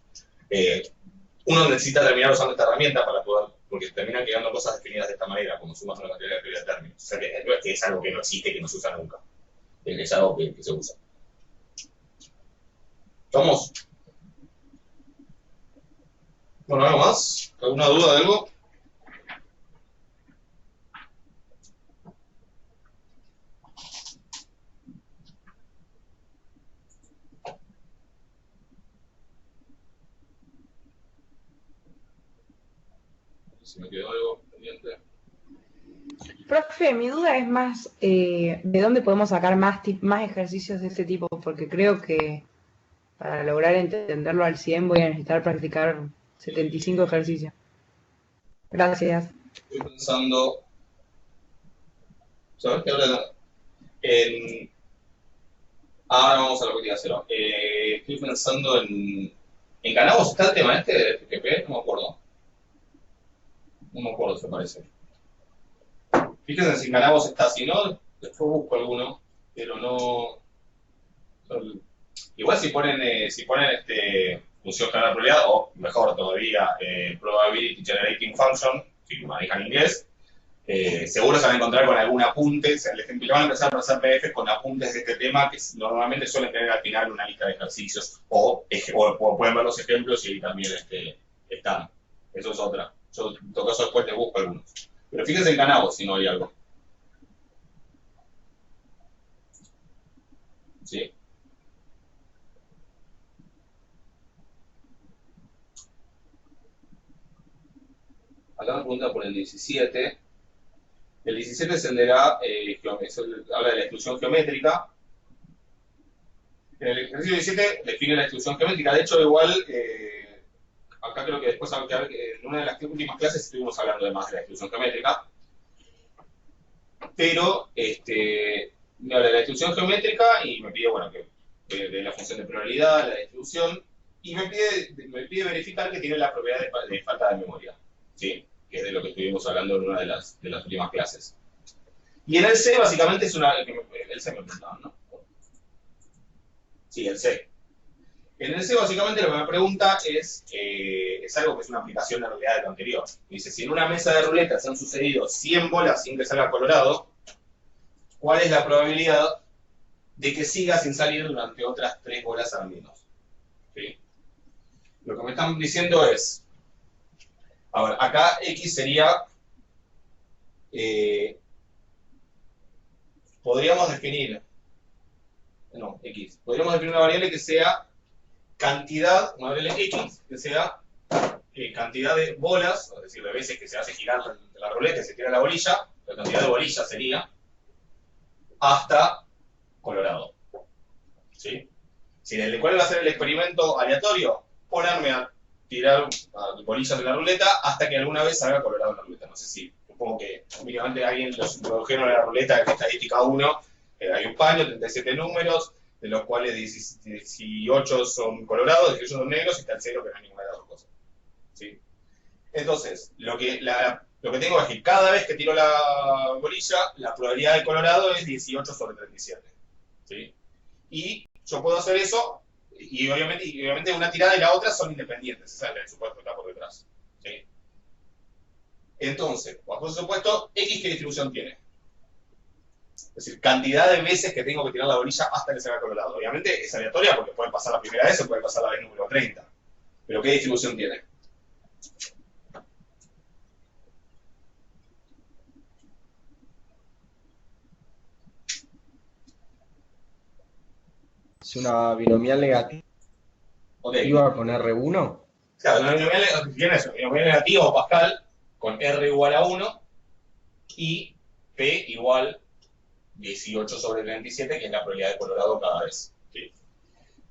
uno necesita terminar usando esta herramienta para poder, porque terminan quedando cosas definidas de esta manera, como sumas una cantidad de teoría de términos. O sea, que no es que es algo que no existe, que no se usa nunca, es algo que se usa. ¿Estamos? Bueno, ¿algo más? ¿Alguna duda de algo? si me quedó algo pendiente. Profe, mi duda es más de dónde podemos sacar más ejercicios de este tipo, porque creo que para lograr entenderlo al 100 voy a necesitar practicar 75 ejercicios. Gracias. Estoy pensando, ¿sabes qué ahora? Ahora vamos a la política cero. Estoy pensando en Canavos, ¿está el tema este de FGP? No me acuerdo. No me acuerdo, se parece. Fíjense si en Canavos está, si no, después busco alguno, pero no. Igual si ponen función general de probabilidad, o mejor todavía, probability generating function, si manejan inglés, seguro se van a encontrar con algún apunte, les van a empezar a pasar PDFs con apuntes de este tema que normalmente suelen tener al final una lista de ejercicios, o pueden ver los ejemplos y también están. Eso es otra. Yo en todo caso después les busco algunos. Pero fíjense en Canavos si no hay algo. ¿Sí? Acá me pregunta por el 17. El 17 es el de habla de la exclusión geométrica. En el ejercicio 17 define la exclusión geométrica. De hecho, igual, acá creo que después, en una de las últimas clases estuvimos hablando de más de la exclusión geométrica. Pero, me habla de la exclusión geométrica y me pide, bueno, que de la función de probabilidad, la distribución, y me pide verificar que tiene la propiedad de falta de memoria. ¿Sí? Que es de lo que estuvimos hablando en una de las últimas clases. Y en el C, básicamente, es el C me preguntaban, ¿no? Sí, el C. En el C, básicamente, lo que me pregunta es algo que es una aplicación de la realidad de lo anterior. Dice, si en una mesa de ruleta se han sucedido 100 bolas sin que salga colorado, ¿cuál es la probabilidad de que siga sin salir durante otras 3 bolas al menos? ¿Sí? Lo que me están diciendo es, a ver, acá X sería, podríamos definir una variable que sea cantidad, una variable X, que sea cantidad de bolas, es decir, de veces que se hace girar la ruleta y se tira la bolilla, la cantidad de bolillas sería hasta colorado. ¿Sí? ¿Cuál va a ser el experimento aleatorio? Ponerme a tirar bolillas de la ruleta hasta que alguna vez salga colorado en la ruleta. No sé si, supongo que mínimamente alguien los introdujeron en la ruleta de estadística 1, hay un paño, 37 números, de los cuales 18 son colorados, 18 son negros y está el 0 que no hay ninguna de las dos cosas. ¿Sí? Entonces, lo que tengo es que cada vez que tiro la bolilla, la probabilidad de colorado es 18 sobre 37. ¿Sí? Y yo puedo hacer eso, y obviamente una tirada y la otra son independientes, ese es el supuesto que está por detrás. ¿Sí? Entonces, bajo ese supuesto, X ¿qué distribución tiene? Es decir, cantidad de veces que tengo que tirar la bolilla hasta que se haga colorado. Obviamente es aleatoria porque puede pasar la primera vez o puede pasar la vez número 30. Pero ¿qué distribución tiene? Es una binomial negativa Okay. con R1. Claro, una binomial negativa o Pascal con R igual a 1 y P igual 18 sobre 37, que es la probabilidad de colorado cada vez. ¿Sí?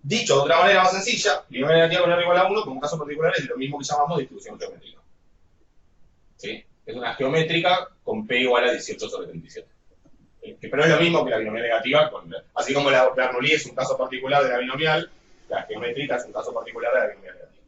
Dicho de otra manera más sencilla, binomial negativa con R igual a 1, como caso particular, es lo mismo que llamamos distribución geométrica. ¿Sí? Es una geométrica con P igual a 18 sobre 37. ¿Sí? Pero es lo mismo que la binomial negativa, así como la Bernoulli es un caso particular de la binomial, la geométrica es un caso particular de la binomial negativa.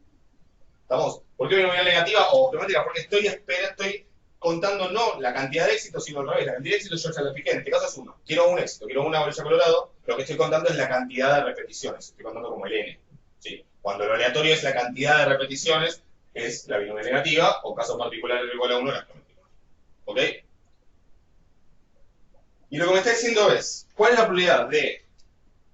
¿Estamos? ¿Por qué binomial negativa o geométrica? Porque estoy contando no la cantidad de éxitos, sino al revés. La cantidad de éxitos yo ya la fijé, en este caso es 1. Quiero un éxito, quiero una bolilla colorado, lo que estoy contando es la cantidad de repeticiones, estoy contando como el N. ¿Sí? Cuando lo aleatorio es la cantidad de repeticiones, es la binomial negativa, o caso particular R igual a 1, la geométrica. ¿Ok? Y lo que me está diciendo es, ¿cuál es la probabilidad de,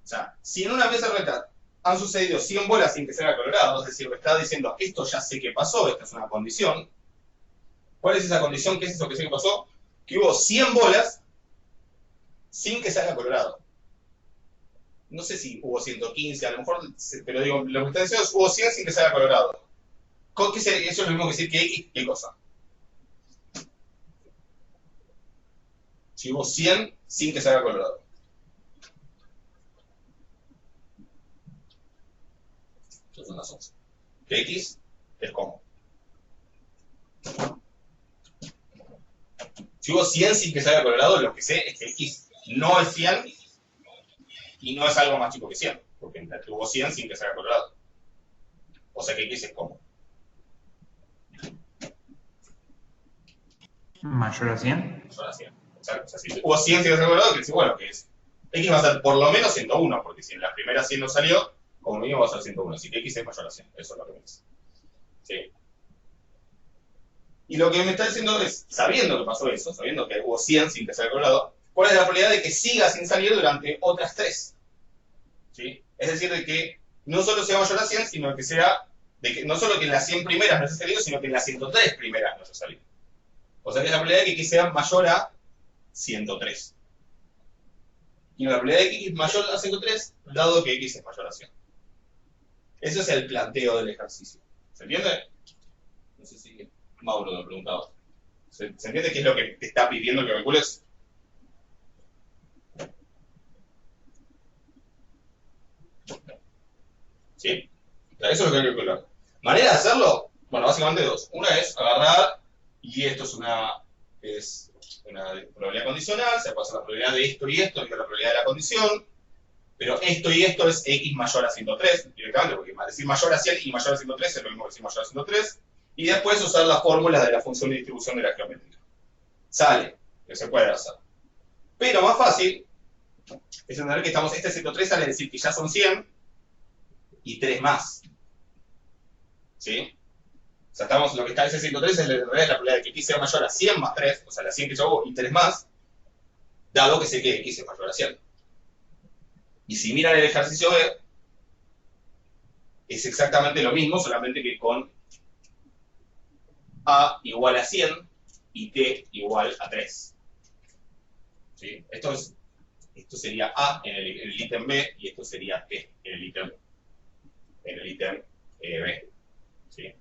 o sea, si en una mesa de ruleta han sucedido 100 bolas sin que se haga colorado, es decir, me está diciendo, esto ya sé que pasó, esta es una condición. ¿Cuál es esa condición? ¿Qué es eso que sé que pasó? Que hubo 100 bolas sin que se haga colorado. No sé si hubo 115, a lo mejor, pero digo, lo que está diciendo es hubo 100 sin que se haga colorado. Eso es lo mismo que decir que X, ¿qué cosa? si hubo 100 sin que se haga colorado. Estas son las 11. Que X es como. Si hubo 100 sin que se haga colorado, lo que sé es que X no es 100 y no es algo más chico que 100, porque hubo 100 sin que se haga colorado. O sea que X es como. Mayor a 100. Mayor a 100. Exacto. O sea, si hubo 100 sin que se haga colorado, que decir, bueno, que es. X va a ser por lo menos 101, porque si en la primera 100 no salió, como mínimo va a ser 101. Así que X es mayor a 100. Eso es lo que me dice. ¿Sí? Y lo que me está diciendo es, sabiendo que pasó eso, sabiendo que hubo 100 sin que se haya colorado, ¿cuál es la probabilidad de que siga sin salir durante otras 3? ¿Sí? Es decir, de que no solo sea mayor a 100, sino que sea, de que no solo que en las 100 primeras no haya salido, sino que en las 103 primeras no haya salido. O sea que es la probabilidad de que X sea mayor a 103. Y la probabilidad de que X es mayor a 103, dado que X es mayor a 100. Ese es el planteo del ejercicio. ¿Se entiende? No sé si Mauro me preguntaba. ¿Se entiende qué es lo que te está pidiendo que calcules? ¿Sí? O sea, eso es lo que hay que calcular. ¿Manera de hacerlo? Bueno, básicamente dos. Una es agarrar, y esto es una probabilidad condicional, se pasa la probabilidad de esto y esto, y la probabilidad de la condición, pero esto y esto es X mayor a 103, directamente, porque decir mayor a 100 y mayor a 103 es lo mismo que decir mayor a 103, y después usar las fórmulas de la función de distribución de la geométrica. Sale, que se puede hacer. Pero más fácil es entender que estamos, este 103 sale a decir que ya son 100 y 3 más. ¿Sí? O sea, estamos, lo que está ese 103 es la probabilidad de que X sea mayor a 100 más 3, o sea, la 100 que yo hago y 3 más, dado que sé que X es mayor a 100. Y si miran el ejercicio B, es exactamente lo mismo, solamente que con A igual a 100 y T igual a 3. ¿Sí? Esto sería A en el ítem B y esto sería T en el ítem B. ¿Sí?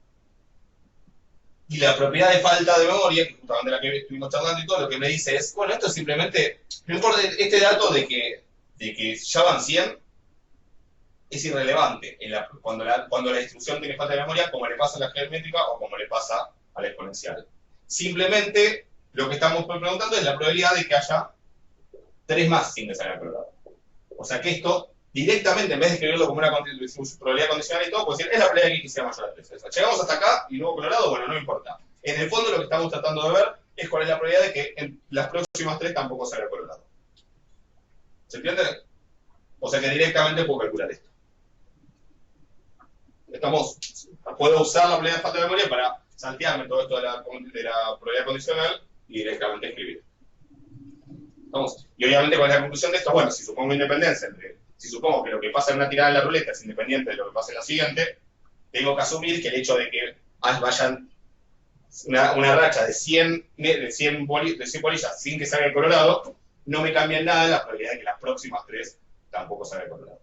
Y la propiedad de falta de memoria, que justamente la que estuvimos charlando y todo, lo que me dice es, bueno, esto simplemente, no importa este dato de que ya van 100, es irrelevante cuando la distribución tiene falta de memoria, como le pasa a la geométrica o como le pasa a la exponencial. Simplemente, lo que estamos preguntando es la probabilidad de que haya 3 más sin que se haya colorado. O sea que esto, directamente, en vez de escribirlo como una probabilidad condicional y todo, puede decir, es la probabilidad de que X sea mayor a 3. O sea, llegamos hasta acá y luego colorado, bueno, no importa. En el fondo lo que estamos tratando de ver es cuál es la probabilidad de que en las próximas 3 tampoco se haya colorado. ¿Se entiende? O sea que directamente puedo calcular esto. Puedo usar la probabilidad de falta de memoria para saltearme todo esto de la probabilidad condicional y directamente escribir. ¿Vamos? Y obviamente, ¿cuál es la conclusión de esto? Bueno, si supongo independencia si supongo que lo que pasa en una tirada en la ruleta es independiente de lo que pasa en la siguiente, tengo que asumir que el hecho de que vayan una racha de 100 bolillas sin que salga el colorado, no me cambia en nada la probabilidad de que las próximas 3 tampoco salga el colorado.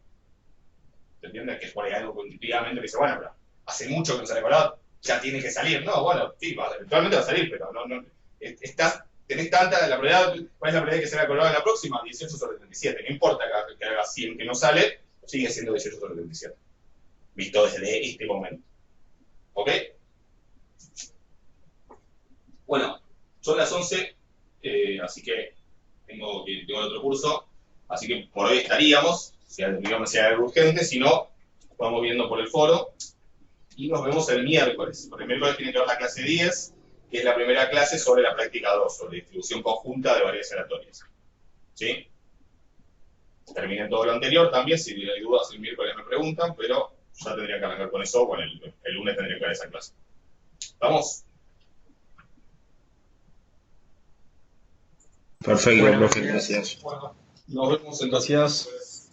¿Se entiende? Que es por ahí algo que intuitivamente me dice, bueno, pero hace mucho que no sale colorado, ya tiene que salir. No, bueno, sí, eventualmente va a salir, pero no tenés tanta, ¿cuál es la probabilidad de que salga colorado en la próxima? 18 sobre 37. No importa que haga 100 que no sale, sigue siendo 18 sobre 37. Visto desde este momento. ¿Ok? Bueno, son las 11, así que tengo el otro curso, así que por hoy estaríamos, si hay algo urgente, si no, vamos viendo por el foro, y nos vemos el miércoles, porque el miércoles tiene que ver la clase 10, que es la primera clase sobre la práctica 2, sobre distribución conjunta de variedades aleatorias. ¿Sí? Terminé todo lo anterior también, si hay dudas el miércoles me preguntan, pero ya tendría que arrancar con eso, bueno, el lunes tendría que ver esa clase. ¿Vamos? Perfecto, profe, gracias. Bueno, nos vemos entonces.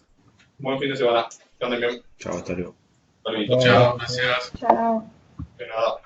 Buen fin de semana. Que anden bien. Chao, hasta luego. Permiso. Chao, gracias. Chao. De nada.